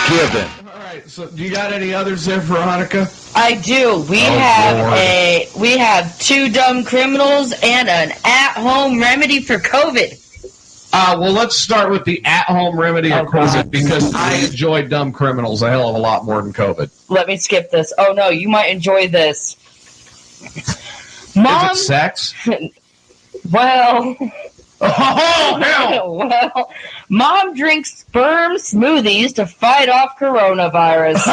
Given. All right, so do you got any others there, Veronica? I do. We have 2 dumb criminals and an at-home remedy for COVID. Well, let's start with the at-home remedy of COVID because I enjoy dumb criminals a hell of a lot more than COVID. Let me skip this. Oh no, you might enjoy this. Mom, is it sex? Well. Oh hell! Well, Mom drinks sperm smoothies to fight off coronavirus.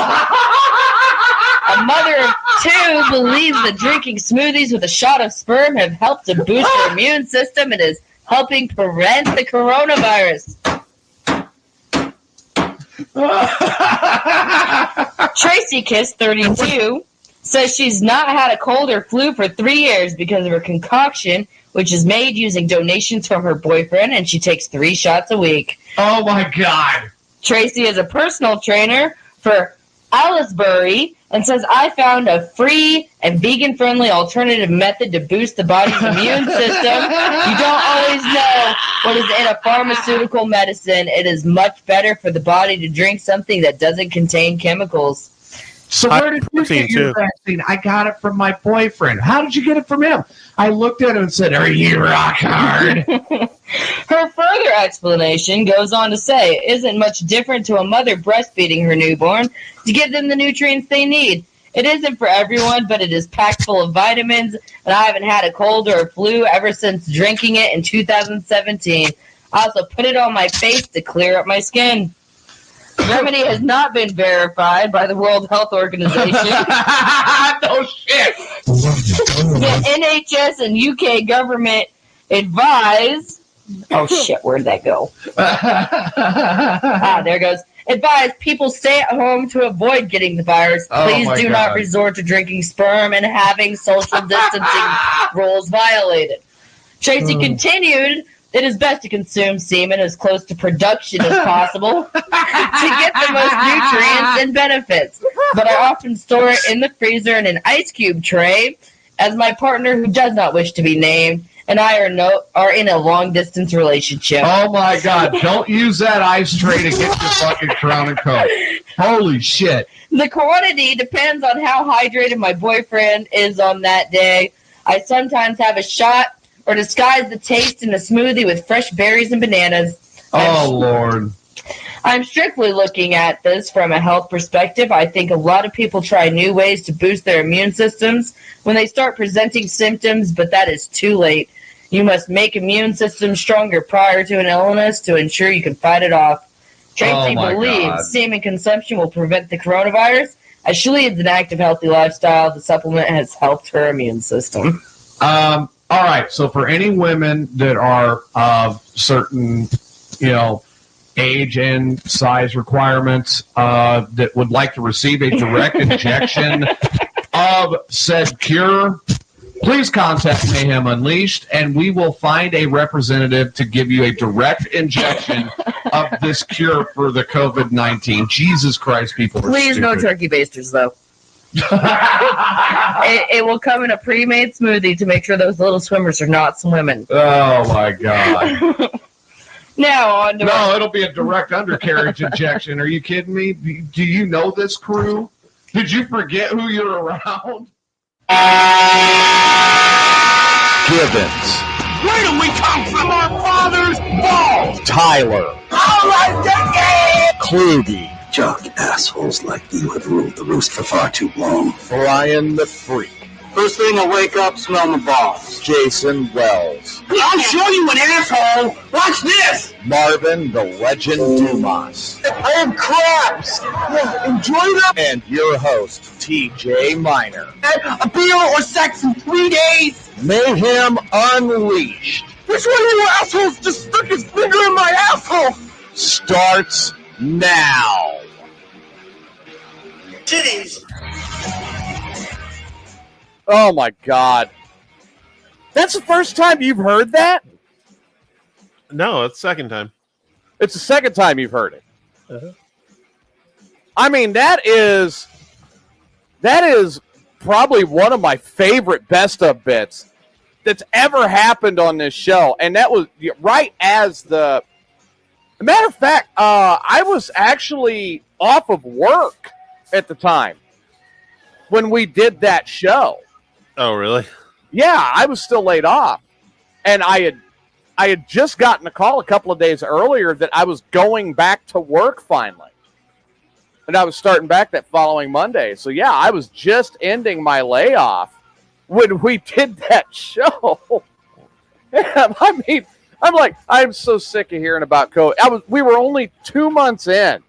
A mother of 2 believes that drinking smoothies with a shot of sperm have helped to boost her immune system and is helping prevent the coronavirus. Tracy Kiss, 32, says she's not had a cold or flu for 3 years because of her concoction, which is made using donations from her boyfriend, and she takes 3 shots a week. Oh my God. Tracy is a personal trainer for Aylesbury and says, I found a free and vegan-friendly alternative method to boost the body's immune system. You don't always know what is in a pharmaceutical medicine. It is much better for the body to drink something that doesn't contain chemicals. So where did you get your vaccine? I got it from my boyfriend. How did you get it from him? I looked at him and said, are you rock hard? Her further explanation goes on to say, it isn't much different to a mother breastfeeding her newborn to give them the nutrients they need. It isn't for everyone, but it is packed full of vitamins, and I haven't had a cold or a flu ever since drinking it in 2017. I also put it on my face to clear up my skin. The remedy has not been verified by the World Health Organization. No shit. The NHS and UK government advise. Oh shit, where'd that go? There it goes. Advise people stay at home to avoid getting the virus. Please do not resort to drinking sperm and having social distancing rules violated. Tracy continued, it is best to consume semen as close to production as possible to get the most nutrients and benefits. But I often store it in the freezer in an ice cube tray, as my partner, who does not wish to be named, and I are in a long-distance relationship. Oh, my God. Don't use that ice tray to get your fucking Crown and Coke. Holy shit. The quantity depends on how hydrated my boyfriend is on that day. I sometimes have a shot or disguise the taste in a smoothie with fresh berries and bananas. Lord. I'm strictly looking at this from a health perspective. I think a lot of people try new ways to boost their immune systems when they start presenting symptoms, but that is too late. You must make immune systems stronger prior to an illness to ensure you can fight it off. Tracy believes semen consumption will prevent the coronavirus. As she leads an active, healthy lifestyle, the supplement has helped her immune system. All right, so for any women that are of certain, age and size requirements that would like to receive a direct injection of said cure, please contact Mayhem Unleashed, and we will find a representative to give you a direct injection of this cure for the COVID-19. Jesus Christ, people are Please, stupid. no turkey basters, though. It will come in a pre-made smoothie to make sure those little swimmers are not swimming. Oh, my God. Now on to No, it'll be a direct undercarriage injection. Are you kidding me? Do you know this crew? Did you forget who you're around? Givens. Where do we come from? Our father's balls! Tyler. All right, decade! Kluge. Jock assholes like you have ruled the roost for far too long. Brian the Freak. First thing I wake up, smell my balls. Jason Wells. I'll show you an asshole! Watch this! Marvin the Legend Dumas. I have crabs! Yeah, enjoy them! And your host, TJ Miner. A beer or sex in 3 days! Mayhem Unleashed Which one of you assholes just stuck his finger in my asshole? starts now. Titties! Oh my God. That's the first time you've heard that? No, it's the second time. It's the second time you've heard it. I mean, that is probably one of my favorite best of bits that's ever happened on this show. And that was right as the Matter of fact, I was actually off of work at the time when we did that show. Oh, really? Yeah, I was still laid off, and I had just gotten a call a couple of days earlier that I was going back to work finally, and I was starting back that following Monday. So yeah, I was just ending my layoff when we did that show. I mean, I'm like, I'm so sick of hearing about COVID. We were only 2 months in,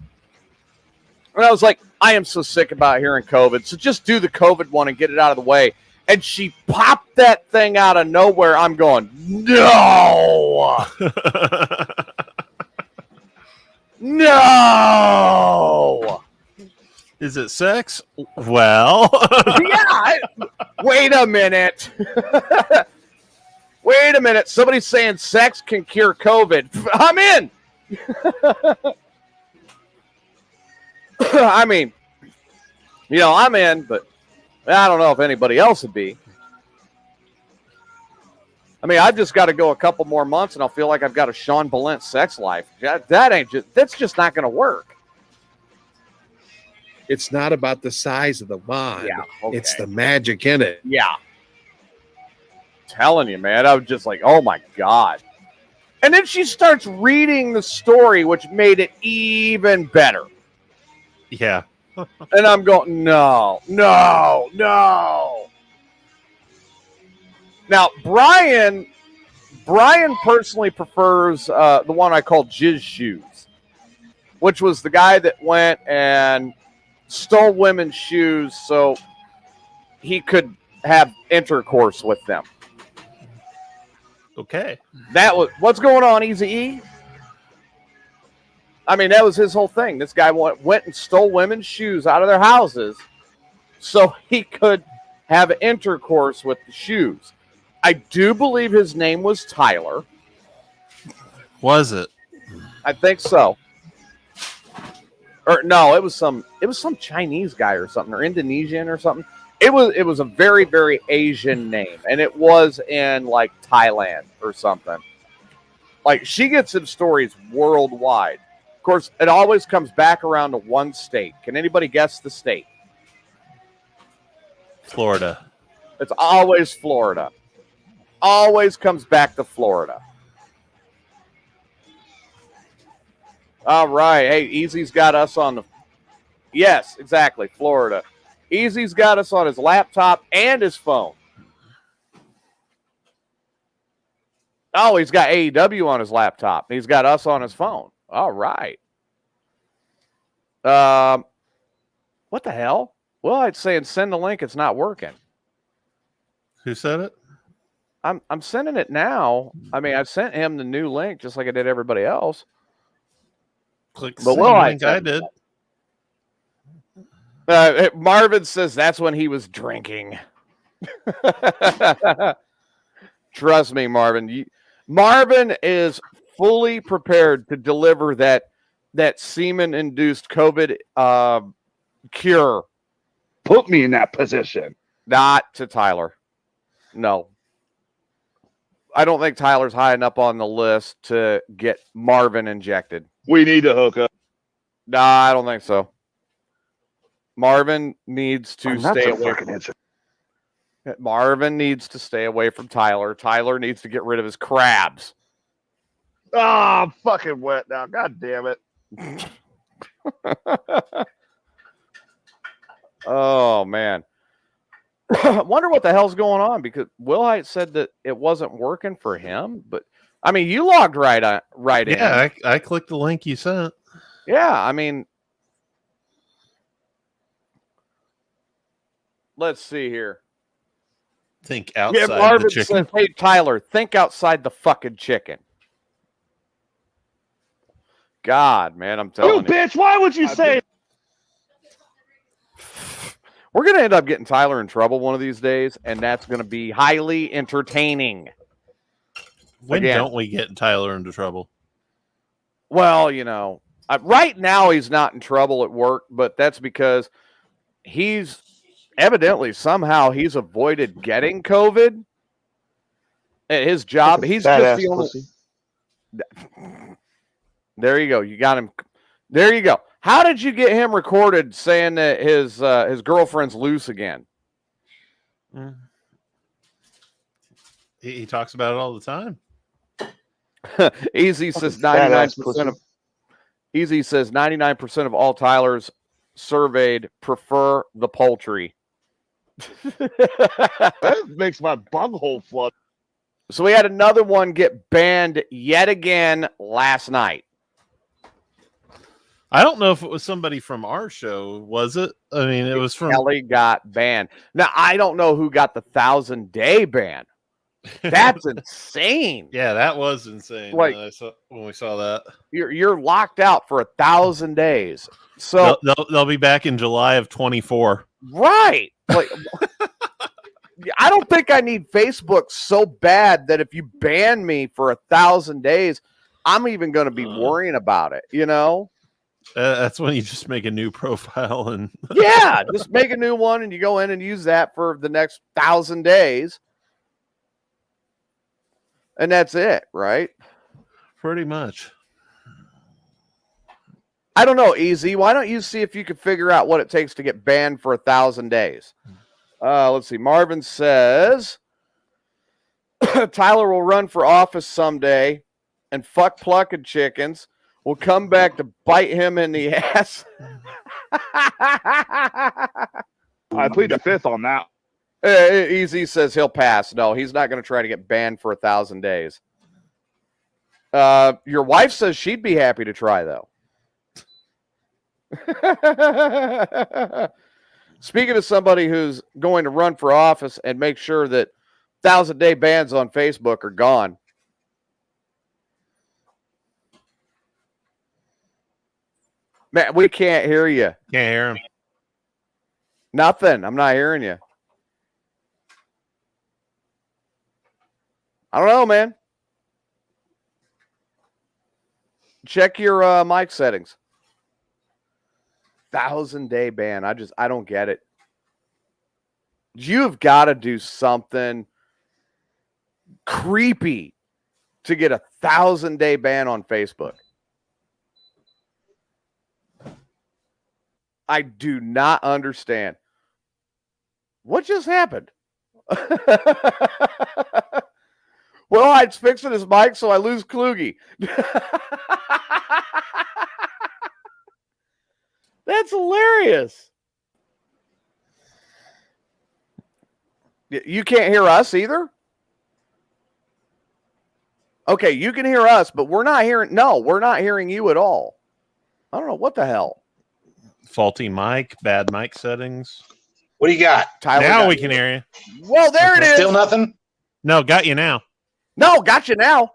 and I was like, I am so sick about hearing COVID. So just do the COVID one and get it out of the way. And she popped that thing out of nowhere. I'm going, no, no. Is it sex? Well, Wait a minute. Wait a minute. Somebody's saying sex can cure COVID. I'm in. I mean, I'm in, but I don't know if anybody else would be. I mean, I've just got to go a couple more months, and I'll feel like I've got a Sean Balint sex life. That's just not going to work. It's not about the size of the bond. Yeah, okay. It's the magic in it. Yeah. Telling you, man, I was just like, oh my God. And then she starts reading the story, which made it even better. yeah. And I'm going, no. Now, Brian personally prefers the one I call Jizz Shoes, which was the guy that went and stole women's shoes so he could have intercourse with them. Okay. That was what's going on, Eazy-E? I mean, that was his whole thing. This guy went and stole women's shoes out of their houses so he could have intercourse with the shoes. I do believe his name was Tyler. Was it? I think so. Or no, it was some Chinese guy or something, or Indonesian or something. It was a very, very Asian name, and it was in like Thailand or something. Like, she gets some stories worldwide. Of course, it always comes back around to one state. Can anybody guess the state? Florida. It's always Florida. Always comes back to Florida. All right. Hey, Easy's got us on the... Yes, exactly. Florida. Easy's got us on his laptop and his phone. Oh, he's got AEW on his laptop. He's got us on his phone. All right. What the hell? Well, I'd say send the link. It's not working. Who said it? I'm sending it now. I mean, I sent him the new link just like I did everybody else. Click But send link. I did. Marvin says that's when he was drinking. Trust me, Marvin. Marvin is fully prepared to deliver that semen-induced COVID cure. Put me in that position. Not to Tyler. No. I don't think Tyler's high enough on the list to get Marvin injected. We need to hook up. Nah, I don't think so. Marvin needs to stay away from Marvin needs to stay away from Tyler. Tyler needs to get rid of his crabs. Ah, I'm fucking wet now. God damn it. Oh, man. I wonder what the hell's going on, because Wilhite said that it wasn't working for him, but I mean, you logged right in. Yeah, I clicked the link you sent. Yeah, I mean, let's see here. Think outside Marvin the chicken. says, hey, Tyler, think outside the fucking chicken. God, man, I'm telling you. Bitch, why would you say? We're going to end up getting Tyler in trouble one of these days, and that's going to be highly entertaining. When don't we get Tyler into trouble? Well, right now he's not in trouble at work, but that's because he's evidently somehow he's avoided getting COVID at his job. He's just the only. There you go. You got him. There you go. How did you get him recorded saying that his girlfriend's loose again? He talks about it all the time. Easy says 99% of Easy says 99% of all Tylers surveyed prefer the poultry. That makes my bunghole flood. So we had another one get banned yet again last night. I don't know if it was somebody from our show, was it? I mean, it was from Kelly got banned. Now I don't know who got the 1,000-day ban. That's insane. Yeah, that was insane. Like, when we saw that, you're locked out for 1,000 days. So they'll be back in July of 24. Right. Like, I don't think I need Facebook so bad that if you ban me for 1,000 days, I'm even going to be worrying about it. You know. That's when you just make a new profile and yeah, just make a new one and you go in and use that for the next 1,000 days. And that's it, right? Pretty much. I don't know, Easy. Why don't you see if you can figure out what it takes to get banned for 1,000 days? Let's see. Marvin says Tyler will run for office someday and fuck plucking chickens. Will come back to bite him in the ass. I plead the fifth on that. Easy says he'll pass. No, he's not going to try to get banned for 1,000 days. Your wife says she'd be happy to try, though. Speaking of somebody who's going to run for office and make sure that 1,000-day bans on Facebook are gone. Man, we can't hear you. Can't hear him. Nothing. I'm not hearing you. I don't know, man. Check your mic settings. 1,000-day ban. I don't get it. You've got to do something creepy to get a 1,000-day ban on Facebook. I do not understand. What just happened? Well, I'm fixing his mic, so I lose Kluge. That's hilarious. You can't hear us either? Okay, you can hear us, but we're not hearing. No, we're not hearing you at all. I don't know what the hell. Faulty mic, bad mic settings. What do you got? Tyler, now we can hear you. Well, there it is. Still nothing? No, got you now. No, got you now.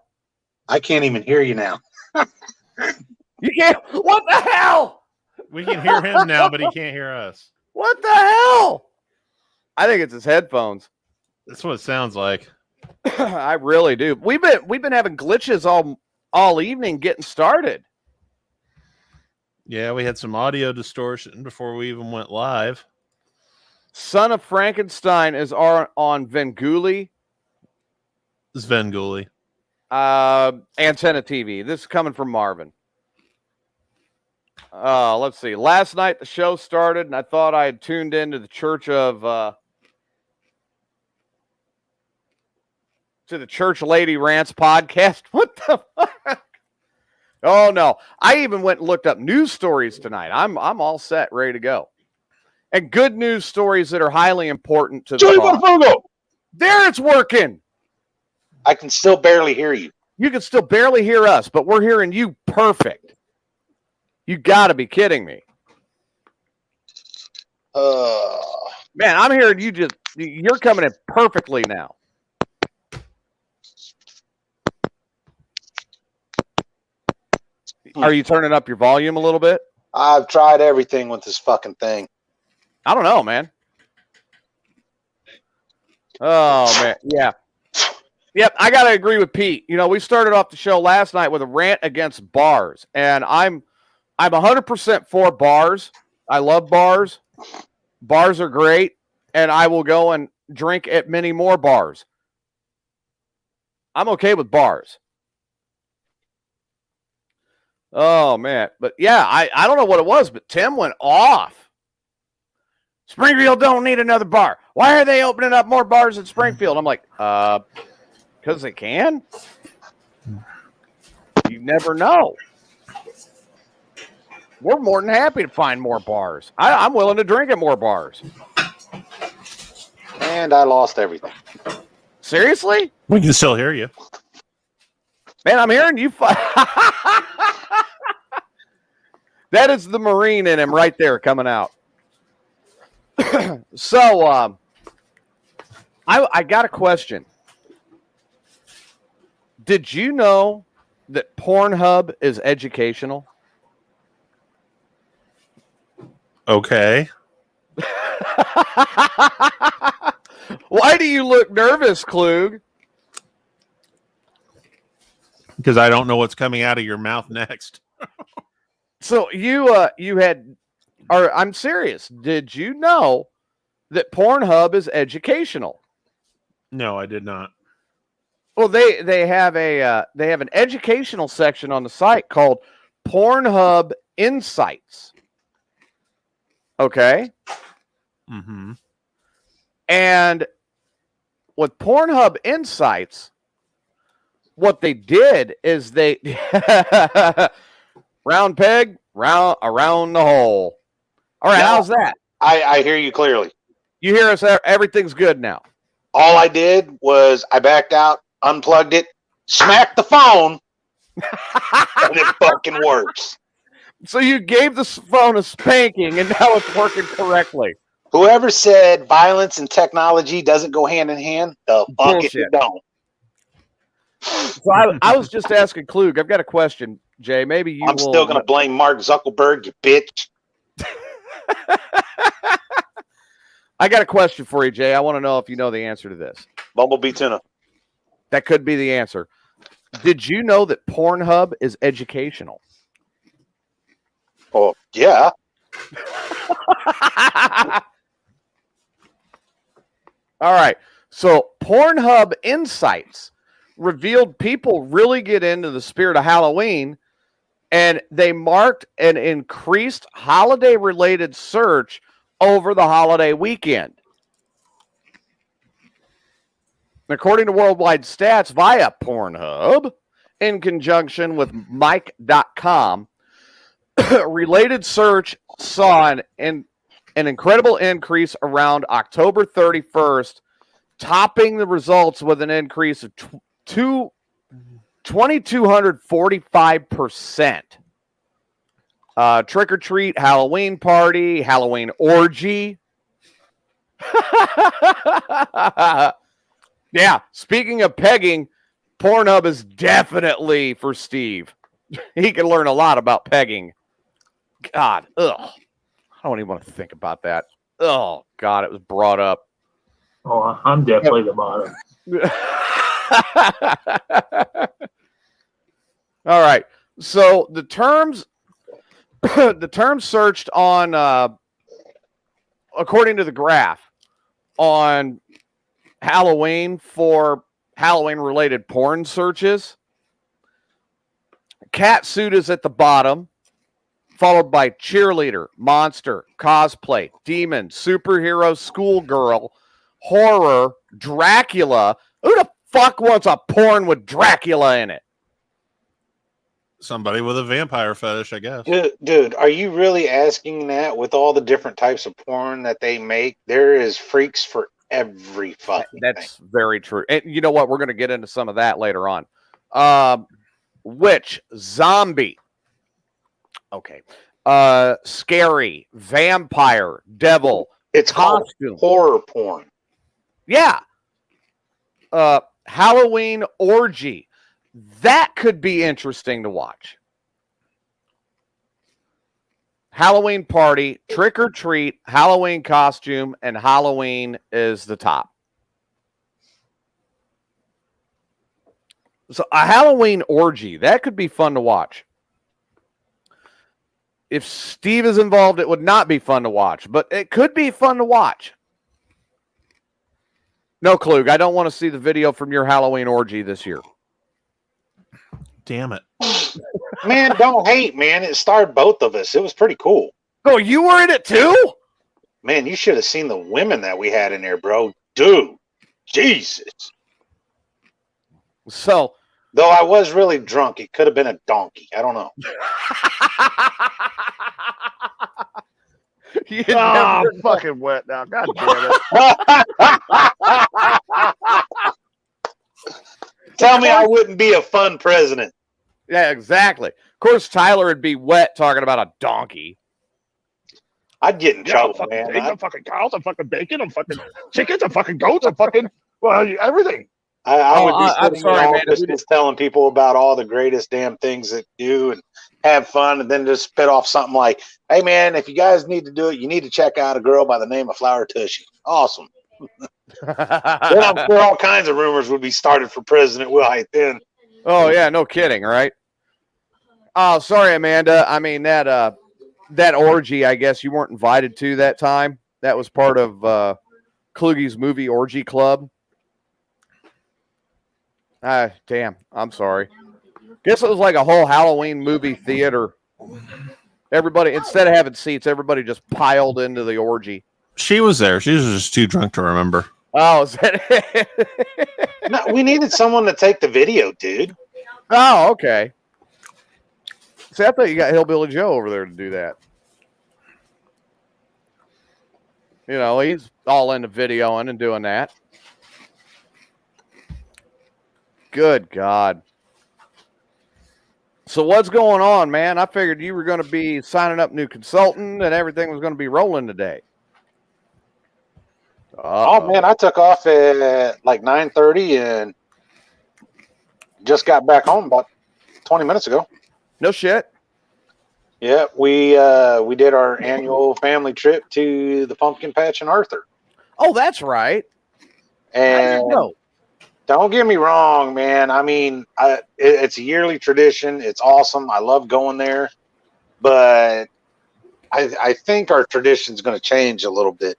I can't even hear you now. You can't. What the hell? We can hear him now, but he can't hear us. What the hell? I think it's his headphones. That's what it sounds like. I really do. We've been having glitches all evening getting started. Yeah, we had some audio distortion before we even went live. Son of Frankenstein is on Venguli. Svenguli. Antenna TV. This is coming from Marvin. Let's see. Last night the show started, and I thought I had tuned into the Church Lady Rants podcast. What the fuck? Oh no! I even went and looked up news stories tonight. I'm all set, ready to go, and good news stories that are highly important to the cause. There, it's working. I can still barely hear you. You can still barely hear us, but we're hearing you perfect. You got to be kidding me. Man, I'm hearing you you're coming in perfectly now. Are you turning up your volume a little bit? I've tried everything with this fucking thing. I don't know, man. Oh, man. Yeah. Yep, I got to agree with Pete. You know, we started off the show last night with a rant against bars, and I'm 100% for bars. I love bars. Bars are great, and I will go and drink at many more bars. I'm okay with bars. Oh man, but yeah, I don't know what it was, but Tim went off. Springfield don't need another bar. Why are they opening up more bars in Springfield? I'm like, because they can. You never know. We're more than happy to find more bars. I'm willing to drink at more bars. And I lost everything. Seriously? We can still hear you. Man, I'm hearing you. That is the Marine in him right there coming out. So, I got a question. Did you know that Pornhub is educational? Okay. Why do you look nervous, Klug? Because I don't know what's coming out of your mouth next. So you had, or I'm serious. Did you know that Pornhub is educational? No, I did not. Well, they have an educational section on the site called Pornhub Insights. Okay. Mm-hmm. And with Pornhub Insights, what they did is they round peg, around the hole. All right, No. how's that? I hear you clearly. You hear us? Everything's good now. All I did was I backed out, unplugged it, smacked the phone, and it fucking works. So you gave the phone a spanking, and now it's working correctly. Whoever said violence and technology doesn't go hand in hand, the fuck Bullshit. it don't. So I was just asking Klug. I've got a question, Jay. Maybe you I'm still going to blame Mark Zuckerberg, you bitch. I got a question for you, Jay. I want to know if you know the answer to this. Bumblebee tuna. That could be the answer. Did you know that Pornhub is educational? Oh, yeah. All right. So Pornhub Insights revealed people really get into the spirit of Halloween, and they marked an increased holiday-related search over the holiday weekend. According to worldwide stats via Pornhub, in conjunction with Mike.com, related search saw an incredible increase around October 31st, topping the results with an increase of 2,245%. Trick or treat, Halloween party, Halloween orgy. Yeah, speaking of pegging, Pornhub is definitely for Steve. He can learn a lot about pegging. God, ugh. I don't even want to think about that. Oh, God, it was brought up. Oh, I'm definitely the bottom. All right. So the terms searched on, according to the graph, on Halloween for Halloween-related porn searches, catsuit is at the bottom, followed by cheerleader, monster, cosplay, demon, superhero, schoolgirl, horror, Dracula. Who the fuck wants a porn with Dracula in it? Somebody with a vampire fetish, I guess. Dude, are you really asking that with all the different types of porn that they make? There is freaks for every fucking That's thing. very true. And you know what? We're going to get into some of that later on. Witch, zombie. Okay. Scary, vampire, devil. It's called costume. Horror porn. Yeah. Halloween orgy. That could be interesting to watch. Halloween party, trick or treat, Halloween costume, and Halloween is the top. So a Halloween orgy, that could be fun to watch. If Steve is involved, it would not be fun to watch, but it could be fun to watch. No, Klug, I don't want to see the video from your Halloween orgy this year. Damn it. Man, don't hate, man. It starred both of us. It was pretty cool. Oh, you were in it too? Man, you should have seen the women that we had in there, bro. Dude, Jesus. So, though I was really drunk, it could have been a donkey. I don't know. Fucking wet now. God damn it. Tell me I wouldn't be a fun president. Yeah, exactly. Of course, Tyler would be wet talking about a donkey. I'd get in trouble, I'm man. I'm fucking cows. I'm fucking bacon. I'm fucking chickens. I'm fucking goats. I'm fucking everything. I would be sitting I'm sorry, in man. office just telling people about all the greatest damn things that do and have fun, and then just spit off something like, "Hey, man, if you guys need to do it, you need to check out a girl by the name of Flower Tushy." Awesome. Then I'm sure all kinds of rumors would be started for President Will then. Oh yeah, no kidding, right? Oh, sorry, Amanda. I mean that orgy, I guess you weren't invited to that time. That was part of Kluge's movie orgy club. Damn, I'm sorry. Guess it was like a whole Halloween movie theater. Everybody, instead of having seats, everybody just piled into the orgy. She was there. She was just too drunk to remember. Oh, is that it? No, we needed someone to take the video, dude. Oh, okay. See, I thought you got Hillbilly Joe over there to do that. You know, he's all into videoing and doing that. Good God. So what's going on, man? I figured you were going to be signing up new consultant and everything was going to be rolling today. Oh, man, I took off at like 9:30 and just got back home about 20 minutes ago. No shit. Yeah, we did our annual family trip to the pumpkin patch in Arthur. Oh, that's right. And don't get me wrong, man. I mean, it's a yearly tradition. It's awesome. I love going there. But I think our tradition is going to change a little bit.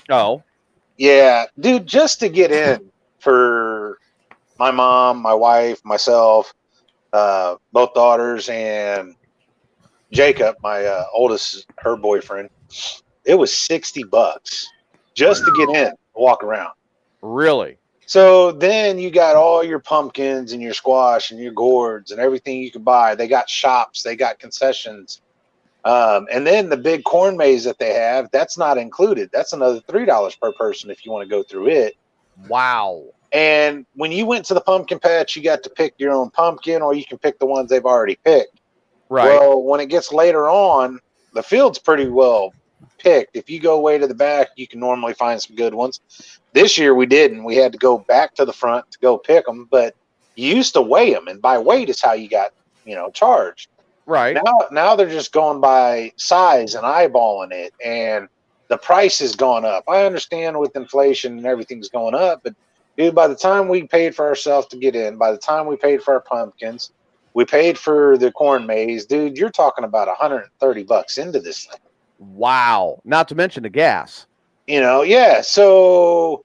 Oh. Yeah, dude, just to get in for my mom, my wife, myself, both daughters, and Jacob, my oldest, her boyfriend, it was $60 just to get in, walk around. Really? So then you got all your pumpkins and your squash and your gourds and everything you can buy. They got shops, they got concessions. And then the big corn maze that they have, that's not included. That's another $3 per person if you want to go through it. Wow. And when you went to the pumpkin patch, you got to pick your own pumpkin, or you can pick the ones they've already picked. Right. Well, when it gets later on, the field's pretty well picked. If you go way to the back, you can normally find some good ones. This year we didn't. We had to go back to the front to go pick them, but you used to weigh them, and by weight is how you got, charged. Right. Now they're just going by size and eyeballing it, and the price has gone up. I understand with inflation and everything's going up, but dude, by the time we paid for ourselves to get in, by the time we paid for our pumpkins, we paid for the corn maze, dude, you're talking about $130 into this thing. Wow. Not to mention the gas. Yeah. So,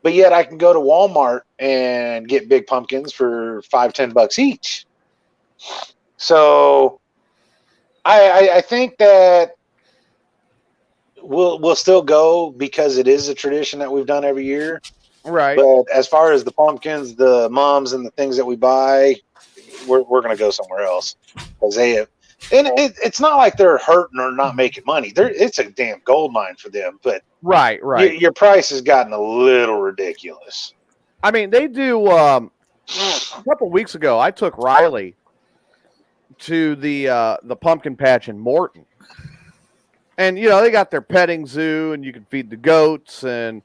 but yet I can go to Walmart and get big pumpkins for $5-10 each. So I think that we'll still go because it is a tradition that we've done every year. Right. But as far as the pumpkins, the mums, and the things that we buy, we're going to go somewhere else because they have. And it's not like they're hurting or not making money. It's a damn gold mine for them. But right. Your price has gotten a little ridiculous. I mean, they do. A couple weeks ago, I took Riley to the pumpkin patch in Morton, and they got their petting zoo, and you can feed the goats and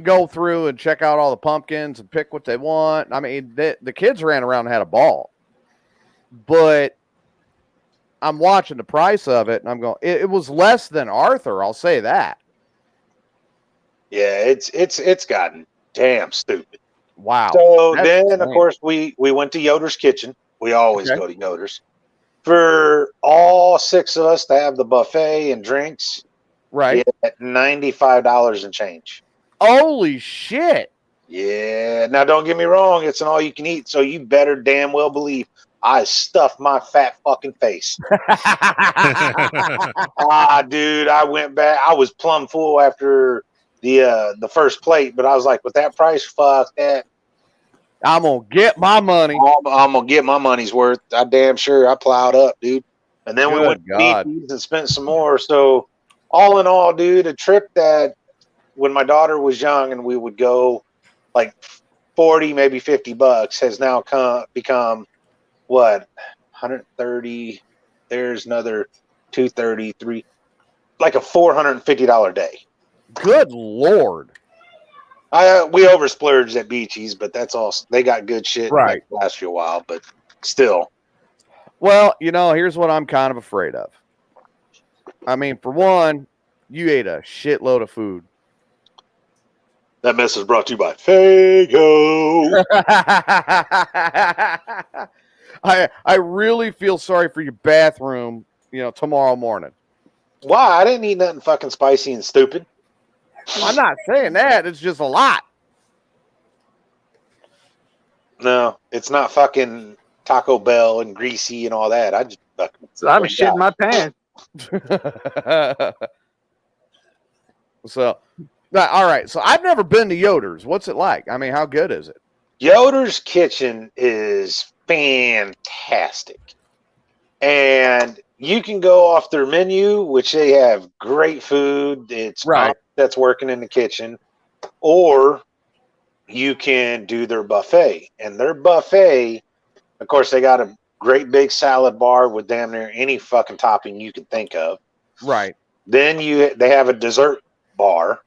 go through and check out all the pumpkins and pick what they want. I mean, the kids ran around and had a ball. But I'm watching the price of it, and I'm going, it was less than Arthur, I'll say that. Yeah, it's gotten damn stupid. Wow. So then, of course, we went to Yoder's Kitchen. We always go to Yoder's. For all 6 of us to have the buffet and drinks, right, at $95 and change. Holy shit. Yeah. Now, don't get me wrong. It's an all-you-can-eat, so you better damn well believe I stuffed my fat fucking face. Dude, I went back. I was plumb full after the first plate, but I was like, with that price, fuck that. I'm gonna get my money. I'm gonna get my money's worth. I damn sure I plowed up, dude. And then we went to BT's and spent some more. So all in all, dude, a trip that when my daughter was young and we would go like 40, maybe $50 has now become what, 130. There's another 233, like a $450 day. Good Lord. We oversplurged at Beaches, but that's all. They got good shit. Right. That lasts you a while, but still. Well, here's what I'm kind of afraid of. I mean, for one, you ate a shitload of food. That message brought to you by Fago. I really feel sorry for your bathroom, tomorrow morning. Why? I didn't eat nothing fucking spicy and stupid. I'm not saying that. It's just a lot. No, it's not fucking Taco Bell and greasy and all that. I just fucking. So I'm shitting my pants. So, all right. So I've never been to Yoder's. What's it like? I mean, how good is it? Yoder's kitchen is fantastic. And you can go off their menu, which they have great food. It's right. That's working in the kitchen. Or you can do their buffet. And their buffet, of course, they got a great big salad bar with damn near any fucking topping you can think of. Right. Then they have a dessert bar.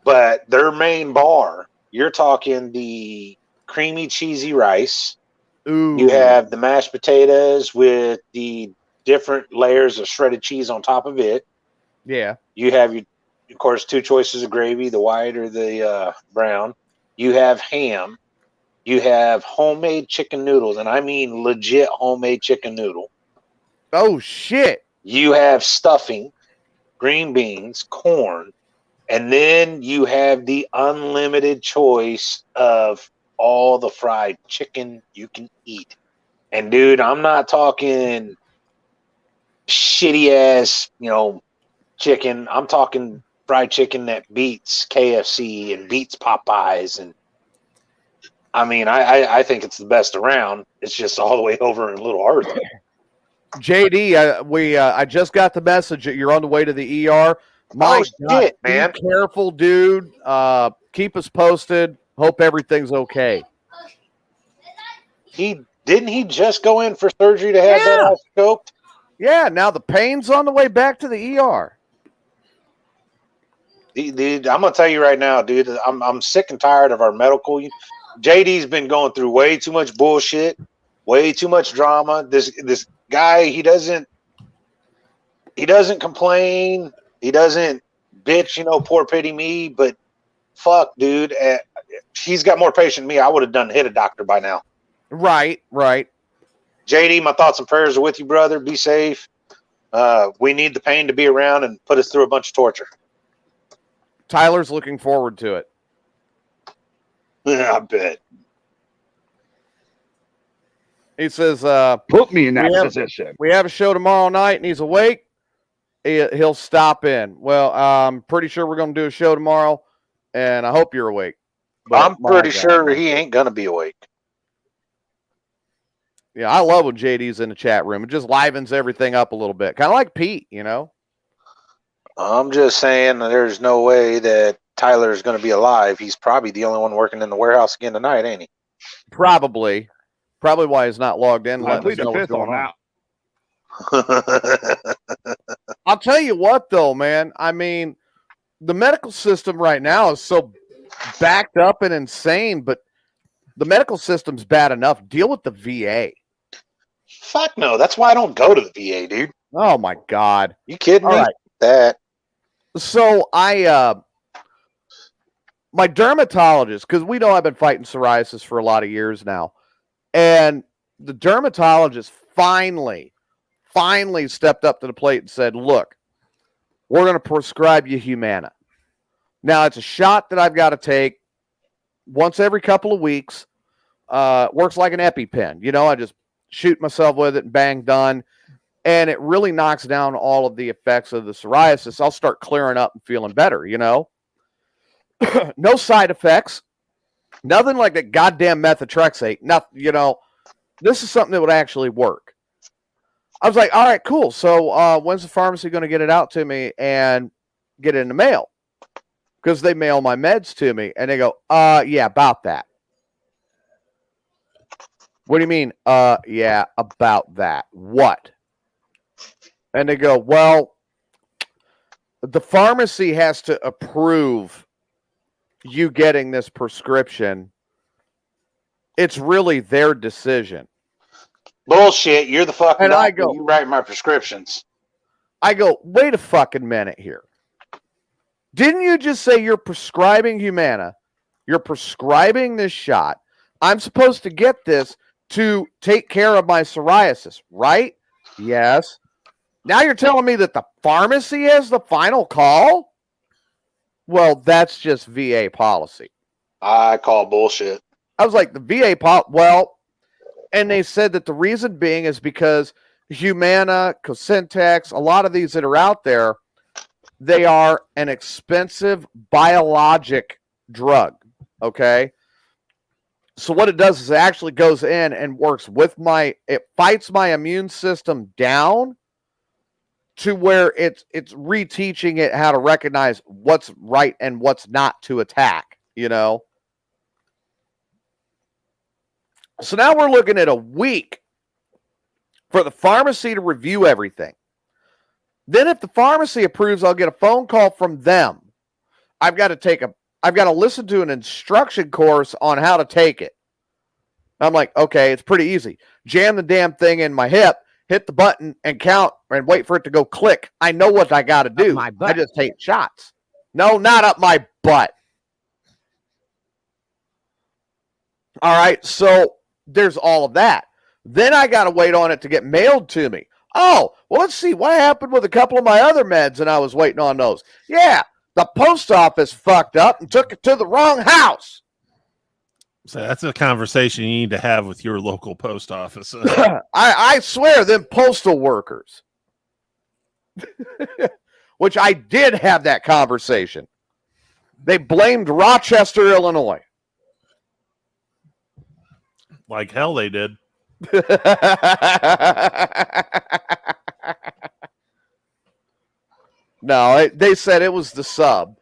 But their main bar, you're talking the creamy, cheesy rice. Ooh. You have the mashed potatoes with the different layers of shredded cheese on top of it. Yeah. You have, of course, two choices of gravy, the white or the brown. You have ham. You have homemade chicken noodles, and I mean legit homemade chicken noodle. Oh, shit. You have stuffing, green beans, corn, and then you have the unlimited choice of all the fried chicken you can eat. And dude, I'm not talking shitty ass, chicken. I'm talking fried chicken that beats KFC and beats Popeyes. And I mean, I think it's the best around. It's just all the way over in Little Earth. JD, I just got the message that you're on the way to the ER. My God, shit, man. Be careful, dude. Keep us posted. Hope everything's okay. Didn't he just go in for surgery to have that all scoped? Yeah, now the pain's on the way back to the ER. Dude, I'm gonna tell you right now, dude. I'm sick and tired of our medical. JD's been going through way too much bullshit, way too much drama. This guy, he doesn't complain. He doesn't bitch, poor pity me. But fuck, dude, he's got more patience than me. I would have hit a doctor by now. Right. JD, my thoughts and prayers are with you, brother. Be safe. We need the pain to be around and put us through a bunch of torture. Tyler's looking forward to it. Yeah, I bet. He says, put me in that position. We have a show tomorrow night and he's awake. He'll stop in. Well, I'm pretty sure we're going to do a show tomorrow, and I hope you're awake. But I'm pretty sure he ain't going to be awake. Yeah, I love when JD's in the chat room. It just livens everything up a little bit. Kind of like Pete, I'm just saying there's no way that Tyler's going to be alive. He's probably the only one working in the warehouse again tonight, ain't he? Probably why he's not logged in. I plead the fifth on that. I'll tell you what, though, man. I mean, the medical system right now is so backed up and insane, but the medical system's bad enough. Deal with the VA. Fuck no. That's why I don't go to the VA, dude. Oh, my God. You kidding me? Right. That. So my dermatologist, because we know I've been fighting psoriasis for a lot of years now, and the dermatologist finally stepped up to the plate and said, look, we're going to prescribe you Humana. Now, it's a shot that I've got to take once every couple of weeks. Works like an EpiPen. I just shoot myself with it, and bang, done. And it really knocks down all of the effects of the psoriasis. I'll start clearing up and feeling better, you know? No side effects. Nothing like that goddamn methotrexate. Nothing, you know. This is something that would actually work. I was like, all right, cool. So when's the pharmacy going to get it out to me and get it in the mail? Because they mail my meds to me. And they go, yeah, about that. What do you mean? Yeah, about that. What? And they go, well, the pharmacy has to approve you getting this prescription. It's really their decision. Bullshit. You're the fucking And doctor. I go, you write my prescriptions. I go, wait a fucking minute here. Didn't you just say you're prescribing Humana? You're prescribing this shot. I'm supposed to get this to take care of my psoriasis, right? Yes. Now you're telling me that the pharmacy has the final call? Well, that's just VA policy. I call bullshit. I was like, the VA and they said that the reason being is because Humana, Cosentex, a lot of these that are out there, they are an expensive biologic drug, okay? So what it does is it actually goes in and works with it fights my immune system down to where it's reteaching it how to recognize what's right and what's not to attack, you know? So now we're looking at a week for the pharmacy to review everything. Then if the pharmacy approves, I'll get a phone call from them. I've got to listen to an instruction course on how to take it. I'm like, okay, it's pretty easy. Jam the damn thing in my hip, hit the button and count and wait for it to go click. I know what I got to do. I just take shots. No, not up my butt. All right, so there's all of that. Then I got to wait on it to get mailed to me. Oh, well, let's see what happened with a couple of my other meds, and I was waiting on those. Yeah, the post office fucked up and took it to the wrong house. So that's a conversation you need to have with your local post office. I swear, them postal workers. Which I did have that conversation. They blamed Rochester, Illinois. Like hell they did. No, they said it was the sub.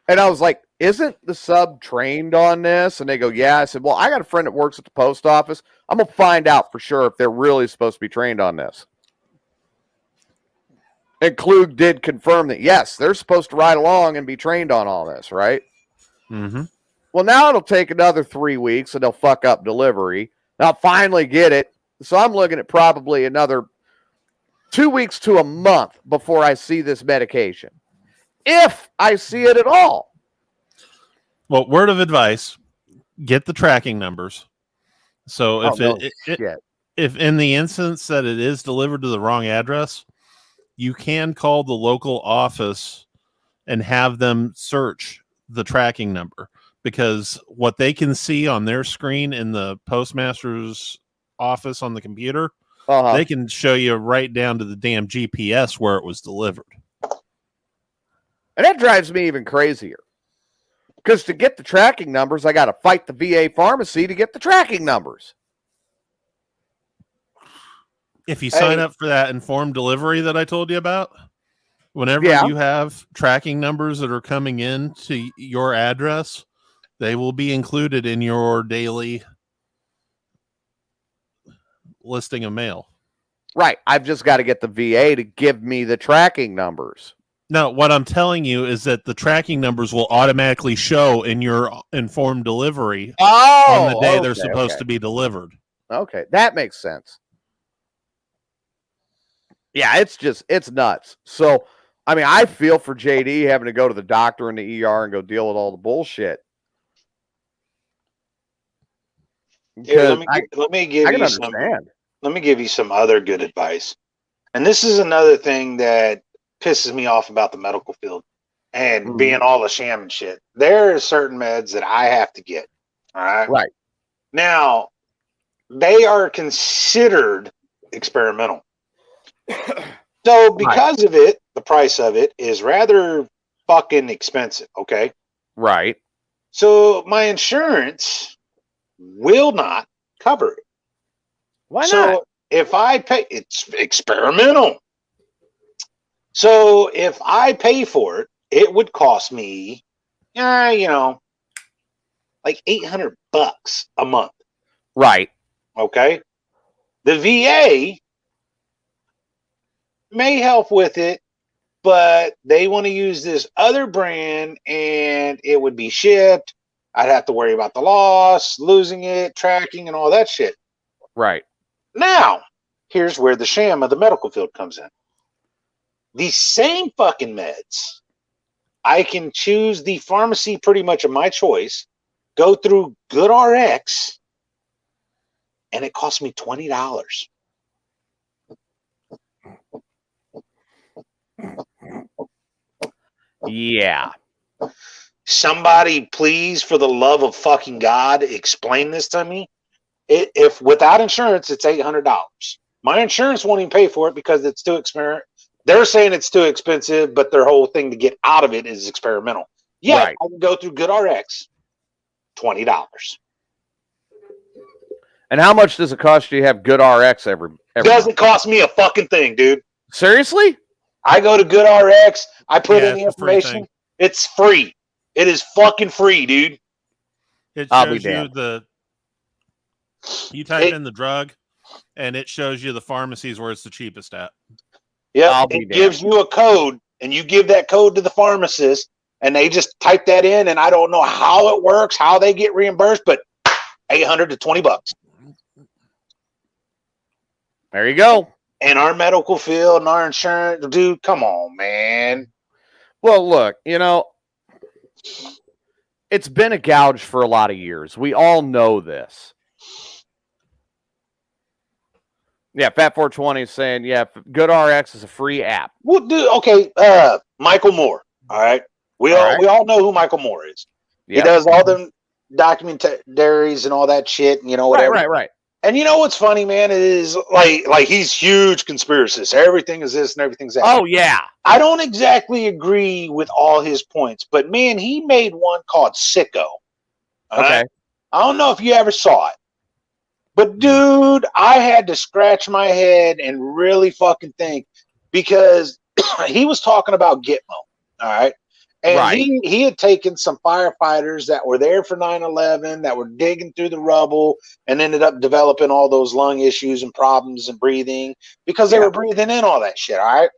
And I was like, isn't the sub trained on this? And they go, yeah. I said, well, I got a friend that works at the post office. I'm going to find out for sure if they're really supposed to be trained on this. And Klug did confirm that, yes, they're supposed to ride along and be trained on all this, right? Mm-hmm. Well, now it'll take another 3 weeks and they'll fuck up delivery. And I'll finally get it. So I'm looking at probably another 2 weeks to a month before I see this medication. If I see it at all. Well, word of advice, get the tracking numbers. So if in the instance that it is delivered to the wrong address, you can call the local office and have them search the tracking number, because what they can see on their screen in the postmaster's office on the computer, they can show you right down to the damn GPS where it was delivered. And that drives me even crazier. Because to get the tracking numbers, I got to fight the VA pharmacy to get the tracking numbers. If you sign up for that informed delivery that I told you about, whenever you have tracking numbers that are coming in to your address, they will be included in your daily listing of mail. Right. I've just got to get the VA to give me the tracking numbers. No, what I'm telling you is that the tracking numbers will automatically show in your informed delivery on the day they're supposed to be delivered. Okay, that makes sense. Yeah, it's nuts. So, I mean, I feel for JD having to go to the doctor in the ER and go deal with all the bullshit. Here, let me give you some other good advice. And this is another thing that pisses me off about the medical field and being all the sham and shit. There are certain meds that I have to get. All right. Right. Now, they are considered experimental. So because of it, the price of it is rather fucking expensive, okay? Right. So my insurance will not cover it. Why not? So if I pay, it's experimental. So if I pay for it, it would cost me, like $800 a month. Right. Okay. The VA may help with it, but they want to use this other brand and it would be shipped. I'd have to worry about the loss, losing it, tracking, and all that shit. Right. Now, here's where the sham of the medical field comes in. These same fucking meds, I can choose the pharmacy pretty much of my choice, go through GoodRx, and it costs me $20. Yeah. Somebody, please, for the love of fucking God, explain this to me. If without insurance, it's $800. My insurance won't even pay for it because it's too expensive. They're saying it's too expensive, but their whole thing to get out of it is experimental. Yeah, Right. I can go through GoodRx, $20. And how much does it cost you to have GoodRx every Doesn't month? cost me a fucking thing, dude. Seriously? I go to GoodRx, I put in the it's a free information. thing. It's free. It is fucking free, dude. It I'll be shows you damned. you type in the drug, and it shows you the pharmacies where it's the cheapest at. Yep, it gives you a code, and you give that code to the pharmacist, and they just type that in, and I don't know how it works, how they get reimbursed, but $800 to $20. There you go. And our medical field and our insurance, dude, come on, man. Well, look, it's been a gouge for a lot of years. We all know this. Yeah, Fat420 is saying, GoodRx is a free app. Well, dude, okay, Michael Moore, all right? We all know who Michael Moore is. Yep. He does all them documentaries and all that shit, and whatever. Right. And you know what's funny, man, is like he's huge conspiracist. Everything is this and everything's that. Oh, yeah. I don't exactly agree with all his points, but man, he made one called Sicko. Okay. Right? I don't know if you ever saw it, but dude, I had to scratch my head and really fucking think because he was talking about Gitmo. All right. And he had taken some firefighters that were there for 9/11 that were digging through the rubble and ended up developing all those lung issues and problems and breathing because they were breathing in all that shit. All right.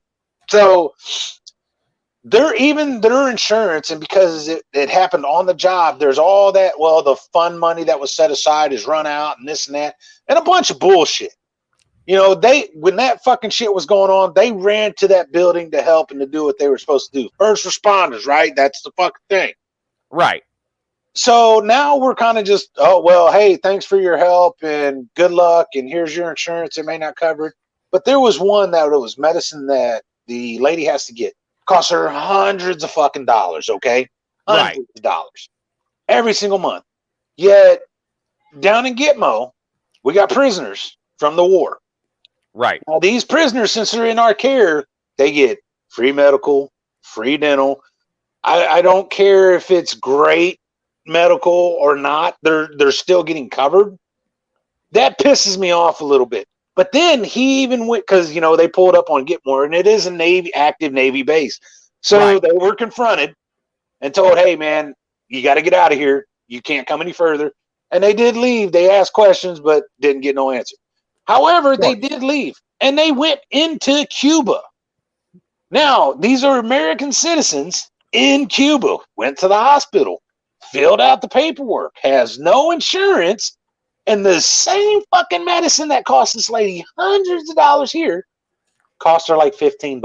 So their insurance, and because it happened on the job, there's all that, the fund money that was set aside is run out and this and that and a bunch of bullshit. When that fucking shit was going on, they ran to that building to help and to do what they were supposed to do. First responders, right? That's the fucking thing. Right. So now we're kind of just, hey, thanks for your help and good luck. And here's your insurance. It may not cover it. But there was one that it was medicine that the lady has to get. Costs her hundreds of fucking dollars, okay? Hundreds of dollars. Every single month. Yet, down in Gitmo, we got prisoners from the war. Right. Now, these prisoners, since they're in our care, they get free medical, free dental. I don't care if it's great medical or not. They're still getting covered. That pisses me off a little bit. But then he even went, because, they pulled up on Gitmore, and it is a active Navy base. So they were confronted and told, hey, man, you got to get out of here. You can't come any further. And they did leave. They asked questions, but didn't get no answer. However, they did leave, and they went into Cuba. Now, these are American citizens in Cuba, went to the hospital, filled out the paperwork, has no insurance, and the same fucking medicine that cost this lady hundreds of dollars here cost her like $15.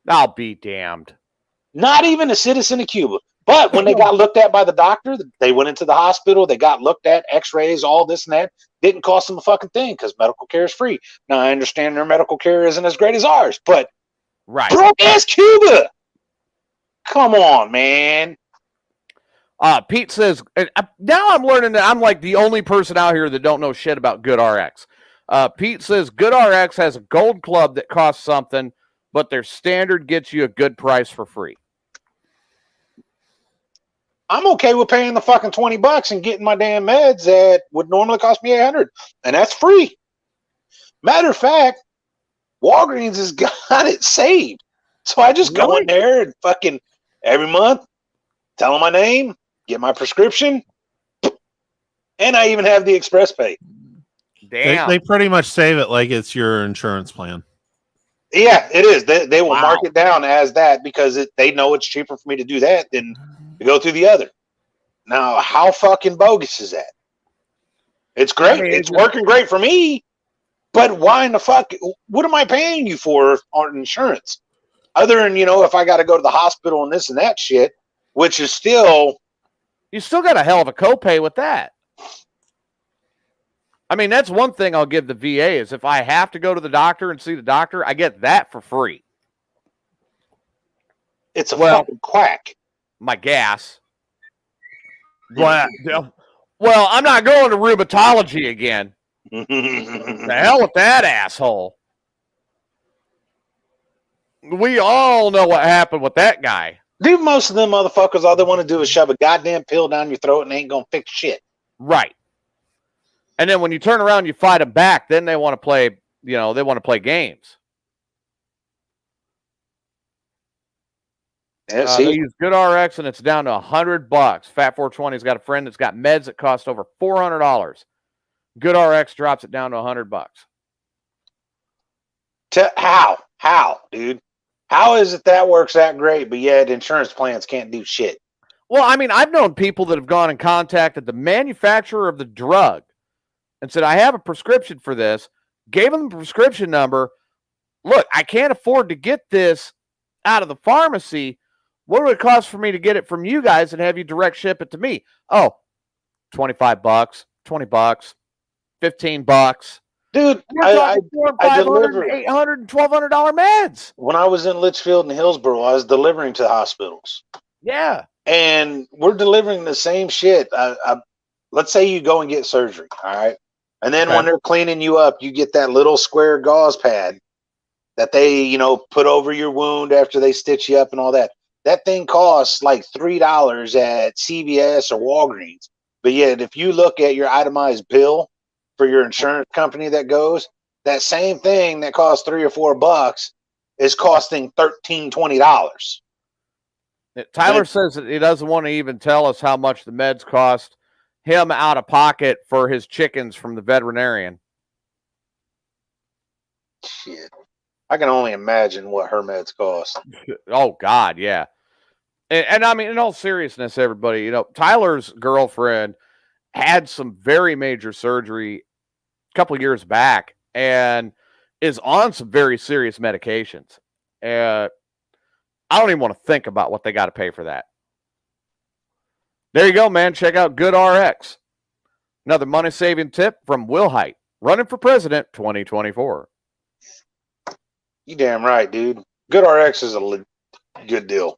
I'll be damned. Not even a citizen of Cuba. But when they got looked at by the doctor, they went into the hospital, they got looked at, x-rays, all this and that. Didn't cost them a fucking thing because medical care is free. Now, I understand their medical care isn't as great as ours, but broke-ass Cuba! Come on, man. Pete says, now I'm learning that I'm like the only person out here that don't know shit about GoodRx. Pete says GoodRx has a gold club that costs something, but their standard gets you a good price for free. I'm okay with paying the fucking $20 and getting my damn meds that would normally cost me $800, and that's free. Matter of fact, Walgreens has got it saved, so I just go in there and fucking every month tell them my name, get my prescription, and I even have the express pay. Damn, they pretty much save it like it's your insurance plan. Yeah, it is. They will mark it down as that because they know it's cheaper for me to do that than to go through the other. Now, how fucking bogus is that? It's great. I mean, it's working great for me. But why in the fuck? What am I paying you for on insurance? Other than, if I got to go to the hospital and this and that shit, which is still. You still got a hell of a copay with that. I mean, that's one thing I'll give the VA is if I have to go to the doctor and see the doctor, I get that for free. It's a fucking quack. My gas. Well, I'm not going to rheumatology again. The hell with that asshole. We all know what happened with that guy. Dude, most of them motherfuckers, all they want to do is shove a goddamn pill down your throat and they ain't going to fix shit. Right. And then when you turn around, you fight them back. Then they want to play, they want to play games. Yeah, they use GoodRx and it's down to $100. Fat 420's got a friend that's got meds that cost over $400. GoodRx drops it down to $100. How, dude? How is it that works that great, but yet insurance plans can't do shit? Well, I mean, I've known people that have gone and contacted the manufacturer of the drug and said, I have a prescription for this, gave them the prescription number. Look, I can't afford to get this out of the pharmacy. What would it cost for me to get it from you guys and have you direct ship it to me? Oh, $25, $20, $15. Dude, I delivered $800 and $1,200 meds. When I was in Litchfield and Hillsborough, I was delivering to hospitals. Yeah. And we're delivering the same shit. Let's say you go and get surgery, all right? And then when they're cleaning you up, you get that little square gauze pad that they, put over your wound after they stitch you up and all that. That thing costs like $3 at CVS or Walgreens. But yet, if you look at your itemized bill for your insurance company that goes, that same thing that costs $3 or $4 is costing $13, $20. Tyler says that he doesn't want to even tell us how much the meds cost him out of pocket for his chickens from the veterinarian. Shit. I can only imagine what her meds cost. Oh, God, yeah. And I mean, in all seriousness, everybody, Tyler's girlfriend had some very major surgery a couple years back and is on some very serious medications. I don't even want to think about what they got to pay for that. There you go, man. Check out GoodRx. Another money-saving tip from Will Height, running for president 2024. You damn right, dude. GoodRx is a good deal.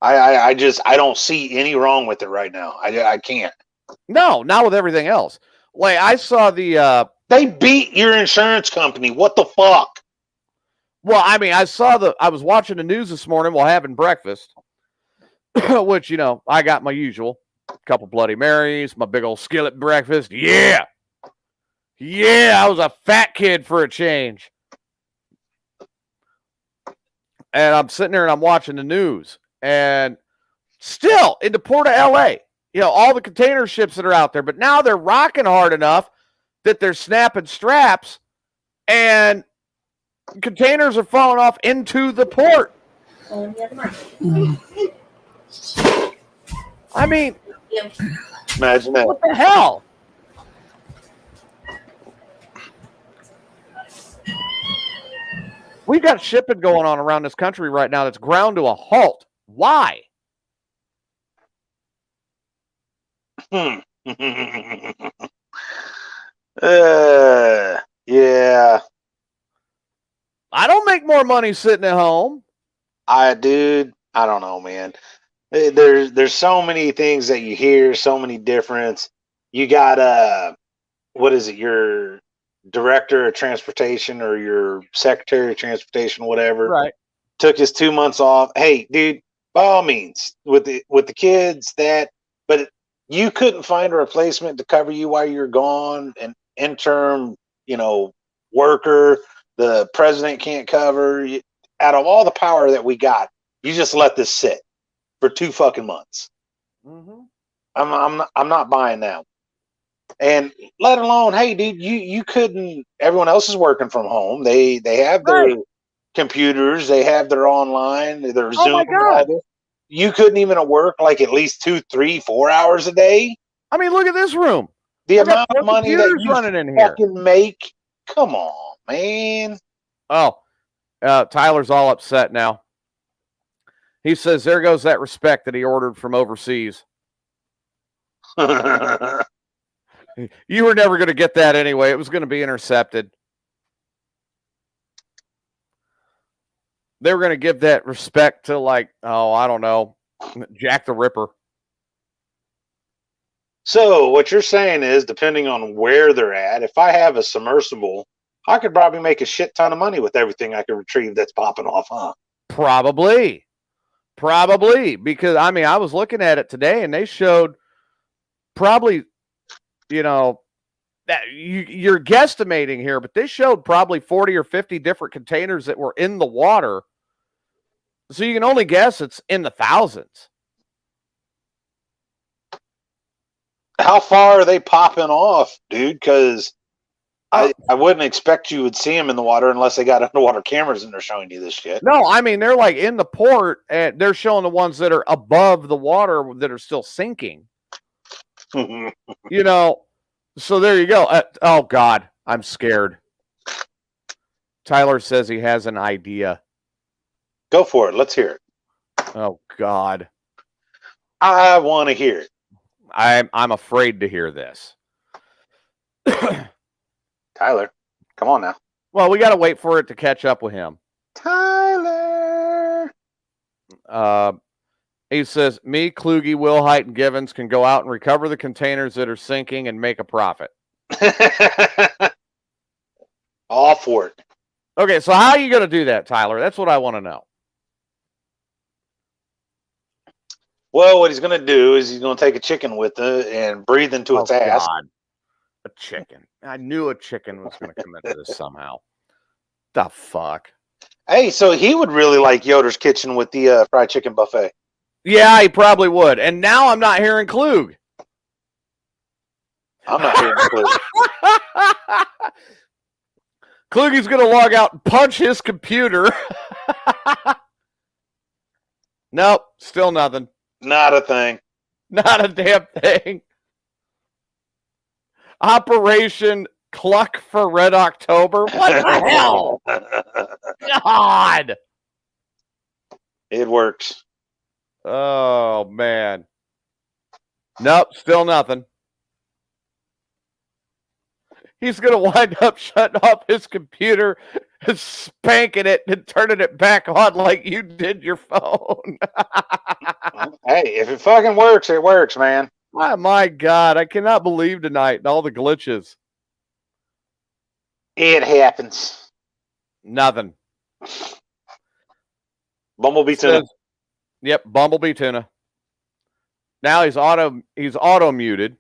I don't see any wrong with it right now. I can't. No, not with everything else. Like I saw they beat your insurance company. What the fuck? Well, I mean, I was watching the news this morning while having breakfast, which, I got my usual couple Bloody Marys, my big old skillet breakfast. Yeah. Yeah, I was a fat kid for a change. And I'm sitting there and I'm watching the news. And still in the port of LA, all the container ships that are out there, but now they're rocking hard enough that they're snapping straps and containers are falling off into the port. I mean, imagine that. What the hell? We've got shipping going on around this country right now that's ground to a halt. Why? Yeah. I don't make more money sitting at home. Dude, I don't know, man. There's so many things that you hear, so many difference. You got what is it? Your director of transportation or your secretary of transportation, whatever, Right. took his 2 months off. Hey, dude, by all means, with the kids, but you couldn't find a replacement to cover you while you're gone, an interim, worker. The president can't cover. Out of all the power that we got, you just let this sit for 2 fucking months. Mm-hmm. I'm not buying that. And let alone, hey, dude, you couldn't. Everyone else is working from home. They have their computers. They have their online. Their Zoom. My God. You couldn't even work like at least 2, 3, 4 hours a day. I mean, look at this room. The amount of money that you running in here. fucking make. Come on, man. Oh, Tyler's all upset now. He says, there goes that respect that he ordered from overseas. You were never going to get that anyway. It was going to be intercepted. They were going to give that respect to, like, I don't know, Jack the Ripper. So what you're saying is, depending on where they're at, if I have a submersible, I could probably make a shit ton of money with everything I could retrieve that's popping off, huh? Probably. Because, I mean, I was looking at it today, and they showed probably, that you're guesstimating here, but they showed probably 40 or 50 different containers that were in the water. So you can only guess it's in the thousands. How far are they popping off, dude? Because I wouldn't expect you would see them in the water unless they got underwater cameras and they're showing you this shit. No, I mean, they're like in the port, and they're showing the ones that are above the water that are still sinking. So there you go. Oh, God, I'm scared. Tyler says he has an idea. Go for it. Let's hear it. Oh, God. I want to hear it. I'm afraid to hear this. Tyler, come on now. Well, we got to wait for it to catch up with him. Tyler. He says, me, Kluge, Wilhite, and Givens can go out and recover the containers that are sinking and make a profit. All for it. Okay, so how are you going to do that, Tyler? That's what I want to know. Well, what he's going to do is he's going to take a chicken with it and breathe into its ass. God. A chicken. I knew a chicken was going to come into this somehow. The fuck? Hey, so he would really like Yoder's Kitchen with the fried chicken buffet. Yeah, he probably would. And now I'm not hearing Klug. I'm not hearing Klug. Kluge's going to log out and punch his computer. Nope, still nothing. Not a thing. Not a damn thing. Operation Cluck for Red October. What the hell? God. It works. Oh, man. Nope, still nothing. He's going to wind up shutting off his computer and spanking it and turning it back on like you did your phone. Hey, if it fucking works, it works, man. Oh, my God. I cannot believe tonight and all the glitches. It happens. Nothing. Bumblebee tuna. Yep, Bumblebee tuna. Now he's auto muted.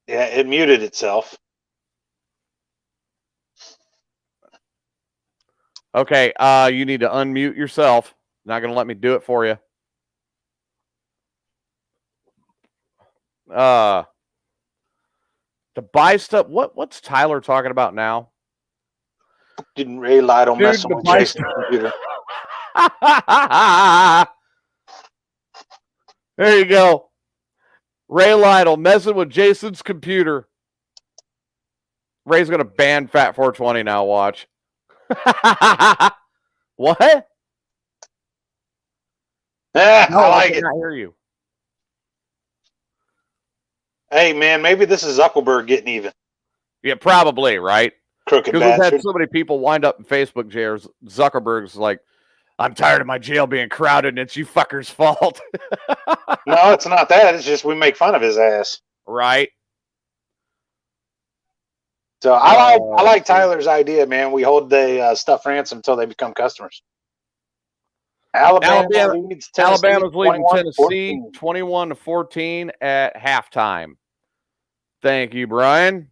Yeah, it muted itself. Okay, you need to unmute yourself. Not going to let me do it for you. To buy stuff. What's Tyler talking about now? Didn't Ray Lytle mess with Jason's computer? There you go. Ray Lytle messing with Jason's computer. Ray's going to ban Fat 420 now, watch. What? I No, like I it. cannot hear you. Hey, man, maybe this is Zuckerberg getting even. Yeah, probably, right? Crooked Because we've bastard. had so many people wind up in Facebook jails. Zuckerberg's like, I'm tired of my jail being crowded, and it's you fuckers' fault. No, it's not that. It's just we make fun of his ass. Right. So I like Tyler's idea, man. We hold the stuff ransom until they become customers. Alabama's leading Tennessee 21-14 at halftime. Thank you, Brian.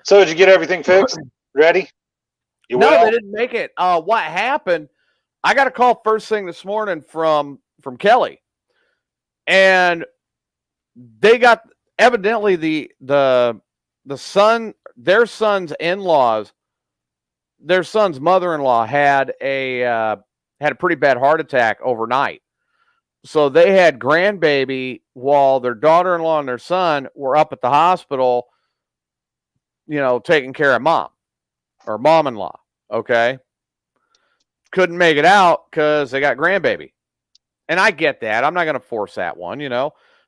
So did you get everything fixed? Ready? No, they didn't make it. What happened? I got a call first thing this morning from Kelly, and they got evidently the son, their son's in-laws, their son's mother-in-law had a pretty bad heart attack overnight. So they had grandbaby while their daughter-in-law and their son were up at the hospital, taking care of mom or mom-in-law. Okay. Couldn't make it out because they got grandbaby. And I get that. I'm not going to force that one,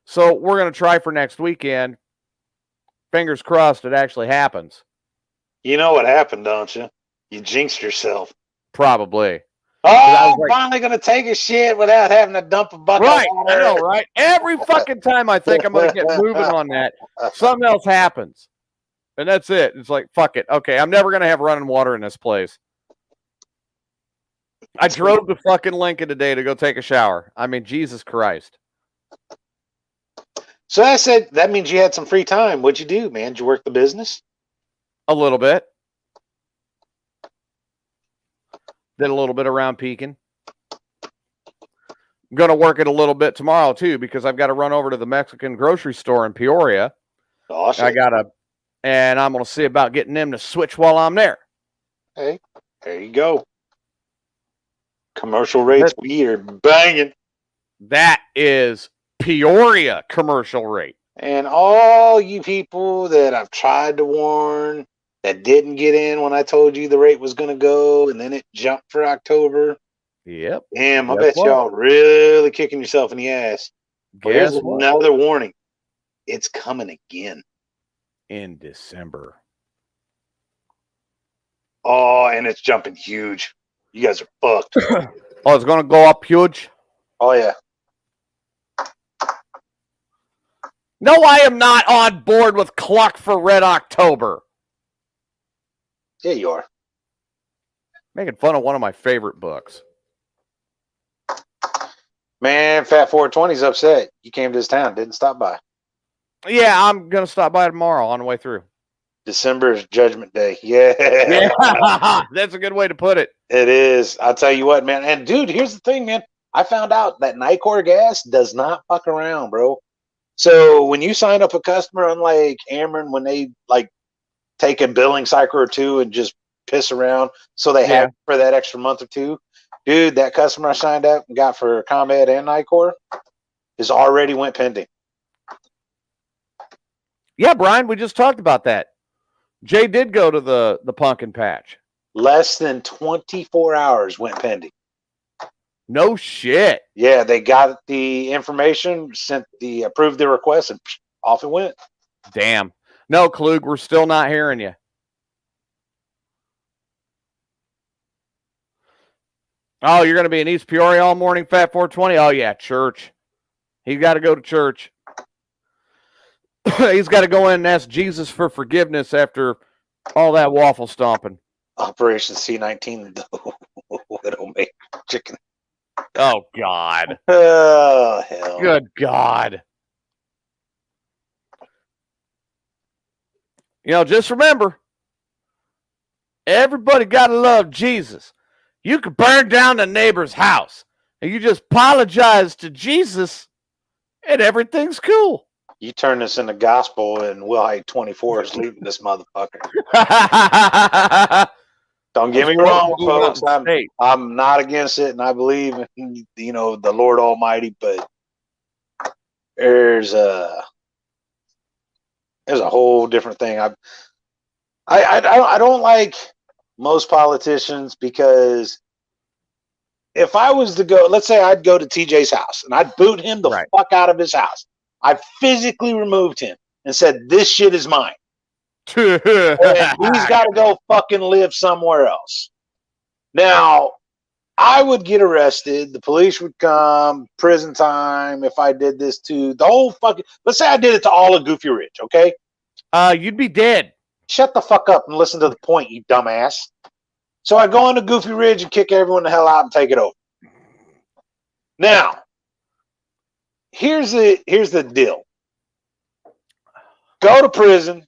So we're going to try for next weekend. Fingers crossed it actually happens. You know what happened, don't you? You jinxed yourself. Probably. Oh, I'm finally going to take a shit without having to dump a bucket of water. I know, right? Every fucking time I think I'm going to get moving on that, something else happens. And that's it. It's like, fuck it. Okay, I'm never going to have running water in this place. I drove to fucking Lincoln today to go take a shower. I mean, Jesus Christ. So I said, that means you had some free time. What'd you do, man? Did you work the business? A little bit. Did a little bit around Pekin. I'm going to work it a little bit tomorrow, too, because I've got to run over to the Mexican grocery store in Peoria. Awesome. And I'm going to see about getting them to switch while I'm there. Hey, there you go. Commercial rates, we are banging. That is Peoria commercial rate. And all you people that I've tried to warn that didn't get in when I told you the rate was going to go, and then it jumped for October. Yep. Damn, I bet y'all really kicking yourself in the ass. Here's another warning. It's coming again. In December. Oh, and it's jumping huge. You guys are fucked. Oh, it's going to go up huge? Oh, yeah. No, I am not on board with Cluck for Red October. Yeah, you are. Making fun of one of my favorite books. Man, Fat 420's upset. You came to his town, didn't stop by. Yeah, I'm going to stop by tomorrow on the way through. December is Judgment Day. Yeah. That's a good way to put it. It is. I'll tell you what, man. And, dude, here's the thing, man. I found out that Nicor gas does not fuck around, bro. So when you sign up a customer, unlike Ameren, when they, take a billing cycle or two and just piss around so they have for that extra month or two, dude, that customer I signed up and got for ComEd and Nicor is already went pending. Yeah, Brian, we just talked about that. Jay did go to the pumpkin patch. Less than 24 hours went pending. No shit. Yeah, they got the information, approved the request, and off it went. Damn. No, Klug, we're still not hearing you. Oh, you're going to be in East Peoria all morning, Fat 420? Oh, yeah, church. He's got to go to church. He's got to go in and ask Jesus for forgiveness after all that waffle stomping. Operation C-19, Widowmaker chicken. Oh, God. Oh, hell. Good God. Just remember, everybody got to love Jesus. You could burn down the neighbor's house, and you just apologize to Jesus, and everything's cool. You turn this into gospel, and Will Height 24 is leaving this motherfucker. Don't get me wrong, folks. I'm not against it, and I believe in the Lord Almighty. But there's a whole different thing. I don't like most politicians, because if I was to go, let's say I'd go to TJ's house and I'd boot him the fuck out of his house. I physically removed him and said, "This shit is mine." And he's got to go fucking live somewhere else. Now, I would get arrested. The police would come, prison time. If I did this to the whole fucking, let's say I did it to all of Goofy Ridge, okay? You'd be dead. Shut the fuck up and listen to the point, you dumbass. So I go into Goofy Ridge and kick everyone the hell out and take it over. Now, here's the deal. Go to prison,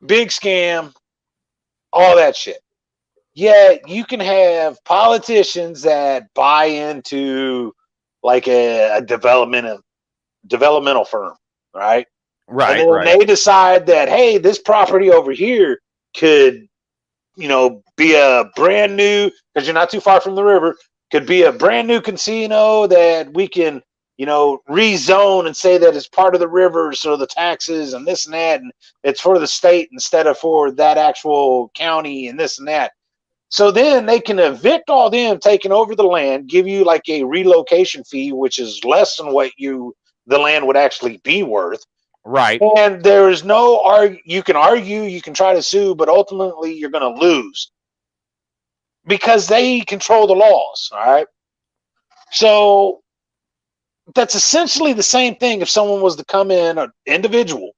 big scam, all that shit. Yet you can have politicians that buy into like a developmental firm, right? Right. And then they decide that, hey, this property over here could, be a brand new, because you're not too far from the river, could be a brand new casino that we can, rezone and say that it's part of the river, so the taxes and this and that, and it's for the state instead of for that actual county and this and that. So then they can evict all them taking over the land, give you like a relocation fee, which is less than what the land would actually be worth. Right. And there is no you can argue, you can try to sue, but ultimately you're going to lose because they control the laws. All right. So that's essentially the same thing if someone was to come in, an individual,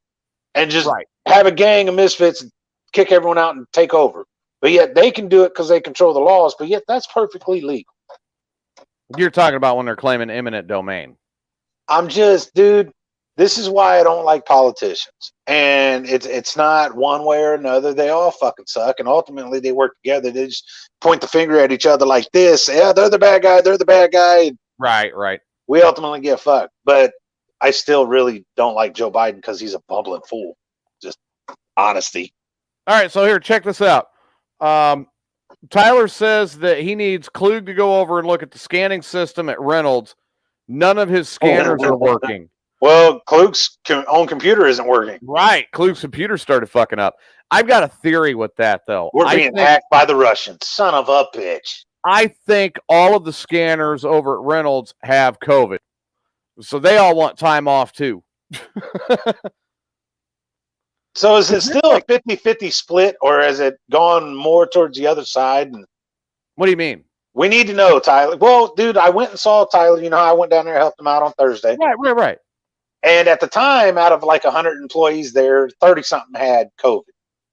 and just have a gang of misfits, kick everyone out and take over. But yet they can do it because they control the laws, but yet that's perfectly legal. You're talking about when they're claiming eminent domain. Dude, this is why I don't like politicians. And it's not one way or another. They all fucking suck. And ultimately they work together. They just point the finger at each other like this. Yeah, they're the bad guy. They're the bad guy. Right. We ultimately get fucked. But I still really don't like Joe Biden because he's a bumbling fool. Just honesty. All right, so here, check this out. Tyler says that he needs Klug to go over and look at the scanning system at Reynolds. None of his scanners are working. Well, Klug's own computer isn't working. Right. Klug's computer started fucking up. I've got a theory with that, though. We're being hacked by the Russians. Son of a bitch. I think all of the scanners over at Reynolds have COVID. So they all want time off, too. So is it still a 50-50 split, or has it gone more towards the other side? And what do you mean? We need to know, Tyler. Well, dude, I went and saw Tyler. I went down there and helped him out on Thursday. Right. And at the time, out of like 100 employees there, 30-something had COVID.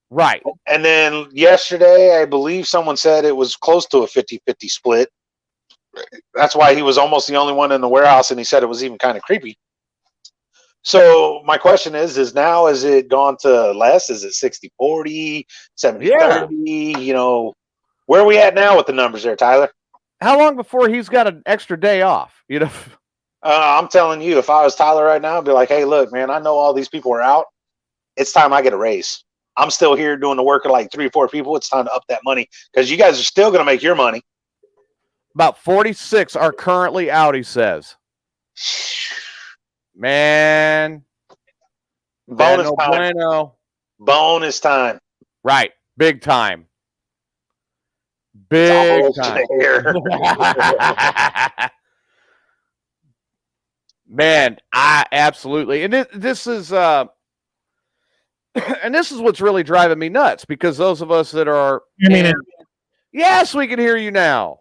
Right. And then yesterday, I believe someone said it was close to a 50-50 split. That's why he was almost the only one in the warehouse, and he said it was even kind of creepy. So my question is now, is it gone to less? Is it 60-40, 70-30? Where are we at now with the numbers there, Tyler? How long before he's got an extra day off? I'm telling you, if I was Tyler right now, I'd be like, hey, look, man, I know all these people are out. It's time I get a raise. I'm still here doing the work of like 3 or 4 people. It's time to up that money because you guys are still going to make your money. About 46 are currently out, he says. Man. Bonus time. Bueno. Bonus time. Right. Big time. Big time. Man, I absolutely. And this is and this is what's really driving me nuts, because those of us that are yes, we can hear you now.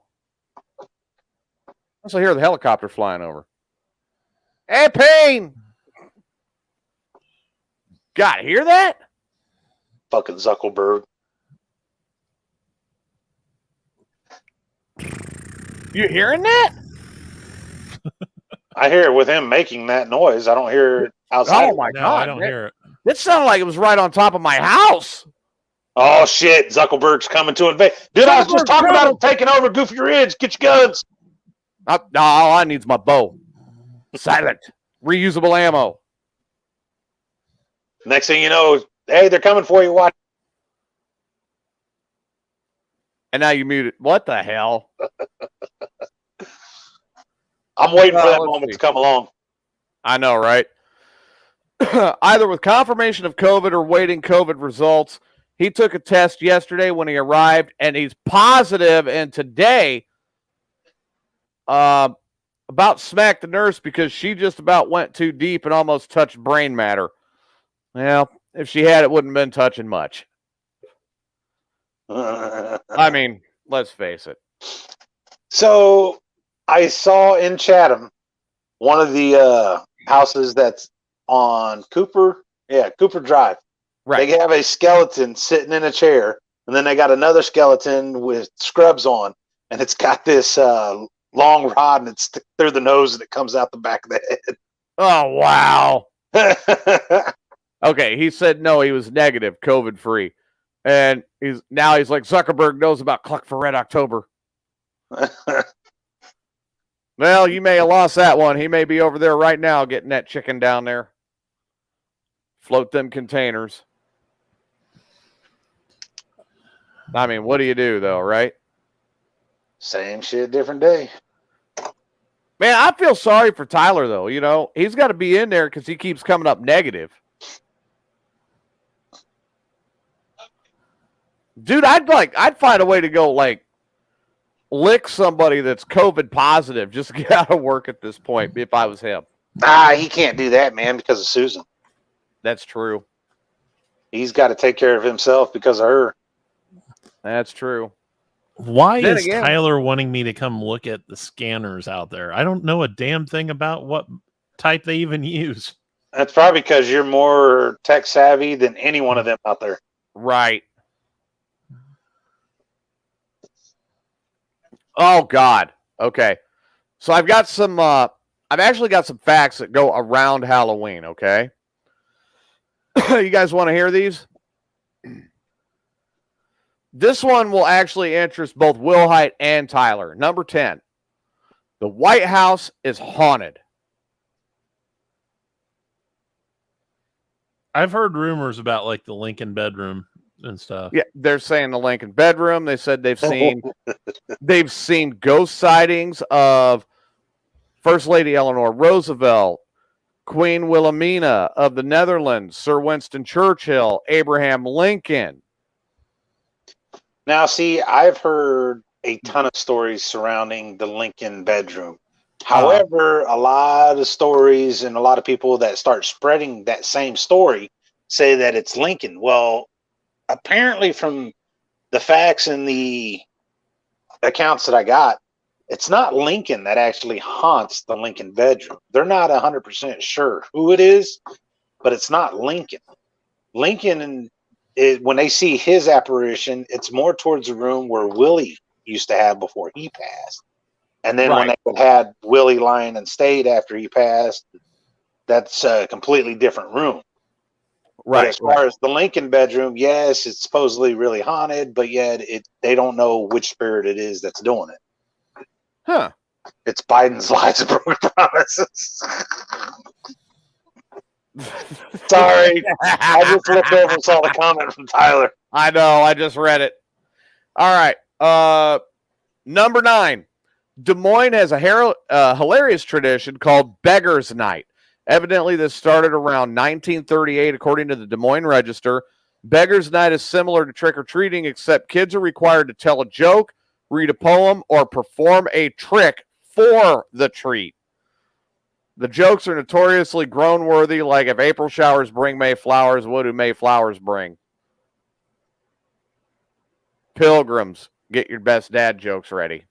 I hear the helicopter flying over. Hey, Payne! God, hear that? Fucking Zuckerberg. You hearing that? I hear it with him making that noise. I don't hear it outside. Oh my God! I don't hear it. It sounded like it was right on top of my house. Oh shit! Zuckerberg's coming to invade. Dude, I was just talking about him taking over Goofy Ridge. Get your guns. No, all I need is my bow. Silent. Reusable ammo. Next thing you know, hey, they're coming for you. Watch. And now you muted. What the hell? I'm waiting for that moment to come along. I know, right? Either with confirmation of COVID or waiting COVID results. He took a test yesterday when he arrived, and he's positive. And today, about smacked the nurse because she just about went too deep and almost touched brain matter. Well, if she had, it wouldn't have been touching much. I mean, let's face it. So I saw in Chatham one of the houses that's on Cooper Drive. Right. They have a skeleton sitting in a chair, and then they got another skeleton with scrubs on, and it's got this long rod, and it's stuck through the nose, and it comes out the back of the Oh, wow. head. Okay, he said no, he was negative, COVID free. And he's like, Zuckerberg knows about Cluck for Red October. Well, you may have lost that one. He may be over there right now getting that chicken down there. Float them containers. I mean, what do you do, though, right? Same shit, different day. Man, I feel sorry for Tyler, though. You know, he's got to be in there because he keeps coming up negative. Dude, I'd find a way to go, like, lick somebody that's COVID positive just to get out of work at this point if I was him. He can't do that, man, because of Susan. That's true. He's got to take care of himself because of her. That's true. Why is Tyler wanting me to come look at the scanners out there? I don't know a damn thing about what type they even use. That's probably because you're more tech savvy than any one of them out there. Right. Oh, God. Okay. So I've got some, I've actually got some facts that go around Halloween, okay? You guys want to hear these? This one will actually interest both Wilhite and Tyler. Number 10. The White House is haunted. I've heard rumors about like the Lincoln bedroom and stuff. Yeah, they're saying the Lincoln bedroom. They said they've seen ghost sightings of First Lady Eleanor Roosevelt, Queen Wilhelmina of the Netherlands, Sir Winston Churchill, Abraham Lincoln. Now, see, I've heard a ton of stories surrounding the Lincoln bedroom. However, a lot of stories and a lot of people that start spreading that same story say that it's Lincoln. Well, apparently from the facts and the accounts that I got, it's not Lincoln that actually haunts the Lincoln bedroom. They're not 100% sure who it is, but it's not Lincoln. Lincoln, when they see his apparition, it's more towards the room where Willie used to have before he passed. And then when they had Willie lying in state after he passed, that's a completely different room. Right. But as far as the Lincoln bedroom, yes, it's supposedly really haunted, but yet they don't know which spirit it is that's doing it. Huh. It's Biden's lies and broken promises. Sorry. I just looked over and saw the comment from Tyler. I know. I just read it. All right. Number 9. Des Moines has a hilarious tradition called Beggar's Night. Evidently, this started around 1938, according to the Des Moines Register. Beggar's Night is similar to trick-or-treating, except kids are required to tell a joke, read a poem, or perform a trick for the treat. The jokes are notoriously groan-worthy, like if April showers bring May flowers, what do May flowers bring? Pilgrims, get your best dad jokes ready.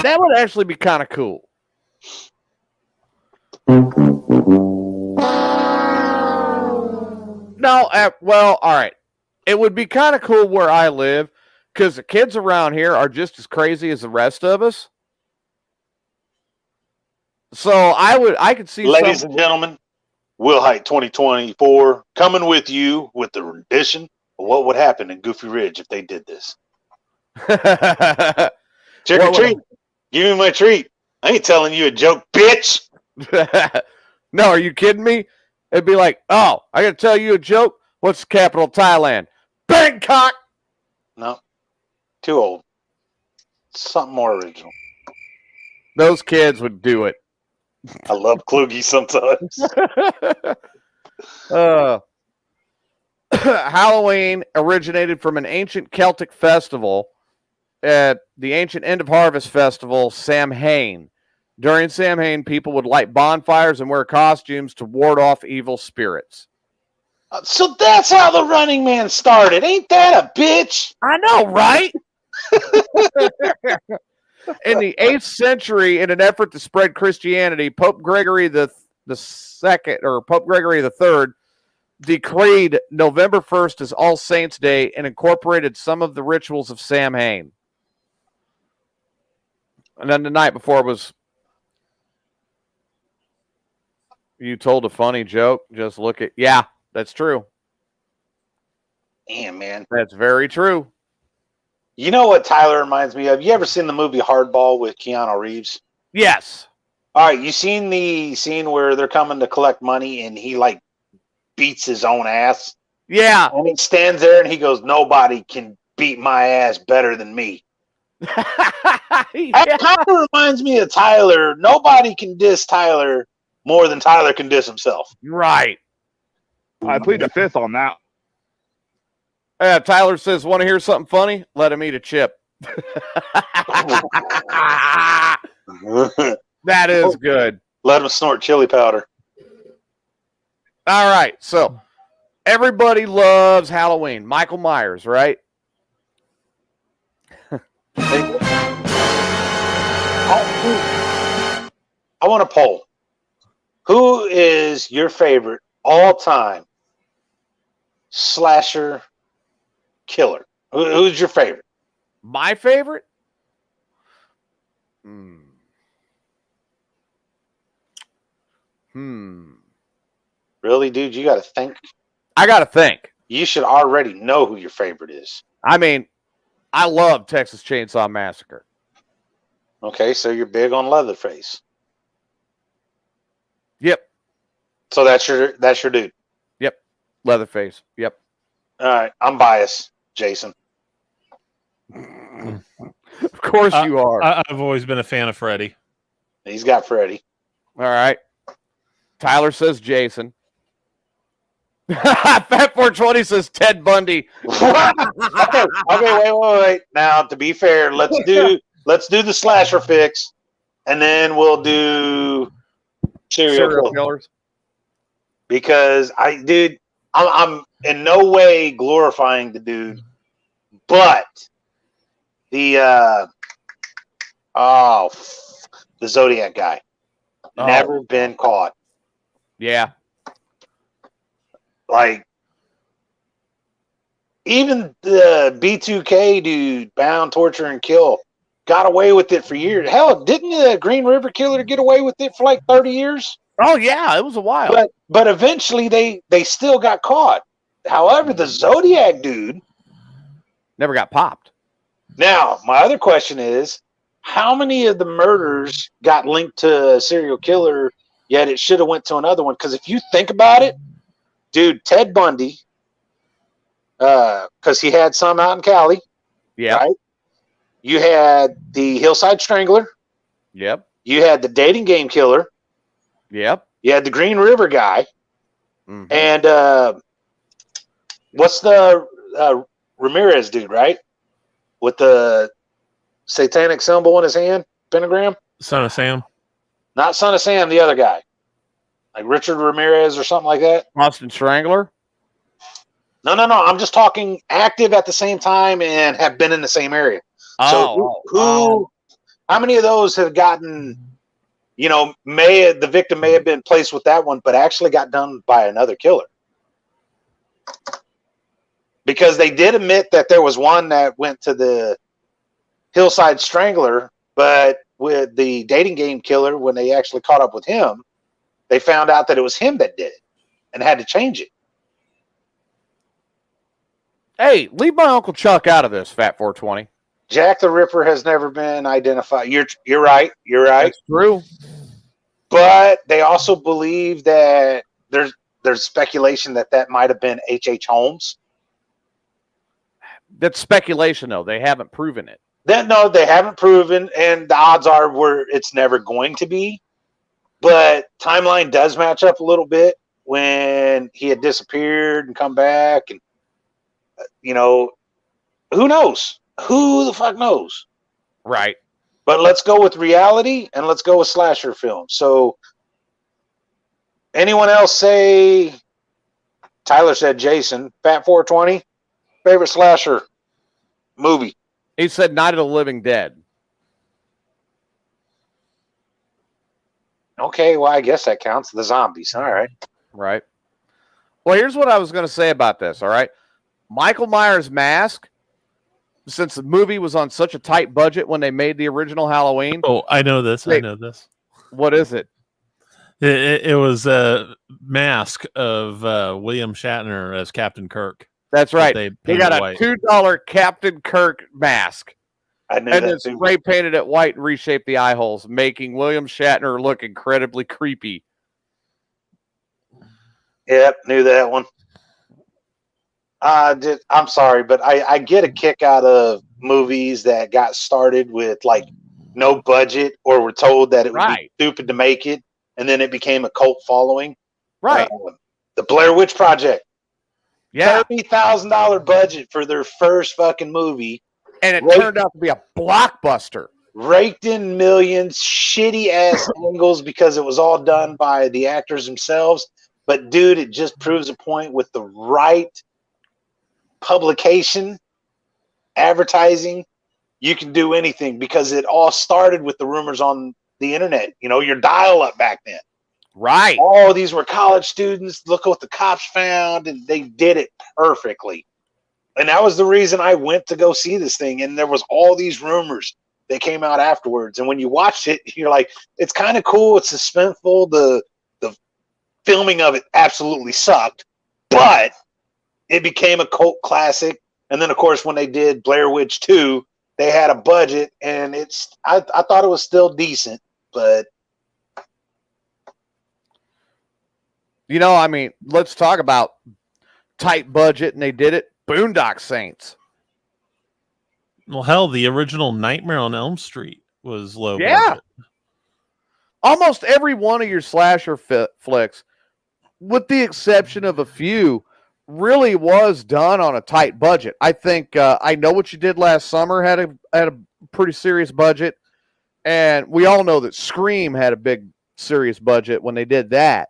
That would actually be kind of cool. No, well, all right. It would be kind of cool where I live because the kids around here are just as crazy as the rest of us. So I could see. Ladies and gentlemen, Wilhite 2024 coming with you with the rendition of what would happen in Goofy Ridge if they did this. Trick or treat. Give me my treat. I ain't telling you a joke, bitch. No, are you kidding me? It'd be like, oh, I got to tell you a joke. What's the capital of Thailand? Bangkok. No, too old. Something more original. Those kids would do it. I love Kluge sometimes. Halloween originated from an ancient Celtic festival at the ancient end of harvest festival, Samhain. During Samhain, people would light bonfires and wear costumes to ward off evil spirits. So that's how the Running Man started. Ain't that a bitch? I know, right? In the 8th century, in an effort to spread Christianity, Pope Gregory the Second or Pope Gregory the Third decreed November 1st as All Saints' Day and incorporated some of the rituals of Samhain. And then the night before was, you told a funny joke. Just look at, yeah, that's true. Damn, man. That's very true. You know what Tyler reminds me of? You ever seen the movie Hardball with Keanu Reeves? Yes. All right, you seen the scene where they're coming to collect money and he like beats his own ass? Yeah. And he stands there and he goes, "Nobody can beat my ass better than me." That kind of reminds me of Tyler. Nobody can diss Tyler more than Tyler can diss himself. Right. I plead the fifth on that. Tyler says, want to hear something funny? Let him eat a chip. That is good. Let him snort chili powder. All right. So everybody loves Halloween. Michael Myers, right? I want a poll. Who is your favorite all-time slasher killer? Who's your favorite? My favorite? Really, dude? You got to think. I got to think. You should already know who your favorite is. I mean, I love Texas Chainsaw Massacre. Okay, so you're big on Leatherface. Yep. So that's your dude. Yep. Leatherface. Yep. All right, I'm biased, Jason. Of course you are. I've always been a fan of Freddy. He's got Freddy. All right. Tyler says Jason. Fat 420 says Ted Bundy. Okay, wait. Now, to be fair, let's do the slasher fix, and then we'll do serial killers. Because I'm in no way glorifying the dude, but the Zodiac guy never been caught. Yeah. Like, even the B2K dude, Bound, Torture, and Kill, got away with it for years. Hell, didn't the Green River Killer get away with it for like 30 years? Oh, yeah, it was a while. But eventually they still got caught. However, the Zodiac dude never got popped. Now, my other question is, how many of the murders got linked to a serial killer, yet it should have went to another one? Because if you think about it, dude, Ted Bundy, because he had some out in Cali. Yeah. Right? You had the Hillside Strangler. Yep. You had the Dating Game Killer. Yep. You had the Green River guy. Mm-hmm. And what's the Ramirez dude, right? With the satanic symbol in his hand, pentagram? Son of Sam. Not Son of Sam, the other guy. Like Richard Ramirez or something like that. Austin Strangler? No. I'm just talking active at the same time and have been in the same area. How many of those have gotten, the victim may have been placed with that one, but actually got done by another killer? Because they did admit that there was one that went to the Hillside Strangler, but with the Dating Game Killer, when they actually caught up with him, they found out that it was him that did it and had to change it. Hey, leave my Uncle Chuck out of this, Fat 420. Jack the Ripper has never been identified. You're right. That's true. But they also believe that there's speculation that might have been H.H. Holmes. That's speculation, though. They haven't proven it. No, they haven't proven, and the odds are it's never going to be. But timeline does match up a little bit when he had disappeared and come back, and who knows? Who the fuck knows? Right. But let's go with reality and let's go with slasher film. So, anyone else say Tyler said Jason. Fat 420, favorite slasher movie. He said Night of the Living Dead. Okay, well, I guess that counts. The zombies. All right. Right. Well, here's what I was going to say about this, all right? Michael Myers' Mask, since the movie was on such a tight budget when they made the original Halloween. Oh, I know this. I know this. What is it? It was a mask of William Shatner as Captain Kirk. That's right. They got a white. $2 Captain Kirk mask. I knew And that then too. spray painted it white and reshaped the eye holes, making William Shatner look incredibly creepy. Yep, knew that one. I'm sorry, but I get a kick out of movies that got started with like no budget or were told that it would be stupid to make it, and then it became a cult following. Right. The Blair Witch Project. Yeah. $30,000 budget for their first fucking movie. And it turned out to be a blockbuster. Raked in millions, shitty ass angles because it was all done by the actors themselves. But dude, it just proves a point with the right publication, advertising, you can do anything because it all started with the rumors on the internet. You know, your dial-up back then. Right. Oh, these were college students. Look what the cops found, and they did it perfectly. And that was the reason I went to go see this thing. And there was all these rumors that came out afterwards. And when you watched it, you're like, it's kind of cool. It's suspenseful. The filming of it absolutely sucked, but it became a cult classic. And then, of course, when they did Blair Witch 2, they had a budget, and I thought it was still decent, but. You know, I mean, let's talk about tight budget, and they did it. Boondock Saints. Well, hell, the original Nightmare on Elm Street was low Yeah. budget. Almost every one of your slasher flicks, with the exception of a few, really was done on a tight budget. I think I Know What You Did Last Summer had a pretty serious budget, and we all know that Scream had a big serious budget when they did that.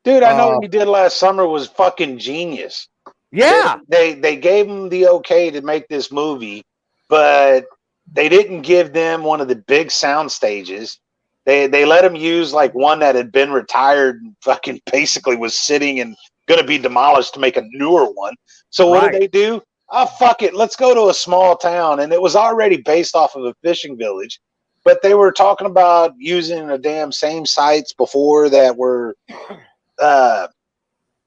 Dude, I Know What You Did Last Summer was fucking genius. Yeah. They gave them the okay to make this movie, but they didn't give them one of the big sound stages. They let them use like one that had been retired and fucking basically was sitting and going to be demolished to make a newer one. So what did they do? Oh, fuck it. Let's go to a small town. And it was already based off of a fishing village, but they were talking about using the damn same sites before that were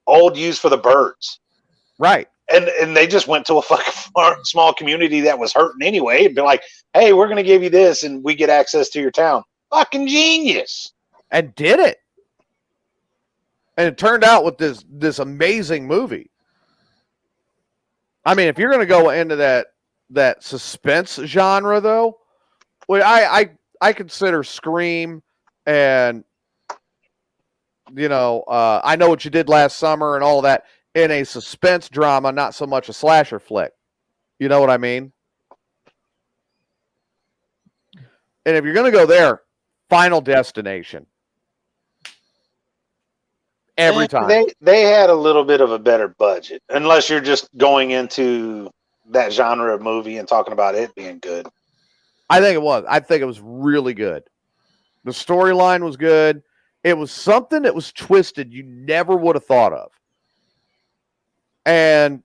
old used for the birds. Right. And they just went to a fucking small community that was hurting anyway and be like, hey, we're going to give you this and we get access to your town. Fucking genius. And did it. And it turned out with this amazing movie. I mean, if you're going to go into that suspense genre, though, well, I consider Scream and, you know, I Know What You Did Last Summer and all that in a suspense drama, not so much a slasher flick. You know what I mean? And if you're going to go there, Final Destination. Every time. They had a little bit of a better budget, unless you're just going into that genre of movie and talking about it being good. I think it was. I think it was really good. The storyline was good. It was something that was twisted you never would have thought of. And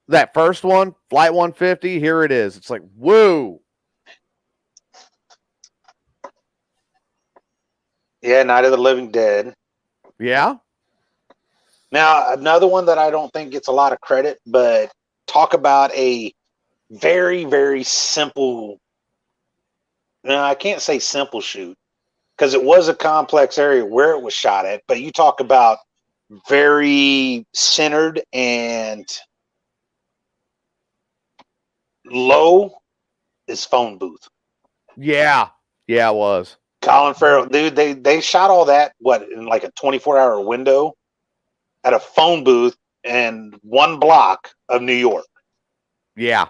that first one, Flight 150, here it is. It's like, whoa. Yeah, Night of the Living Dead. Yeah. Now, another one that I don't think gets a lot of credit, but talk about a very, very simple. No, I can't say simple shoot because it was a complex area where it was shot at, but you talk about very centered and low is Phone Booth. Yeah. Yeah, it was. Colin Farrell, dude, they shot all that, in like a 24-hour window at a phone booth in one block of New York. Yeah.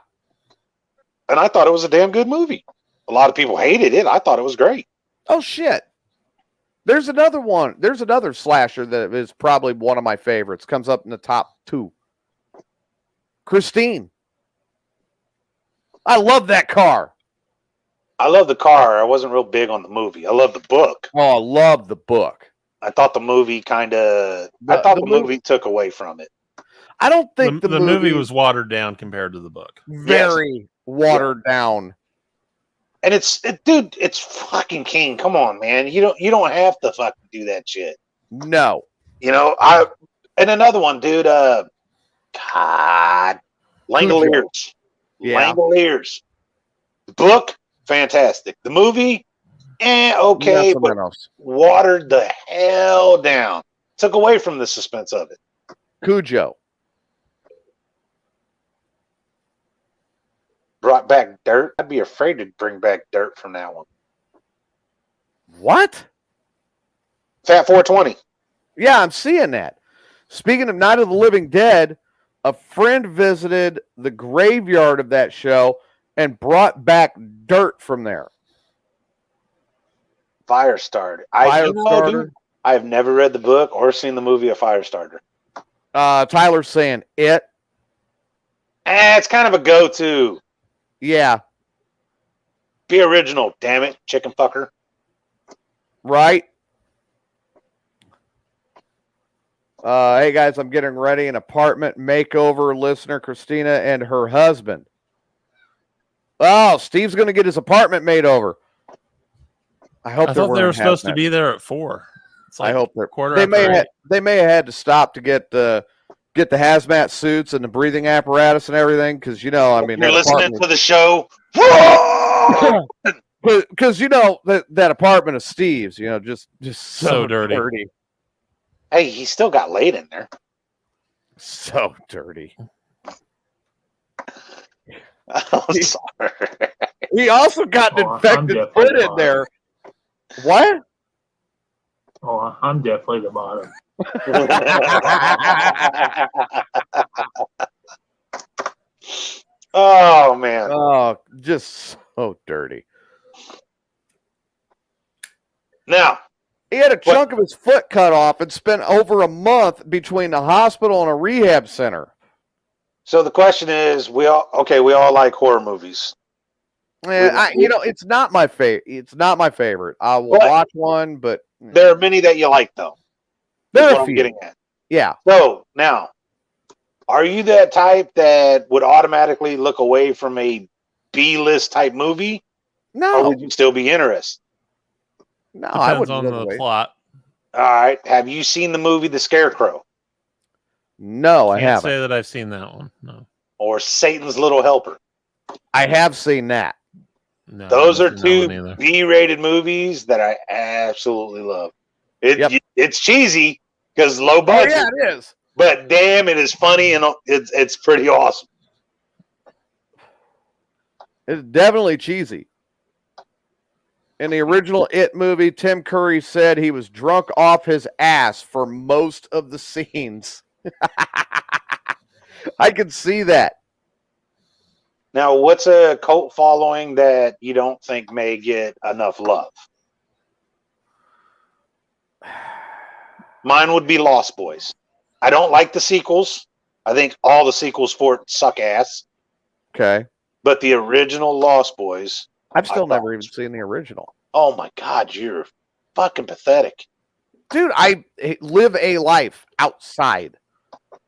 And I thought it was a damn good movie. A lot of people hated it. I thought it was great. Oh, shit. There's another one. There's another slasher that is probably one of my favorites. Comes up in the top 2. Christine. I love that car. I love the car. I wasn't real big on the movie. I love the book. Oh, I love the book. I thought the movie the movie took away from it. I don't think the movie was watered down compared to the book. Very watered down. And it's fucking King. Come on, man. You don't have to fucking do that shit. No. And another one, dude. God, Langoliers. Yeah. Langoliers. The book, fantastic. The movie, okay, but watered the hell down. Took away from the suspense of it. Cujo. Brought back dirt. I'd be afraid to bring back dirt from that one. What? Fat 420. Yeah, I'm seeing that. Speaking of Night of the Living Dead, a friend visited the graveyard of that show and brought back dirt from there. Firestarter. Dude, I've never read the book or seen the movie of Firestarter. Tyler's saying it. It's kind of a go-to. Yeah. Be original, damn it, chicken fucker. Right. Hey guys, I'm getting ready an apartment makeover. Listener Christina and her husband. Oh, Steve's going to get his apartment made over. I thought they were supposed to be there at 4. It's like I hope they're quarter. They may have had to stop to get the hazmat suits and the breathing apparatus and everything because you're listening to the show. Because that apartment of Steve's, just so dirty. Hey, he still got laid in there. So dirty. I'm sorry. He also got an infected foot in there. What? Oh, I'm definitely the bottom. Oh, man. Oh, just so dirty. Now, he had a chunk of his foot cut off and spent over a month between the hospital and a rehab center. So the question is, we all like horror movies. Yeah, it's not my favorite. It's not my favorite. I will watch one, but there are many that you like, though. There That's are what a few. I'm getting at. Yeah. So now, are you that type that would automatically look away from a B-list type movie? No. Or would you still be interested? No, Depends I wouldn't on look the away. plot. All right. Have you seen the movie The Scarecrow? No, I Can't haven't. say that I've seen that one. No. Or Satan's Little Helper? I have seen that. No, Those I are haven't seen that two one either. B-rated movies that I absolutely love. It's cheesy because low Oh, budget, yeah, it is. but damn, it is funny and it's pretty awesome. It's definitely cheesy. In the original It movie, Tim Curry said he was drunk off his ass for most of the scenes. I can see that. Now, what's a cult following that you don't think may get enough love? Mine would be Lost Boys. I don't like the sequels. I think all the sequels for it suck ass. Okay. But the original Lost Boys. I've still never even seen the original. Oh my God, you're fucking pathetic. Dude, I live a life outside.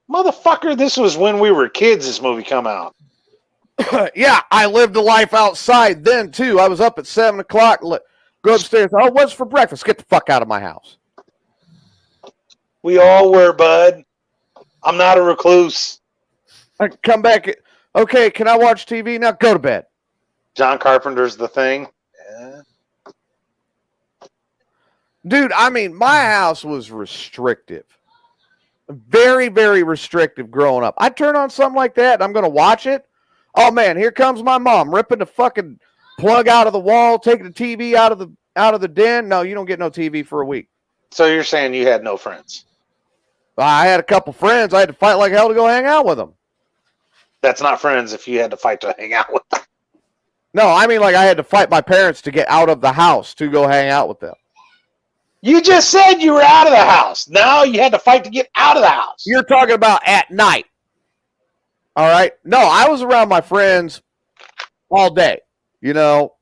Motherfucker, this was when we were kids, this movie come out. Yeah, I lived a life outside then, too. I was up at 7 o'clock, go upstairs. Oh, what's for breakfast? Get the fuck out of my house. We all were, bud. I'm not a recluse. I come back. Okay, can I watch TV now? Go to bed. John Carpenter's The Thing. Yeah. Dude, I mean, my house was restrictive. Very, very restrictive growing up. I turn on something like that, and I'm going to watch it. Oh, man, here comes my mom ripping the fucking plug out of the wall, taking the TV out of the den. No, you don't get no TV for a week. So you're saying you had no friends? I had a couple friends. I had to fight like hell to go hang out with them. That's not friends if you had to fight to hang out with them. No, I mean like I had to fight my parents to get out of the house to go hang out with them. You just said you were out of the house. Now you had to fight to get out of the house. You're talking about at night. All right. No, I was around my friends all day. You know.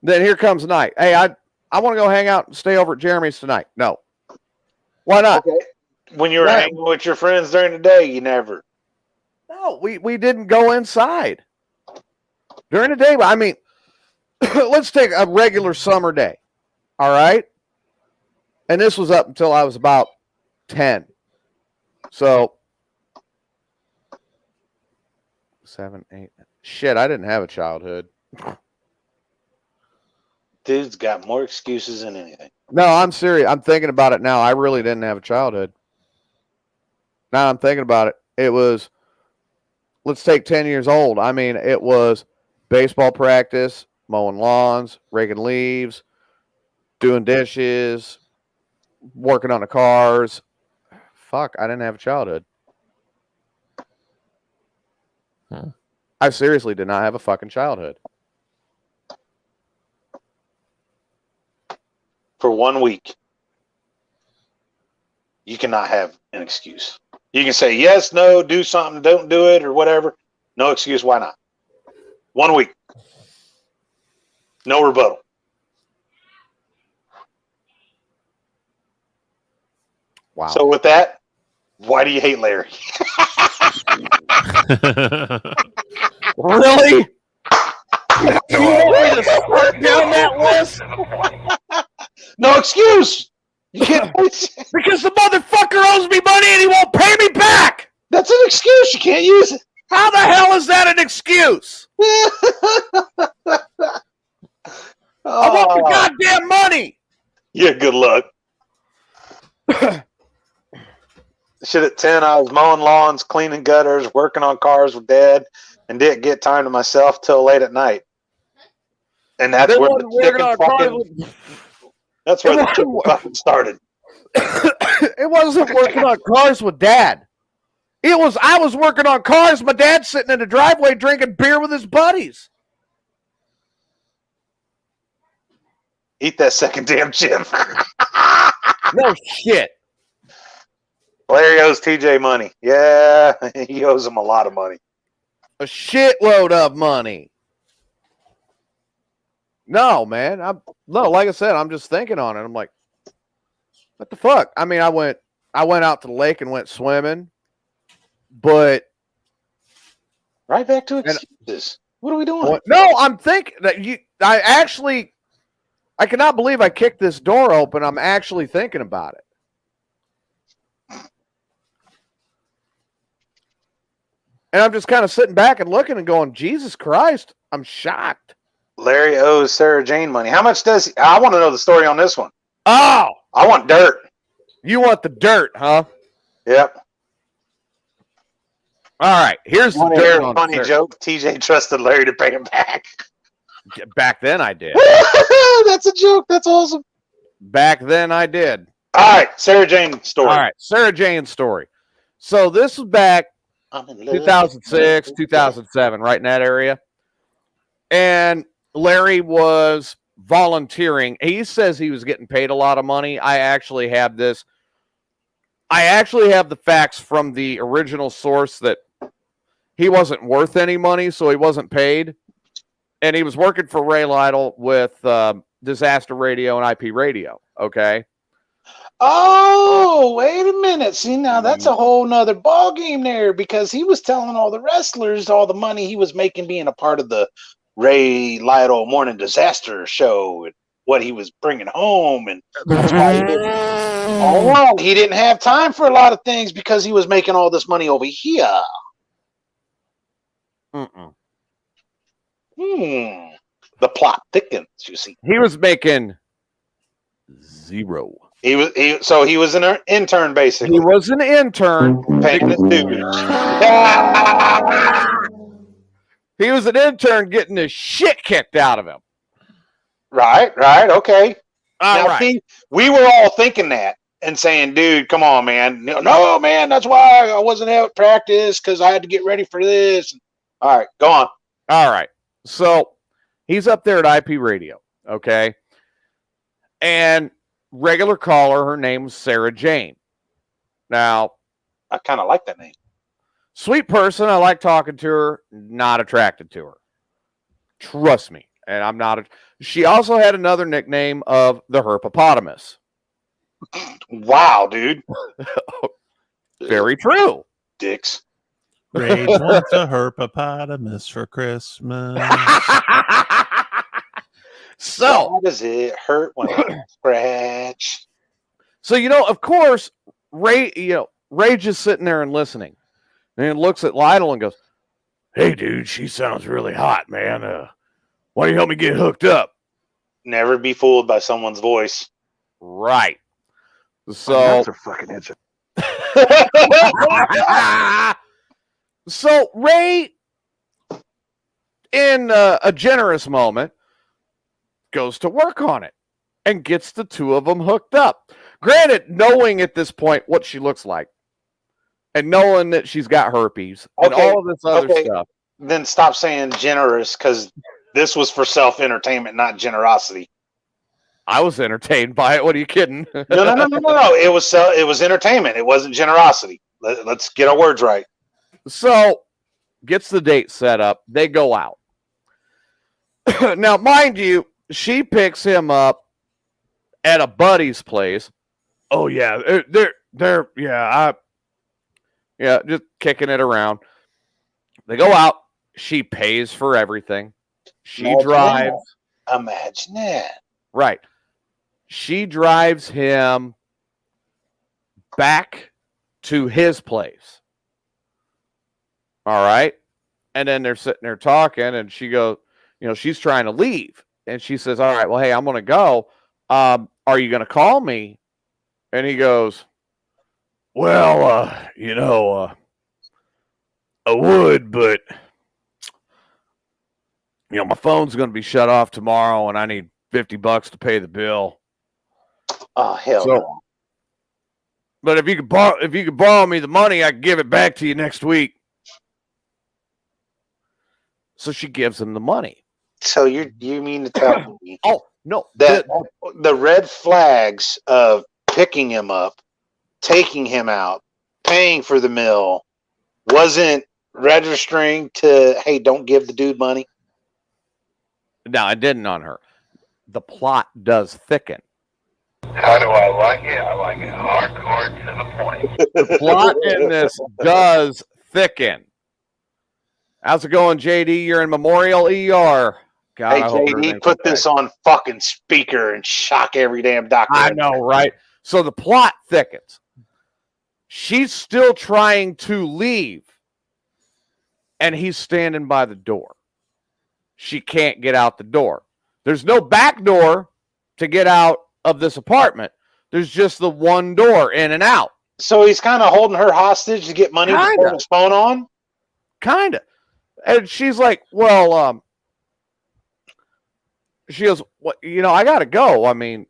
Then here comes night. Hey, I want to go hang out and stay over at Jeremy's tonight. No. Why not? Okay. When you were hanging with your friends during the day, you never. No, we didn't go inside during the day. I mean, let's take a regular summer day. All right. And this was up until I was about 10. So 7, 8. Shit, I didn't have a childhood. Dude's got more excuses than anything. No, I'm serious. I'm thinking about it now. I really didn't have a childhood. Now I'm thinking about it. It was, let's take 10 years old. I mean, it was baseball practice, mowing lawns, raking leaves, doing dishes, working on the cars. Fuck, I didn't have a childhood. I seriously did not have a fucking childhood. For 1 week, you cannot have an excuse. You can say yes, no, do something, don't do it, or whatever. No excuse. Why not? 1 week. No rebuttal. Wow. So with that, why do you hate Larry? Really? You want me to start down that list? No excuse. You can't. Because the motherfucker owes me money and he won't pay me back. That's an excuse. You can't use it. How the hell is that an excuse? I want the goddamn money. Yeah, good luck. Shit, at 10, I was mowing lawns, cleaning gutters, working on cars with Dad, and didn't get time to myself till late at night. And that's where the chicken fucking started. It wasn't working on cars with Dad. I was working on cars. My dad's sitting in the driveway drinking beer with his buddies. Eat that second damn chip. No shit. Larry owes TJ money. Yeah, he owes him a lot of money. A shitload of money. No, man. Like I said, I'm just thinking on it. I'm like, what the fuck? I mean, I went out to the lake and went swimming, but right back to excuses. What are we doing? No, I'm thinking that I cannot believe I kicked this door open. I'm actually thinking about it. And I'm just kind of sitting back and looking and going, Jesus Christ, I'm shocked. Larry owes Sarah Jane money. How much does he? I want to know the story on this one. Oh! I want dirt. You want the dirt, huh? Yep. All right. Here's the dirt on funny dirt. joke. TJ trusted Larry to pay him back. Back then I did. That's a joke. That's awesome. Back then I did. All right. Sarah Jane story. All right. Sarah Jane story. So this was back 2006, 2007, right in that area. And Larry was volunteering. He says he was getting paid a lot of money. I actually have the facts from the original source that he wasn't worth any money, so he wasn't paid. And he was working for Ray Lytle with Disaster Radio and IP Radio. Okay. Oh, wait a minute. See, now that's a whole nother ball game there, because he was telling all the wrestlers all the money he was making being a part of the Ray Lytle Morning Disaster show and what he was bringing home. And he didn't have time for a lot of things because he was making all this money over here. The plot thickens, you see. He was making zero. He was an intern, basically. He was an intern. Paying his dues. He was an intern getting the shit kicked out of him. Right, okay. See, we were all thinking that and saying, dude, come on, man. No, man, that's why I wasn't at practice, because I had to get ready for this. All right, go on. All right. So he's up there at IP Radio, okay? And regular caller. Her name's Sarah Jane. Now, I kind of like that name. Sweet person. I like talking to her. Not attracted to her. Trust me. And I'm not. She also had another nickname of the Herpopotamus. Wow, dude. Very true. Dicks. Rage wants a herpopotamus for Christmas. So how does it hurt when I scratch? So of course, Rage is sitting there and listening, and looks at Lytle and goes, "Hey, dude, she sounds really hot, man. Why don't you help me get hooked up?" Never be fooled by someone's voice. Right. So That's a fucking answer. So Ray, in a generous moment, goes to work on it and gets the two of them hooked up. Granted, knowing at this point what she looks like and knowing that she's got herpes and all of this other stuff. Then stop saying generous, because this was for self-entertainment, not generosity. I was entertained by it. What are you kidding? No. It was entertainment. It wasn't generosity. Let's get our words right. So, gets the date set up. They go out. Now, mind you, she picks him up at a buddy's place. Oh yeah, they're just kicking it around. They go out. She pays for everything. She drives. Imagine that. Right. She drives him back to his place. All right. And then they're sitting there talking, and she goes, she's trying to leave. And she says, all right, well, hey, I'm going to go. Are you going to call me? And he goes, well, I would, but, my phone's going to be shut off tomorrow, and I need $50 to pay the bill. Oh, hell no. But if you could borrow me the money, I can give it back to you next week. So she gives him the money. So you mean to tell me? Oh no, that the red flags of picking him up, taking him out, paying for the meal wasn't registering to, hey, don't give the dude money? No, I didn't on her. The plot does thicken. How do I like it? I like it hardcore to the point. The plot in this does thicken. How's it going, JD? You're in Memorial ER. God, hey, JD, put this on fucking speaker and shock every damn doctor. I know, right? So the plot thickens. She's still trying to leave, and he's standing by the door. She can't get out the door. There's no back door to get out of this apartment. There's just the one door in and out. So he's kind of holding her hostage to get money to turn his phone on? Kind of. And she's like, well, she goes, well, I got to go. I mean,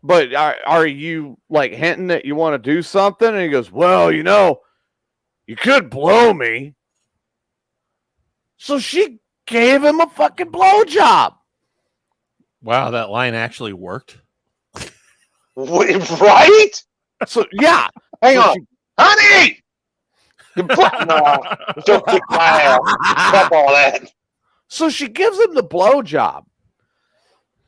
but are you like hinting that you want to do something? And he goes, well, you could blow me. So she gave him a fucking blowjob. Wow, that line actually worked. Right? So, yeah. Hang on. Honey! No, don't kick my ass. Stop all that. So she gives him the blowjob.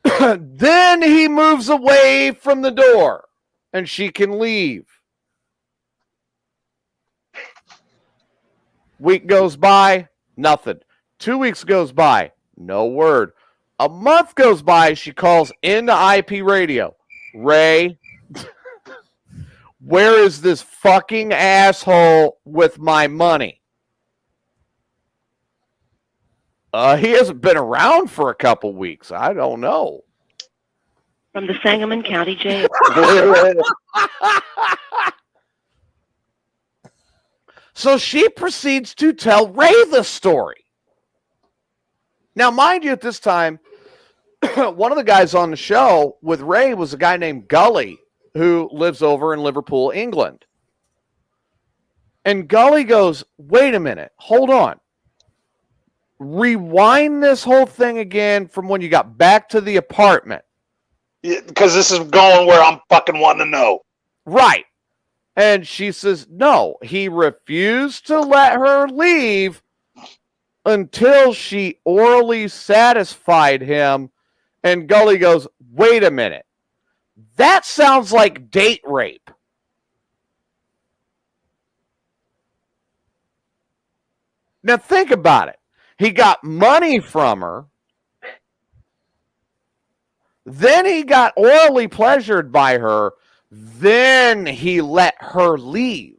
Then he moves away from the door and she can leave. Week goes by, nothing. 2 weeks goes by, no word. A month goes by, she calls into IP radio. Ray, where is this fucking asshole with my money? He hasn't been around for a couple weeks. I don't know. From the Sangamon County Jail. So she proceeds to tell Ray the story. Now, mind you, at this time, one of the guys on the show with Ray was a guy named Gully, who lives over in Liverpool, England. And Gully goes, wait a minute, hold on. Rewind this whole thing again from when you got back to the apartment. Because this is going where I'm fucking wanting to know. Right. And she says, no, he refused to let her leave until she orally satisfied him. And Gully goes, wait a minute. That sounds like date rape. Now think about it. He got money from her. Then he got orally pleasured by her. Then he let her leave.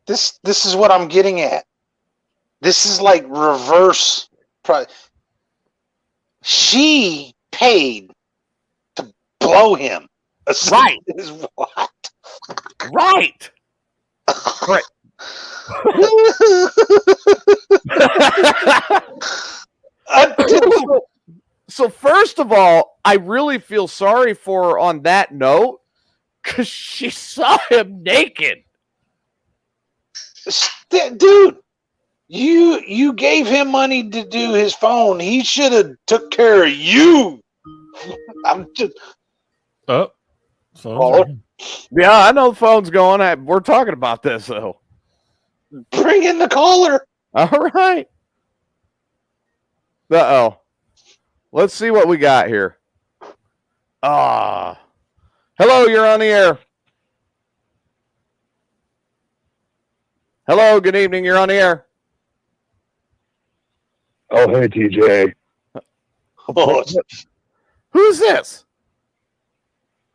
This is what I'm getting at. This is like reverse. She paid to blow him. Right. Is what? Right. Right. So first of all, I really feel sorry for her on that note because she saw him naked. Dude, you gave him money to do his phone. He should have took care of you. I'm just. Oh, yeah, I know the phone's going. We're talking about this though. Bring in the caller. All right. Uh-oh. Let's see what we got here. Hello, you're on the air. Hello, good evening, you're on the air. Oh, hey, TJ. Oh, who's this?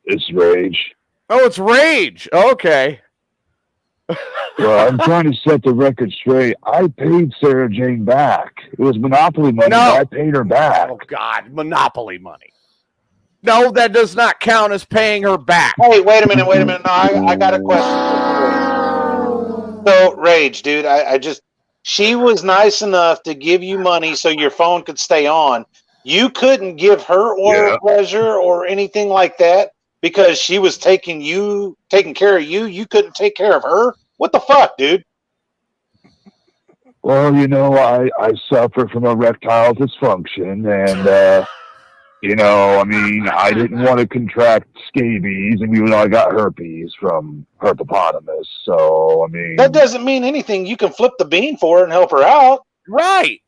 It's Rage. Oh, it's Rage. Okay. Well, I'm trying to set the record straight. I paid Sarah Jane back. It was Monopoly money, but I paid her back. Oh, God, Monopoly money. No, that does not count as paying her back. Hey, wait a minute. No, I got a question. So, Rage, dude, she was nice enough to give you money so your phone could stay on. You couldn't give her oral pleasure or anything like that because she was taking care of you. You couldn't take care of her. What the fuck, dude? Well, I suffer from erectile dysfunction, and I didn't want to contract scabies, and even though I got herpes from herpopotamus, so that doesn't mean anything. You can flip the bean for her and help her out, right?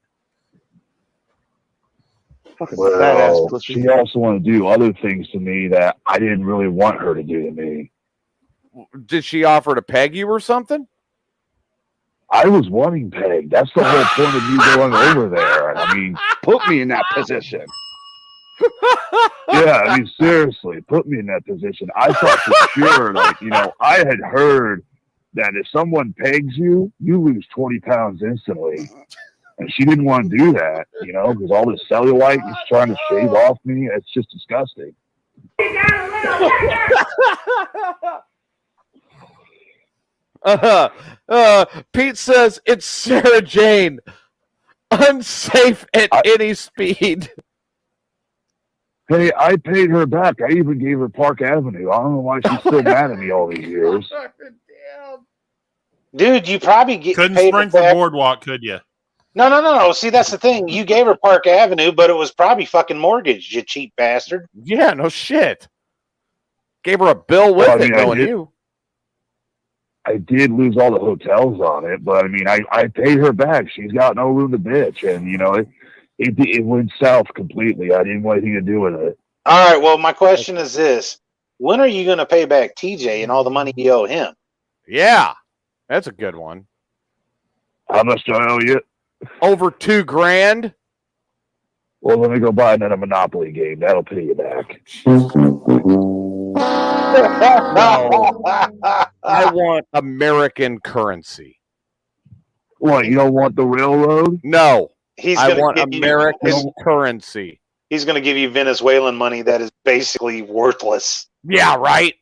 Well, she also wanted to do other things to me that I didn't really want her to do to me. Did she offer to peg you or something? I was wanting pegged. That's the whole point of you going over there. Put me in that position. Yeah, seriously, put me in that position. I thought for sure, I had heard that if someone pegs you, you lose 20 pounds instantly. And she didn't want to do that, because all this cellulite is trying to shave off me. It's just disgusting. Pete says it's Sarah Jane. Unsafe at any speed. Hey, I paid her back. I even gave her Park Avenue. I don't know why she's still mad at me all these years. dude. You probably couldn't spring for Boardwalk, could you? No. See, that's the thing. You gave her Park Avenue, but it was probably fucking mortgaged, you cheap bastard. Yeah, no shit. Gave her a bill with it, knowing you. I did lose all the hotels on it, but I paid her back. She's got no room to bitch, and it went south completely. I didn't want anything to do with it. All right. Well, my question is this: when are you going to pay back TJ and all the money you owe him? Yeah, that's a good one. How much do I owe you? Over $2,000. Well, let me go buy another Monopoly game. That'll pay you back. No. I want American currency. What, you don't want the railroad? No. I want American currency. He's going to give you Venezuelan money that is basically worthless. Yeah, right?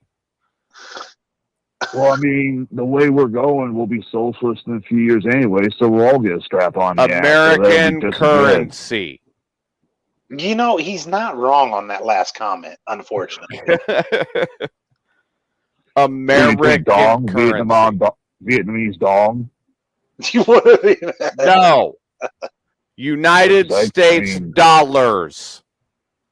Well, the way we're going, we'll be socialist in a few years anyway, so we'll all get a strap on the American currency. He's not wrong on that last comment, unfortunately. American dong, currency. Vietnamese dong. No. United States dollars.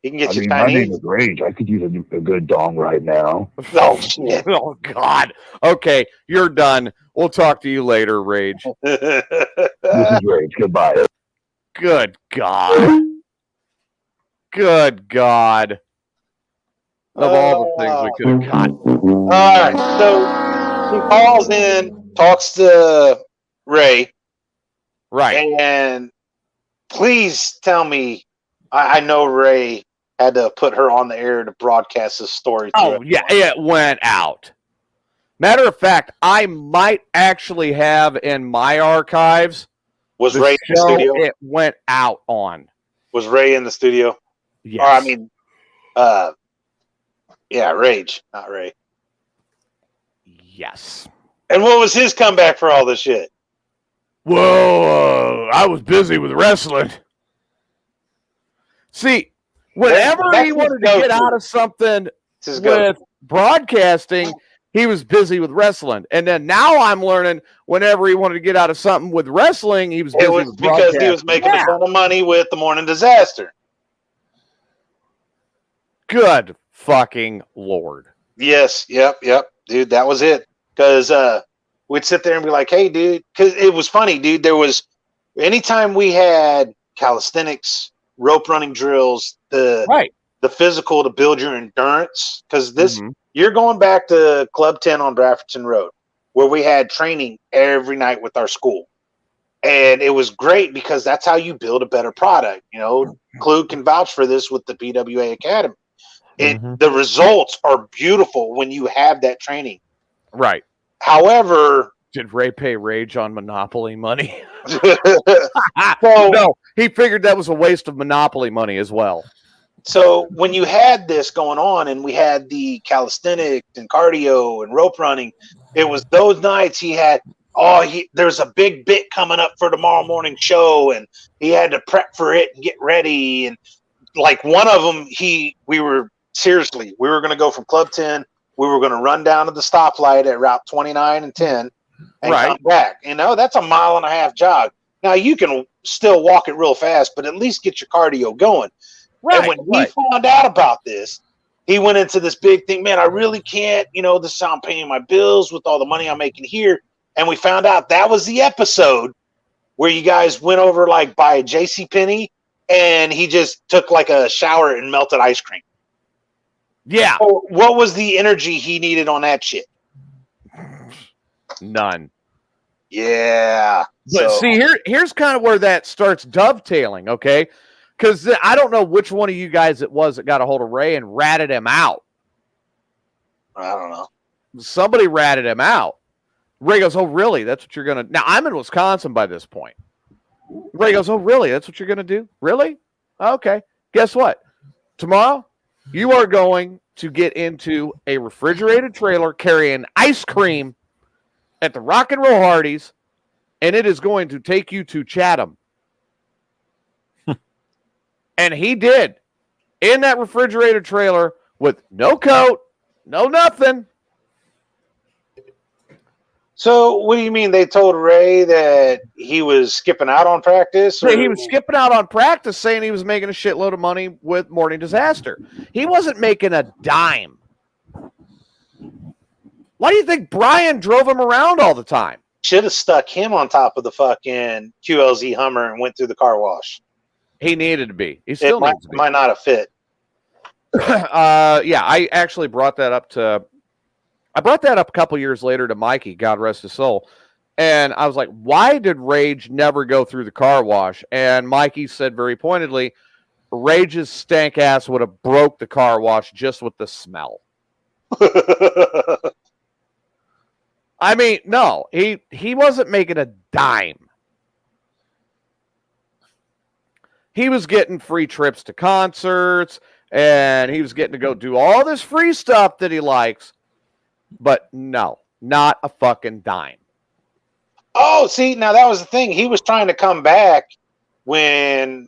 He can get you my name Chinese. is Rage. I could use a good dong right now. Oh shit! Oh God. Okay, you're done. We'll talk to you later, Rage. This is Rage. Goodbye. Good God. Good God. Of all the things we could have got. All right, so he calls in, talks to Ray. Right. And please tell me, I know Ray had to put her on the air to broadcast this story. Oh, yeah, it went out. Matter of fact, I might actually have in my archives. Was Ray in the studio? It went out on. Was Ray in the studio? Yes. Or, I mean, yeah, Rage, not Ray. Yes. And what was his comeback for all this shit? Well, I was busy with wrestling. See, whenever That's he wanted to his get go-to. out of something his with go-to. broadcasting, he was busy with wrestling. And then now I'm learning whenever he wanted to get out of something with wrestling, he was busy It was with because broadcasting. he was making a ton of money with the Morning Disaster. Good fucking Lord. Yes, yep. Dude, that was it. Because we'd sit there and be like, hey, dude, because it was funny, dude. There was, anytime we had calisthenics, rope running drills, the physical to build your endurance, because this, you're going back to Club 10 on Brafferton Road, where we had training every night with our school. And it was great because that's how you build a better product. You know, Klug can vouch for this with the PWA Academy. The results are beautiful when you have that training. Right. However, did Ray pay Rage on Monopoly money? So, no, he figured that was a waste of Monopoly money as well. So when you had this going on and we had the calisthenics and cardio and rope running, it was those nights he had, there's a big bit coming up for tomorrow morning show, and he had to prep for it and get ready. And like one of them, we were going to go from Club 10. We were going to run down to the stoplight at Route 29 and 10 and come back. You know, that's a 1.5 mile jog. Now you can still walk it real fast, but at least get your cardio going. And when he found out about this, he went into this big thing. Man, I really can't, this is how I'm paying my bills with all the money I'm making here. And we found out that was the episode where you guys went over like by a JCPenney and he just took like a shower and melted ice cream. Yeah. So what was the energy he needed on that shit? None. Yeah. But see, here's kind of where that starts dovetailing, okay? Because I don't know which one of you guys it was that got a hold of Ray and ratted him out. I don't know. Somebody ratted him out. Ray goes, oh, really? That's what you're going to... Now, I'm in Wisconsin by this point. Ray goes, oh, really? That's what you're going to do? Really? Okay. Guess what? Tomorrow, you are going to get into a refrigerated trailer carrying ice cream at the Rock and Roll Hardee's, and it is going to take you to Chatham. And he did. In that refrigerated trailer with no coat, no nothing. So what do you mean they told Ray that he was skipping out on practice? Or? He was skipping out on practice saying he was making a shitload of money with Morning Disaster. He wasn't making a dime. Why do you think Brian drove him around all the time? Should have stuck him on top of the fucking QLZ Hummer and went through the car wash. He needed to be. He still needs to be. Might not have fit. Yeah, I actually brought that up a couple years later to Mikey, God rest his soul. And I was like, why did Rage never go through the car wash? And Mikey said very pointedly, Rage's stank ass would have broke the car wash just with the smell. I mean, no, he wasn't making a dime. He was getting free trips to concerts, and he was getting to go do all this free stuff that he likes. But no, not a fucking dime. Oh, see, now that was the thing. He was trying to come back when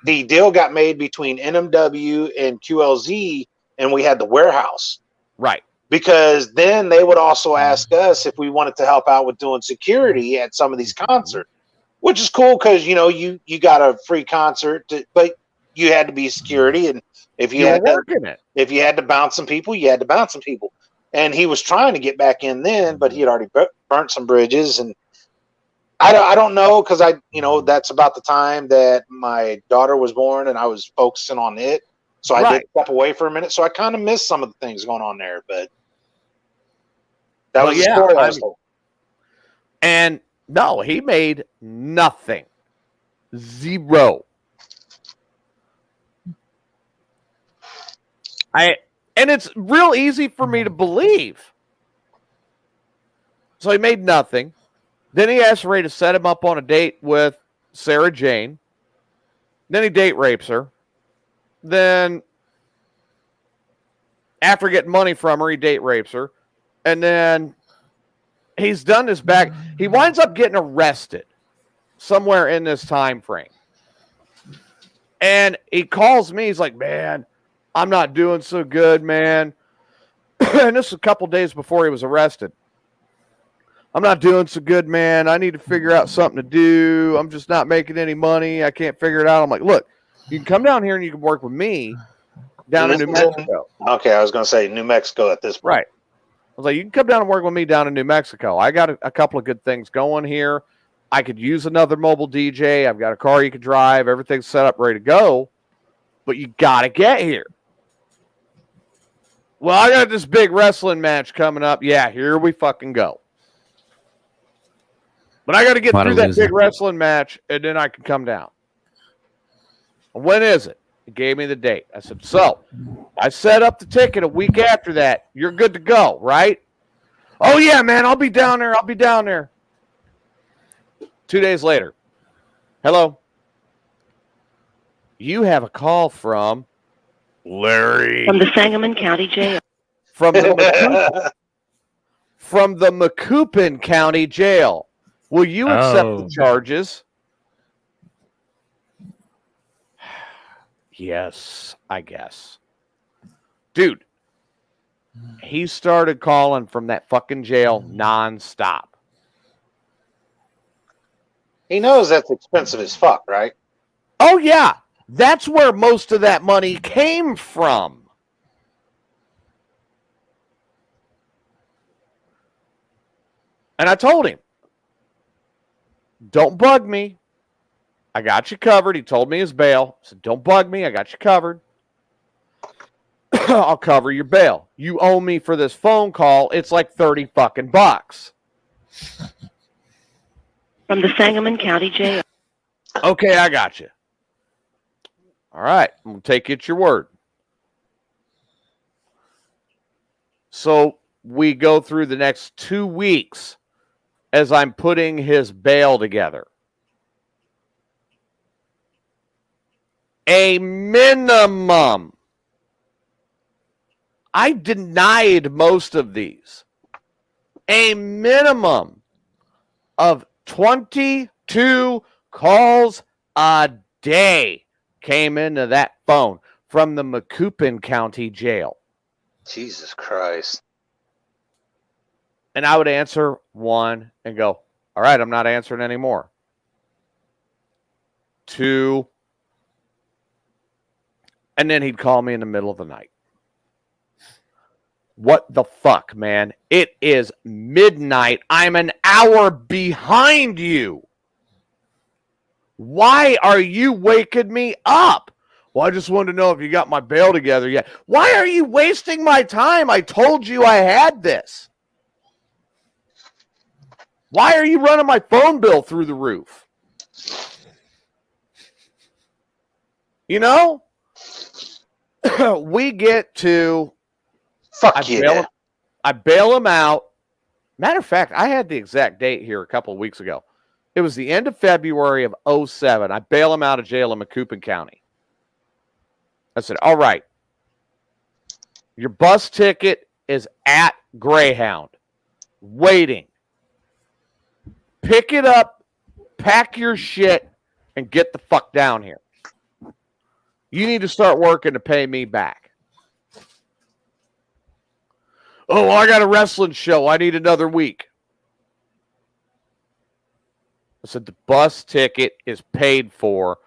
the deal got made between NMW and QLZ, and we had the warehouse. Right. Because then they would also ask us if we wanted to help out with doing security at some of these concerts, which is cool because, you got a free concert, but you had to be security. And If you were working it. If you had to bounce some people, you had to bounce some people. And he was trying to get back in then, but he had already burnt some bridges. And I don't know, because that's about the time that my daughter was born and I was focusing on it. So I did step away for a minute. So I kind of missed some of the things going on there, but that was the story I was told. And no, he made nothing. Zero. And it's real easy for me to believe. So he made nothing. Then he asked Ray to set him up on a date with Sarah Jane. Then he date rapes her. Then after getting money from her, he date rapes her. And then he's done this back. He winds up getting arrested somewhere in this time frame. And he calls me. He's like, man, I'm not doing so good, man. And this was a couple days before he was arrested. I'm not doing so good, man. I need to figure out something to do. I'm just not making any money. I can't figure it out. I'm like, look, you can come down here and you can work with me down in New Mexico. Okay, I was going to say New Mexico at this point. Right. I was like, you can come down and work with me down in New Mexico. I got a couple of good things going here. I could use another mobile DJ. I've got a car you could drive. Everything's set up, ready to go. But you got to get here. Well, I got this big wrestling match coming up. Yeah, here we fucking go. But I got to get through that big wrestling match, and then I can come down. When is it? He gave me the date. I said, so I set up the ticket a week after that. You're good to go, right? Oh, yeah, man, I'll be down there. I'll be down there. 2 days later. Hello. You have a call from Larry. From the Sangamon County Jail. From the Macoupin County Jail. Will you accept the charges? Yes, I guess. Dude, he started calling from that fucking jail nonstop. He knows that's expensive as fuck, right? Oh, yeah. That's where most of that money came from. And I told him, don't bug me. I got you covered. He told me his bail. I said, don't bug me. I got you covered. I'll cover your bail. You owe me for this phone call. It's like 30 fucking bucks. From the Sangamon County Jail. Okay, I got you. All right. I'm going to take you at your word. So we go through the next 2 weeks as I'm putting his bail together. A minimum. I denied most of these. A minimum of 22 calls a day came into that phone from the Macoupin County Jail. Jesus Christ. And I would answer one and go, all right, I'm not answering anymore. 2. And then he'd call me in the middle of the night. What the fuck, man? It is midnight. I'm an hour behind you. Why are you waking me up? Well, I just wanted to know if you got my bail together yet. Why are you wasting my time? I told you I had this. Why are you running my phone bill through the roof? You know? We get to... I bail him out. Matter of fact, I had the exact date here a couple of weeks ago. It was the end of February of 2007. I bail him out of jail in Macoupin County. I said, all right. Your bus ticket is at Greyhound. Waiting. Pick it up, pack your shit, and get the fuck down here. You need to start working to pay me back. Oh, I got a wrestling show. I need another week. I said, the bus ticket is paid for.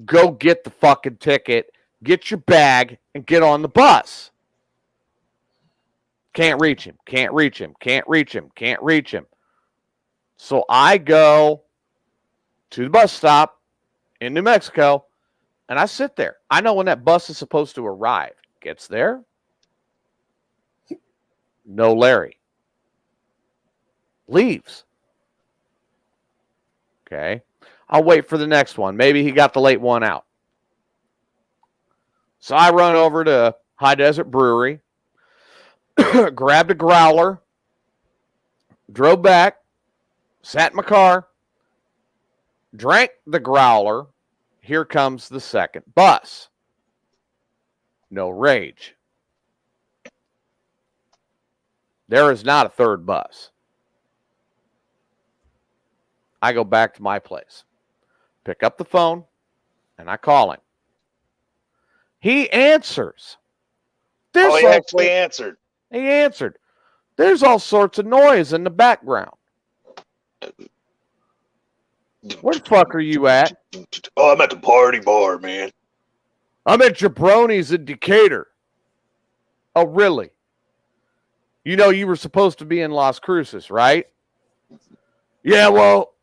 Go get the fucking ticket. get your bag, and get on the bus. Can't reach him, can't reach him, can't reach him, can't reach him. So I go to the bus stop in New Mexico, and I sit there. I know when that bus is supposed to arrive. Gets there. No Larry. Leaves. Okay. I'll wait for the next one. Maybe he got the late one out. So I run over to High Desert Brewery, grabbed a growler, drove back, sat in my car, drank the growler. Here comes the second bus. No rage. There is not a third bus. I go back to my place, pick up the phone, and I call him. He answers. He actually answered. He answered. There's all sorts of noise in the background. Where the fuck are you at? Oh, I'm at the party bar, man. I'm at Jabroni's in Decatur. Oh, really? You know you were supposed to be in Las Cruces, right? Yeah, well,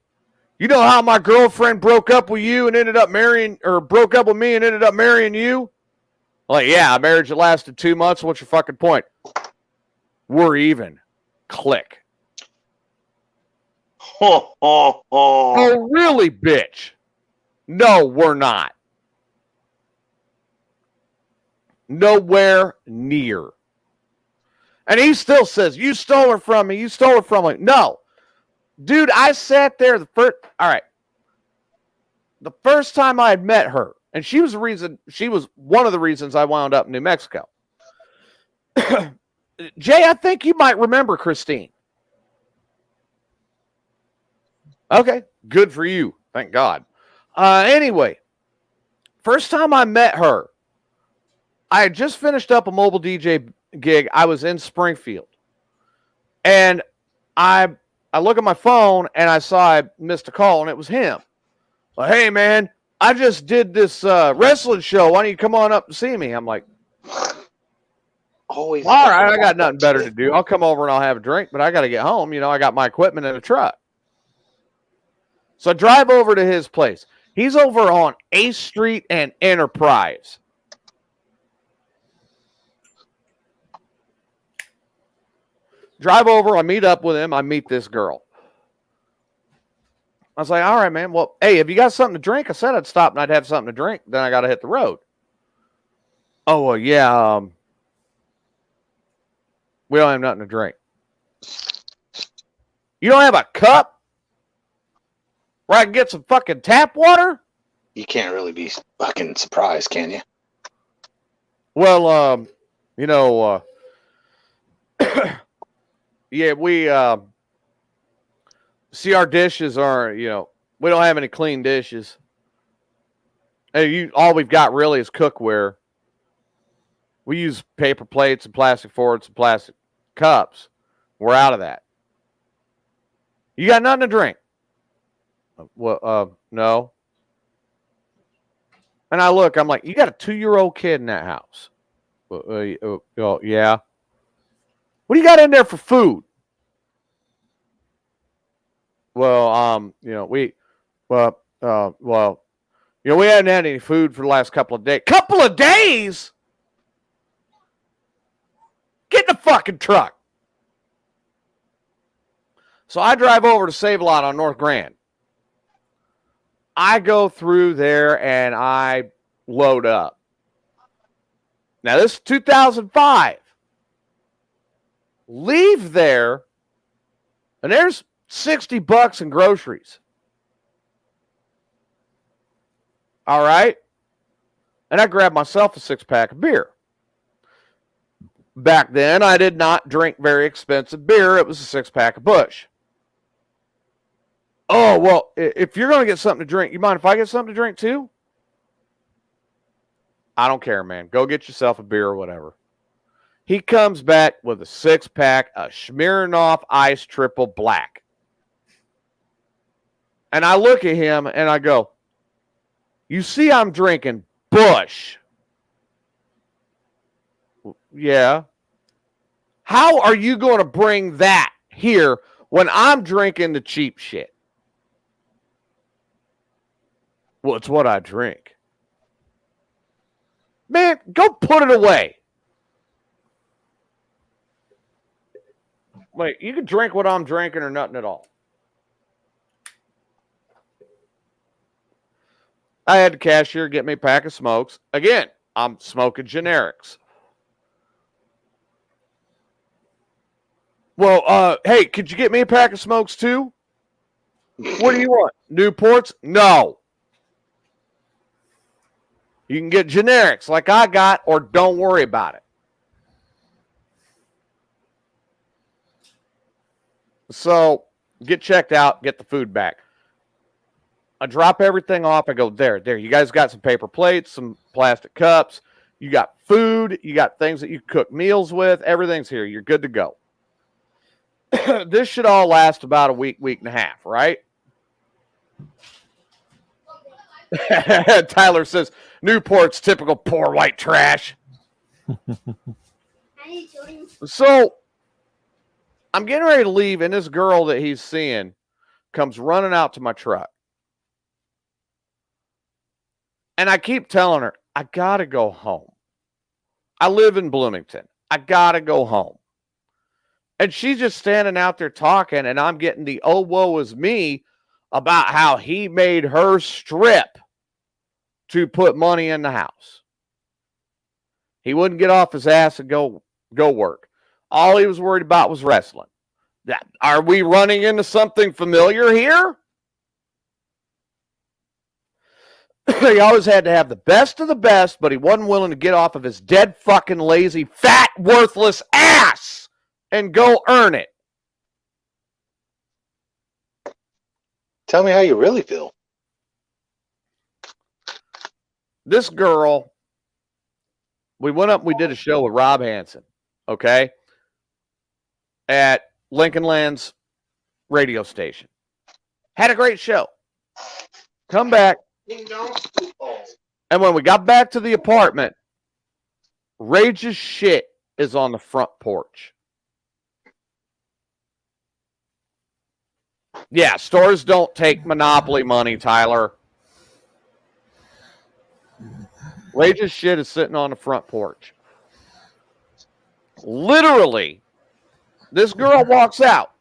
you know how my girlfriend broke up with you and ended up marrying, or broke up with me and ended up marrying you? Like, yeah, marriage that lasted 2 months. What's your fucking point? We're even. Click. Oh, really, bitch? No, we're not. Nowhere near. And he still says, you stole her from me. You stole her from me. No. Dude, I sat there the first, all right. The first time I had met her, and she was one of the reasons I wound up in New Mexico. Jay, I think you might remember Christine. Okay, good for you. Thank God. Anyway, first time I met her, I had just finished up a mobile DJ gig. I was in Springfield. And I look at my phone and I saw I missed a call and it was him. Like, hey, man, I just did this wrestling show. Why don't you come on up and see me? I'm like, always. All right, I got nothing better to do. I'll come over and I'll have a drink, but I got to get home. You know, I got my equipment in a truck. So I drive over to his place. He's over on 8th Street and Enterprise. Drive over. I meet up with him. I meet this girl. I was like, all right, man. Well, hey, have you got something to drink? I said I'd stop and I'd have something to drink. Then I got to hit the road. Oh, well, yeah. We don't have nothing to drink. You don't have a cup where I can get some fucking tap water? You can't really be fucking surprised, can you? Well, you know, yeah, we see our dishes are, you know, we don't have any clean dishes. Hey, all we've got really is cookware. We use paper plates and plastic forks and plastic cups. We're out of that. You got nothing to drink? Well, no. And I look, I'm like, you got a 2-year-old kid in that house? Yeah. What do you got in there for food? Well, you know, we hadn't had any food for the last couple of days. Couple of days? Get in the fucking truck. So I drive over to Save-A-Lot on North Grand. I go through there and I load up. Now, this is 2005. Leave there, and there's $60 in groceries. All right? And I grabbed myself a 6-pack of beer. Back then, I did not drink very expensive beer. It was a 6-pack of Busch. Oh, well, if you're going to get something to drink, you mind if I get something to drink too? I don't care, man. Go get yourself a beer or whatever. He comes back with a 6-pack of Smirnoff Ice Triple Black. And I look at him and I go, you see I'm drinking Busch. Yeah. How are you going to bring that here when I'm drinking the cheap shit? Well, it's what I drink. Man, go put it away. Wait, you can drink what I'm drinking or nothing at all. I had the cashier get me a pack of smokes. Again, I'm smoking generics. Well, hey, could you get me a pack of smokes too? What do you want? Newports? No. You can get generics like I got, or don't worry about it. So get checked out, get the food back. I drop everything off. I go, there. You guys got some paper plates, some plastic cups. You got food. You got things that you cook meals with. Everything's here. You're good to go. This should all last about a week and a half, right? Tyler says, Newport's typical poor white trash. So I'm getting ready to leave, and this girl that he's seeing comes running out to my truck. And I keep telling her, I got to go home. I live in Bloomington. I got to go home. And she's just standing out there talking, and I'm getting the oh, woe is me about how he made her strip to put money in the house. He wouldn't get off his ass and go work. All he was worried about was wrestling. Are we running into something familiar here? He always had to have the best of the best, but he wasn't willing to get off of his dead fucking lazy, fat, worthless ass and go earn it. Tell me how you really feel. This girl, we went up and we did a show with Rob Hansen, okay, at Lincoln Land's radio station. Had a great show. Come back. And when we got back to the apartment, Rage's shit is on the front porch. Yeah, stores don't take monopoly money, Tyler. Rage's shit is sitting on the front porch. Literally, this girl walks out,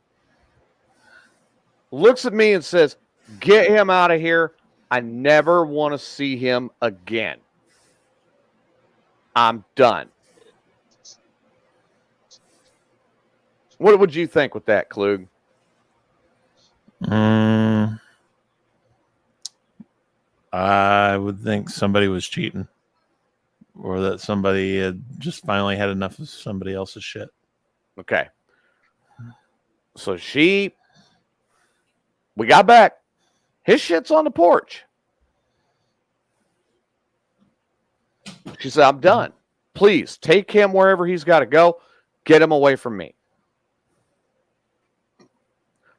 looks at me and says, get him out of here. I never want to see him again. I'm done. What would you think with that, Klug? I would think somebody was cheating, or that somebody had just finally had enough of somebody else's shit. Okay. So we got back. His shit's on the porch. She said, I'm done. Please take him wherever he's got to go. Get him away from me.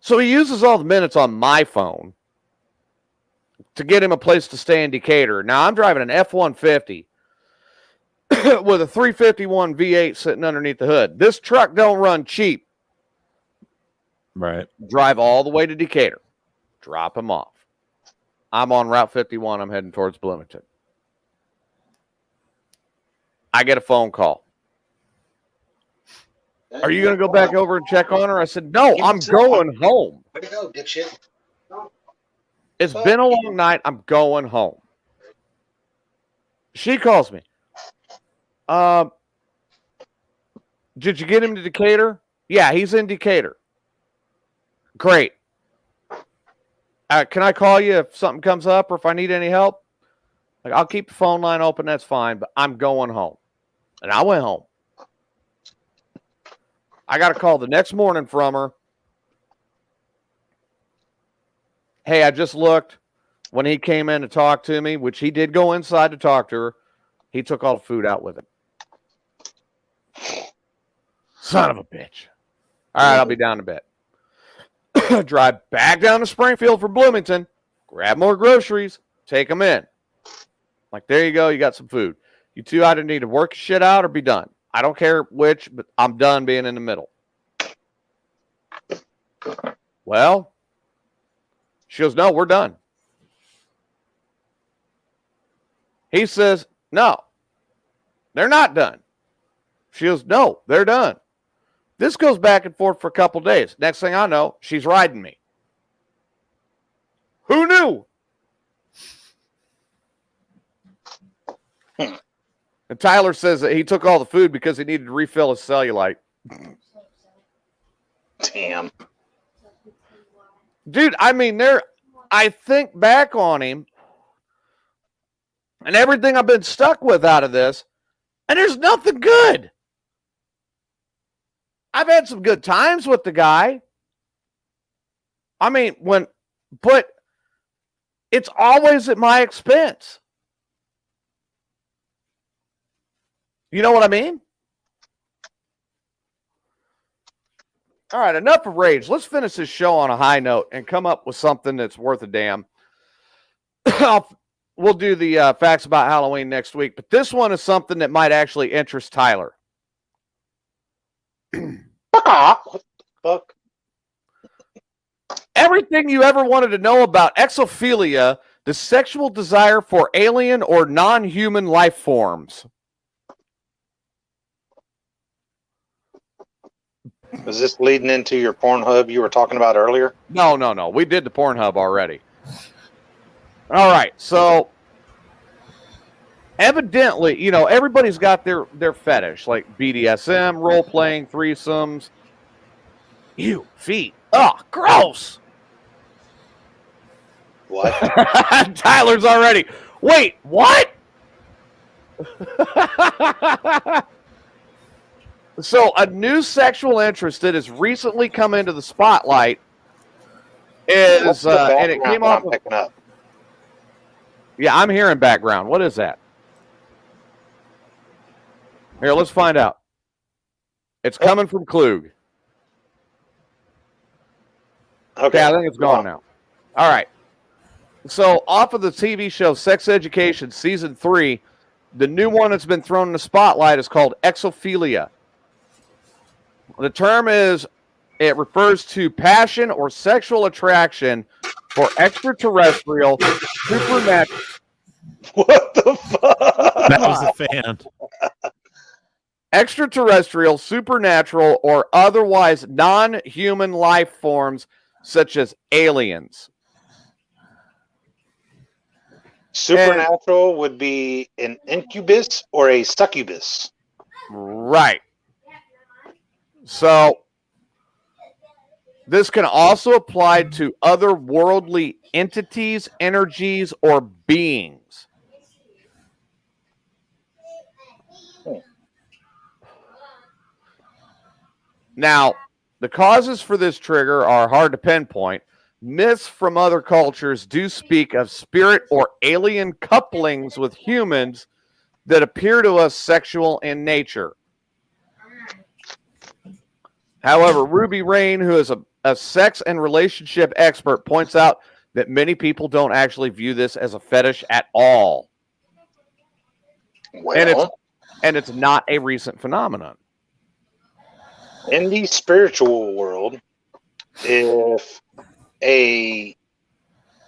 So he uses all the minutes on my phone to get him a place to stay in Decatur. Now, I'm driving an F-150 with a 351 V8 sitting underneath the hood. This truck don't run cheap. Right. Drive all the way to Decatur. Drop him off. I'm on Route 51. I'm heading towards Bloomington. I get a phone call. Are you going to go back over and check on her? I said, no, I'm going home. Way to go, dipshit. It's been a long night. I'm going home. She calls me. Did you get him to Decatur? Yeah, he's in Decatur. Great. Can I call you if something comes up or if I need any help? Like, I'll keep the phone line open. That's fine, but I'm going home. And I went home. I got a call the next morning from her. Hey, I just looked. When he came in to talk to me, which he did go inside to talk to her, he took all the food out with him. Son of a bitch. All right, I'll be down in bed. Drive back down to Springfield for Bloomington, grab more groceries, take them in. Like, there you go. You got some food. You two either need to work shit out or be done. I don't care which, but I'm done being in the middle. Well, she goes, no, we're done. He says, no, they're not done. She goes, no, they're done. This goes back and forth for a couple days. Next thing I know, she's riding me. Who knew? And Tyler says that he took all the food because he needed to refill his cellulite. Damn. Dude, I mean, I think back on him and everything I've been stuck with out of this, and there's nothing good. I've had some good times with the guy. I mean, but it's always at my expense. You know what I mean? All right, enough of rage. Let's finish this show on a high note and come up with something that's worth a damn. We'll do the facts about Halloween next week, but this one is something that might actually interest Tyler. What the fuck? Everything you ever wanted to know about exophilia, the sexual desire for alien or non-human life forms. Was this leading into your Pornhub you were talking about earlier? No. We did the Pornhub already. All right, so evidently, you know, everybody's got their fetish, like BDSM, role-playing, threesomes. Ew, feet. Oh, gross. What? Tyler's already. Wait, what? So, a new sexual interest that has recently come into the spotlight is, and it came off. Picking up. Yeah, I'm hearing background. What is that? Here, let's find out. It's coming from Klug. Okay, I think it's gone now. All right. So, off of the TV show Sex Education Season 3, the new one that's been thrown in the spotlight is called exophilia. The term it refers to passion or sexual attraction for extraterrestrial, supernatural. What the fuck? That was a fan. Extraterrestrial, supernatural, or otherwise non-human life forms such as aliens. Supernatural would be an incubus or a succubus. Right. So, this can also apply to other worldly entities, energies, or beings. Now, the causes for this trigger are hard to pinpoint. Myths from other cultures do speak of spirit or alien couplings with humans that appear to us sexual in nature. However, Ruby Rain, who is a sex and relationship expert, points out that many people don't actually view this as a fetish at all. Well, and it's not a recent phenomenon. In the spiritual world, if a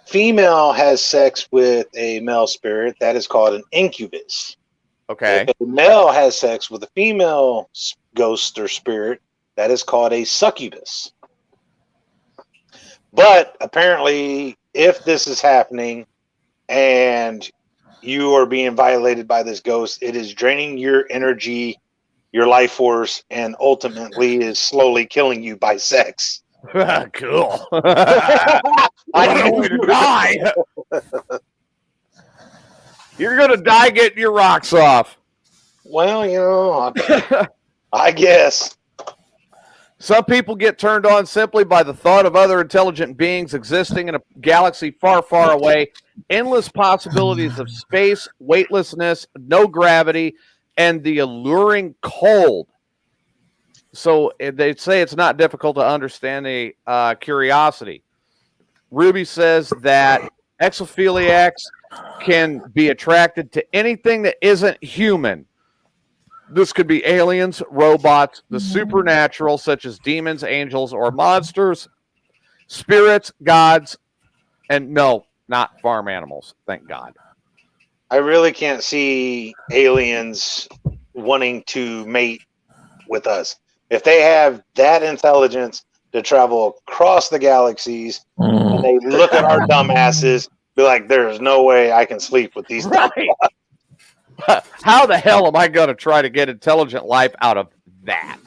female has sex with a male spirit, that is called an incubus. Okay. If a male has sex with a female ghost or spirit, that is called a succubus. But apparently, if this is happening and you are being violated by this ghost, it is draining your energy, your life force, and ultimately is slowly killing you by sex. Cool. I know you're to die. You're going to die getting your rocks off. Well, you know, I guess. Some people get turned on simply by the thought of other intelligent beings existing in a galaxy far, far away, endless possibilities of space, weightlessness, no gravity, and the alluring cold. So they say it's not difficult to understand the curiosity. Ruby says that exophiliacs can be attracted to anything that isn't human. This could be aliens, robots, the supernatural, such as demons, angels, or monsters, spirits, gods, and no, not farm animals. Thank God. I really can't see aliens wanting to mate with us. If they have that intelligence to travel across the galaxies and they look at our dumbasses, be like, there's no way I can sleep with these Right. How the hell am I going to try to get intelligent life out of that?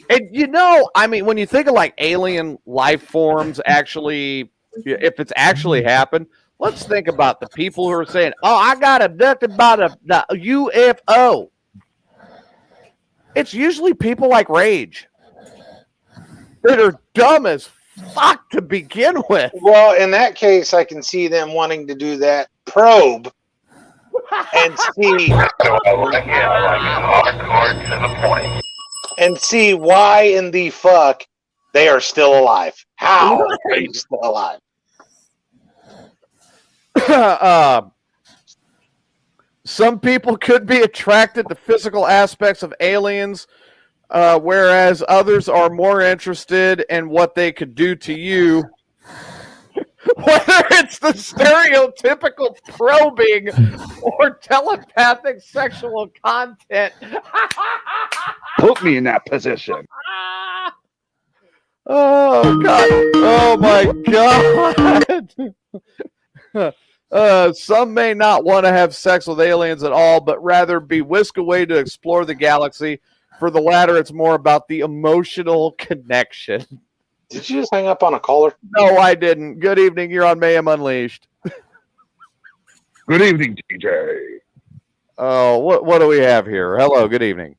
And you know, I mean, when you think of like alien life forms actually, if it's actually happened, let's think about the people who are saying, oh, I got abducted by the UFO. It's usually people like Rage that are dumb as fuck to begin with. Well, in that case, I can see them wanting to do that probe and see hardcore to the point. And see why in the fuck they are still alive. How are they still alive? Some people could be attracted to physical aspects of aliens, whereas others are more interested in what they could do to you. Whether it's the stereotypical probing or telepathic sexual content. Put me in that position. Oh, God. Oh, my God. Some may not want to have sex with aliens at all, but rather be whisked away to explore the galaxy. For the latter, it's more about the emotional connection. Did you just hang up on a caller? No, I didn't. Good evening. You're on Mayhem Unleashed. Good evening, TJ. Oh, what do we have here? Hello, good evening.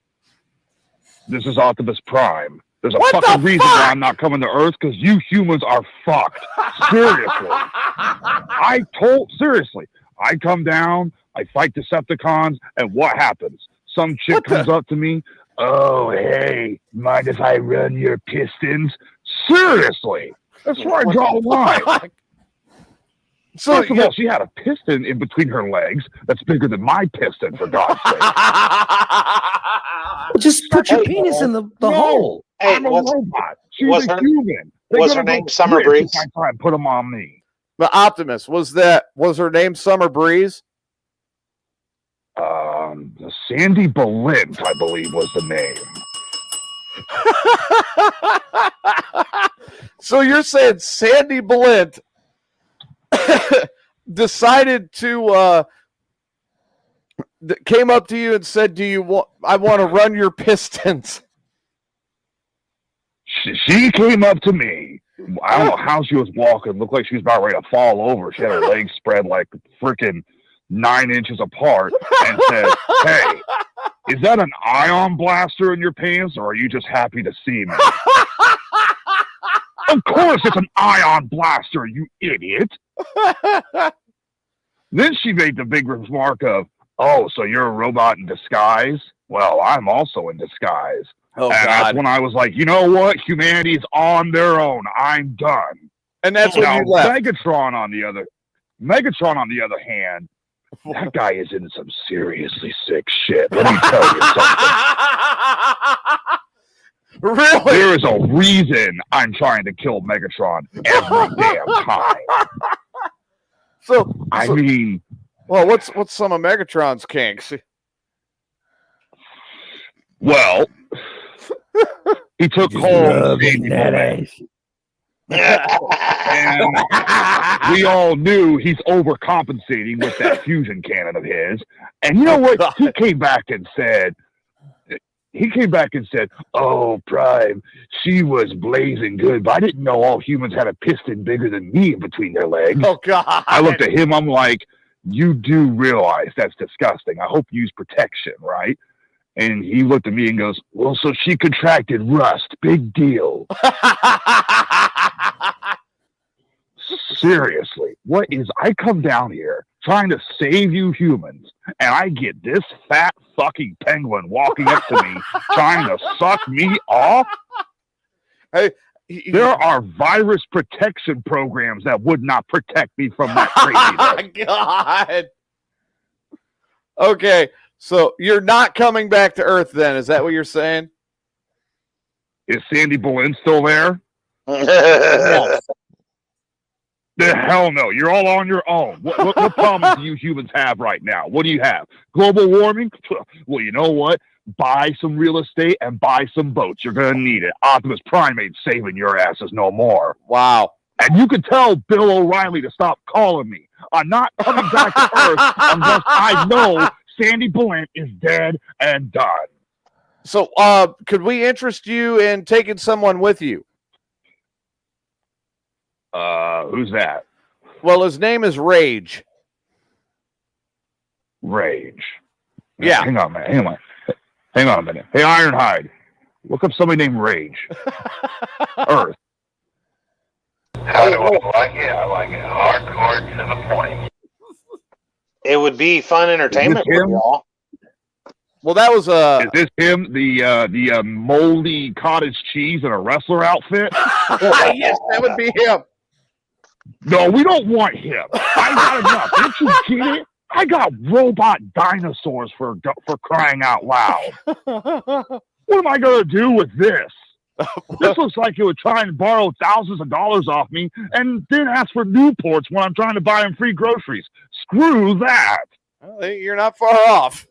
This is Optimus Prime. There's a fucking reason why I'm not coming to Earth, because you humans are fucked. Seriously. Seriously. I come down, I fight Decepticons, and what happens? Some chick comes up to me, oh, hey, mind if I run your pistons? Seriously. That's where I draw the line. So, first of all, she had a piston in between her legs that's bigger than my piston, for God's sake. Just put your penis in the hole. Hey, I'm a robot. She's a human. Was her name Summer Breeze? I try and put them on me. The Optimus, was her name Summer Breeze? Sandy Balint, I believe, was the name. So you're saying Sandy Balint decided to came up to you and said, I want to run your pistons? She came up to me. I don't know how she was walking. Looked like she was about ready to fall over. She had her legs spread like freaking 9 inches apart and said, hey, is that an ion blaster in your pants, or are you just happy to see me? Of course it's an ion blaster, you idiot. Then she made the big remark of, oh, so you're a robot in disguise? Well, I'm also in disguise. Oh, and God. that's when I was like, you know what? Humanity's on their own. I'm done. And that's when you left. Megatron, on the other hand, that guy is in some seriously sick shit. Let me tell you something. Really? There is a reason I'm trying to kill Megatron every damn time. I mean, well, what's some of Megatron's kinks? Well, he took hold. And we all knew he's overcompensating with that fusion cannon of his. And you know what? He came back and said, oh, Prime, she was blazing good, but I didn't know all humans had a piston bigger than me in between their legs. Oh, God. I looked at him, I'm like, you do realize that's disgusting. I hope you use protection, right? And he looked at me and goes, well, so she contracted rust. Big deal. Seriously, I come down here trying to save you humans, and I get this fat fucking penguin walking up to me trying to suck me off? Hey, there are virus protection programs that would not protect me from that craziness. God. Okay, So you're not coming back to Earth then? Is that what you're saying? Is Sandy Boleyn still there? Yes. The hell no. You're all on your own. What problems do you humans have right now? What do you have? Global warming? Well, you know what? Buy some real estate and buy some boats. You're going to need it. Optimus Prime ain't saving your asses no more. Wow. And you can tell Bill O'Reilly to stop calling me. I'm not coming back to Earth unless I know Sandy Boleyn is dead and done. So, could we interest you in taking someone with you? Who's that? Well, his name is Rage. Rage. Yeah. Hang on, man. Hang on a minute. Hey, Ironhide. Look up somebody named Rage. Earth. How do I like it? I like it hardcore to the point. It would be fun entertainment for y'all. Well, that was Is this him? The moldy cottage cheese in a wrestler outfit? Yes, that would be him. No, we don't want him. I got enough. Don't you get it? I got robot dinosaurs for crying out loud. What am I gonna do with this? This looks like it would try and borrow thousands of dollars off me and then ask for Newports when I'm trying to buy him free groceries. Screw that. Well, you're not far off.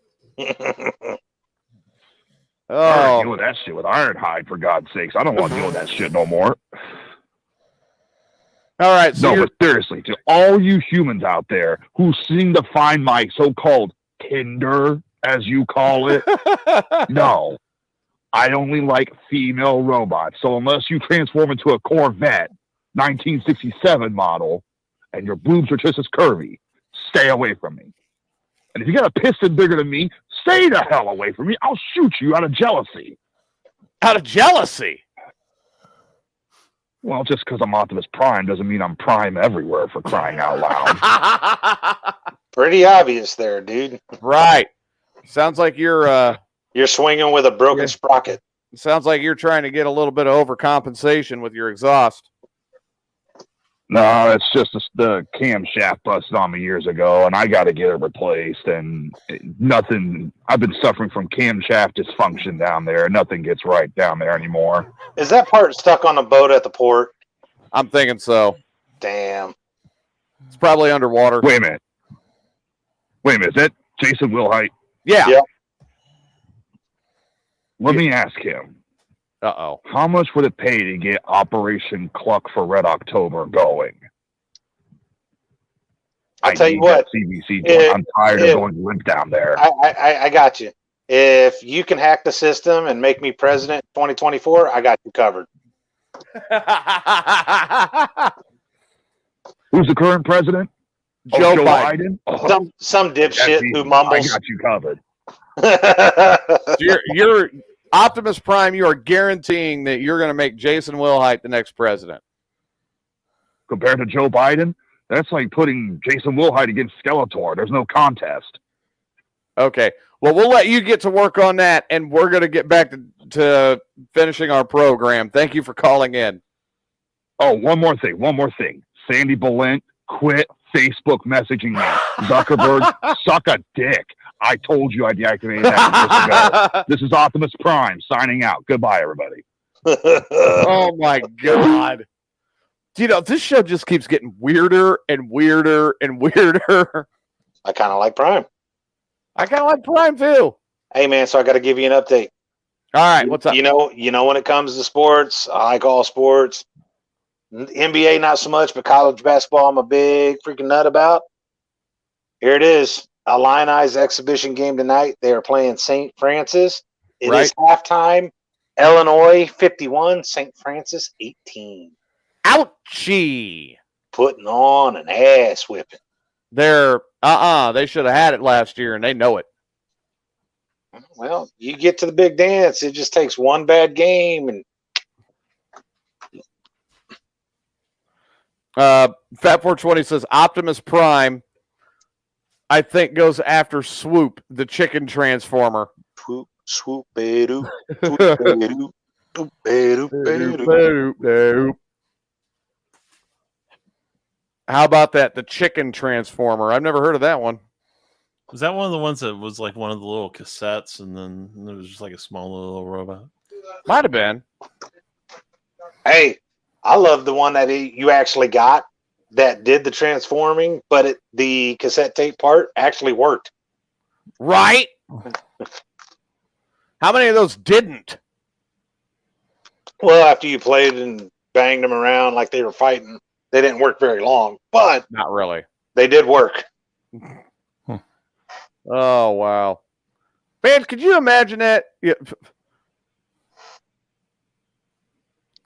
Oh, deal with that shit with Ironhide, for God's sakes. I don't want to deal with that shit no more. All right. So no, but seriously, to all you humans out there who seem to find my so-called Tinder, as you call it, no, I only like female robots. So unless you transform into a Corvette 1967 model and your boobs are just as curvy, stay away from me. And if you got a piston bigger than me, stay the hell away from me. I'll shoot you out of jealousy. Out of jealousy? Well, just because I'm Optimus Prime doesn't mean I'm Prime everywhere, for crying out loud. Pretty obvious there, dude. Right. Sounds like you're swinging with a broken sprocket. Sounds like you're trying to get a little bit of overcompensation with your exhaust. No, it's just the camshaft busted on me years ago, and I got to get it replaced. And nothing. I've been suffering from camshaft dysfunction down there. Nothing gets right down there anymore. Is that part stuck on a boat at the port? I'm thinking so. Damn. It's probably underwater. Wait a minute. Is that Jason Wilhite? Yeah. Yep. Let me ask him. Uh-oh. How much would it pay to get Operation Cluck for Red October going? I'll tell you what. CBC, I'm tired of going limp down there. I got you. If you can hack the system and make me president in 2024, I got you covered. Who's the current president? Joe Biden. Some dipshit who mumbles. I got you covered. You're Optimus Prime. You are guaranteeing that you're going to make Jason Wilhite the next president. Compared to Joe Biden, that's like putting Jason Wilhite against Skeletor. There's no contest. Okay. Well, we'll let you get to work on that, and we're going to get back to finishing our program. Thank you for calling in. Oh, one more thing. Sandy Boleyn, quit Facebook messaging me. Zuckerberg, suck a dick. I told you I deactivated that years ago. This is Optimus Prime signing out. Goodbye, everybody. Oh, my God. This show just keeps getting weirder and weirder and weirder. I kind of like Prime. I kind of like Prime, too. Hey, man, so I got to give you an update. All right, what's up? You know, when it comes to sports, I like all sports. NBA, not so much, but college basketball, I'm a big freaking nut about. Here it is. Illini's exhibition game tonight. They are playing St. Francis. It is halftime. Illinois 51, St. Francis 18. Ouchie. Putting on an ass whipping. They should have had it last year, and they know it. Well, you get to the big dance. It just takes one bad game. And Fat420 says Optimus Prime, I think, goes after Swoop, the chicken transformer. Swoop, ba-doop, ba-doop, ba-doop, ba-doop. How about that? The chicken transformer. I've never heard of that one. Was that one of the ones that was like one of the little cassettes, and then there was just like a small little robot? Might have been. Hey, I love the one that you actually got that did the transforming, but the cassette tape part actually worked. Right? How many of those didn't? Well, after you played and banged them around like they were fighting, they didn't work very long, but not really. They did work. Oh, wow. Man, could you imagine that? Yeah.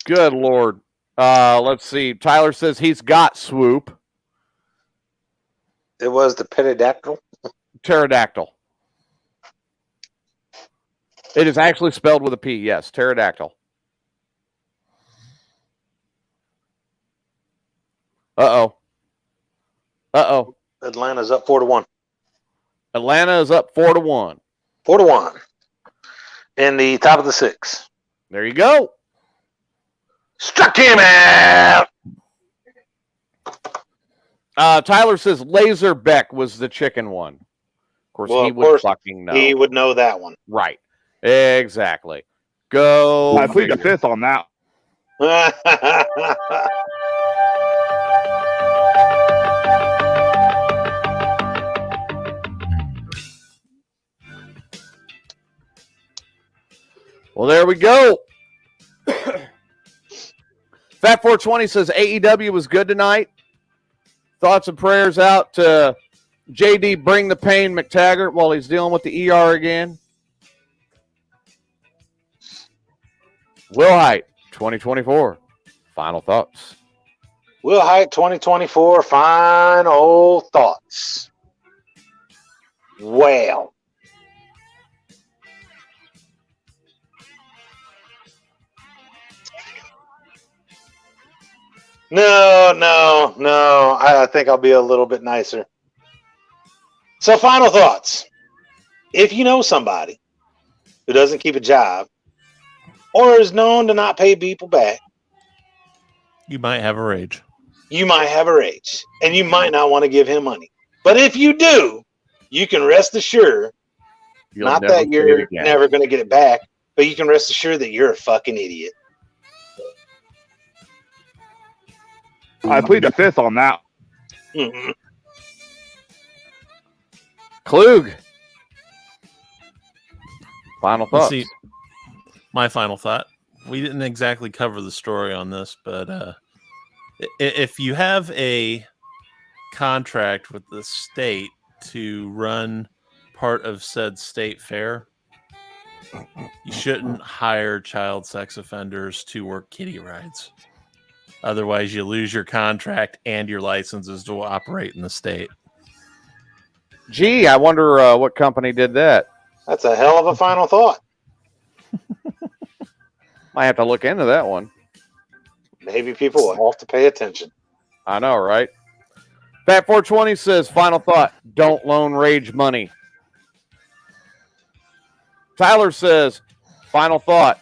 Good Lord. Let's see. Tyler says he's got swoop. It was the pterodactyl. Pterodactyl. It is actually spelled with a P. Yes, pterodactyl. Uh-oh. Uh-oh. Atlanta's up 4-1. Atlanta is up 4-1. 4-1. In the top of the 6. There you go. Struck him out. Tyler says Laserbeck was the chicken one. Of course, Well, he of would course, fucking know. He would know that one. Right. Exactly. Go. I plead the fifth on that. Well, there we go. Fat 420 says AEW was good tonight. Thoughts and prayers out to JD Bring the Pain McTaggart while he's dealing with the ER again. Will Height, 2024. Final thoughts. Will Height 2024 final thoughts. Well. No. I think I'll be a little bit nicer. So, final thoughts. If you know somebody who doesn't keep a job or is known to not pay people back, you might have a rage. You might have a rage, and you might not want to give him money. But if you do, you can rest assured, not that you're never going to get it back, but you can rest assured that you're a fucking idiot. I plead the fifth on that. Mm-hmm. Klug. Final thoughts. See, my final thought. We didn't exactly cover the story on this, but if you have a contract with the state to run part of said state fair, you shouldn't hire child sex offenders to work kiddie rides. Otherwise, you lose your contract and your licenses to operate in the state. Gee, I wonder what company did that. That's a hell of a final thought. Might have to look into that one. Maybe people will have to pay attention. I know, right? Fat 420 says, final thought, don't loan Rage money. Tyler says, final thought,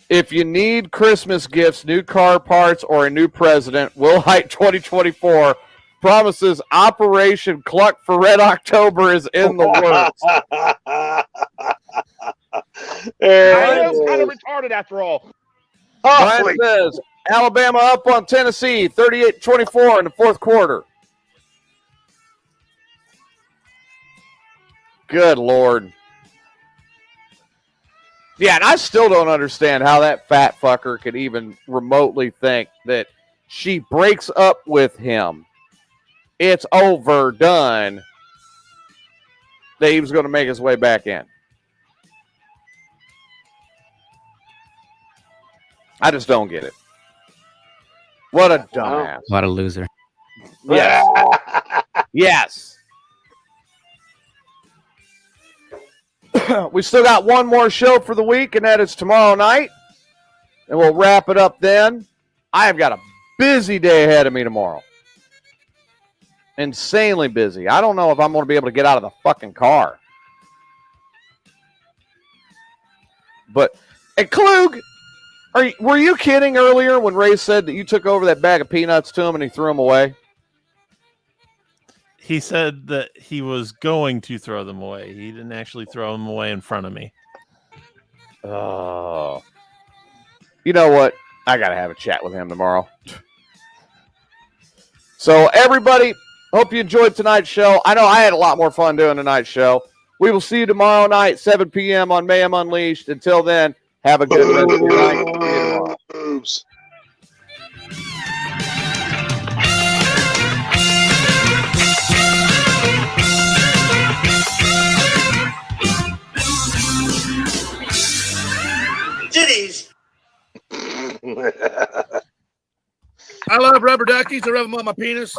if you need Christmas gifts, new car parts, or a new president, Will Height 2024 promises Operation Cluck for Red October is in the works. It's kind of retarded after all. Brian says, Alabama up on Tennessee, 38-24 in the fourth quarter. Good Lord. Yeah, and I still don't understand how that fat fucker could even remotely think that she breaks up with him. It's overdone that he was going to make his way back in. I just don't get it. What a dumbass. What a loser. Yes. Yes. We still got one more show for the week, and that is tomorrow night. And we'll wrap it up then. I have got a busy day ahead of me tomorrow. Insanely busy. I don't know if I'm going to be able to get out of the fucking car. But, and Klug, were you kidding earlier when Ray said that you took over that bag of peanuts to him and he threw them away? He said that he was going to throw them away. He didn't actually throw them away in front of me. Oh. You know what? I got to have a chat with him tomorrow. So, everybody, hope you enjoyed tonight's show. I know I had a lot more fun doing tonight's show. We will see you tomorrow night, 7 p.m. on Mayhem Unleashed. Until then, have a good rest of your night. See you tomorrow. Oops. Titties. I love rubber duckies. I rub them on my penis.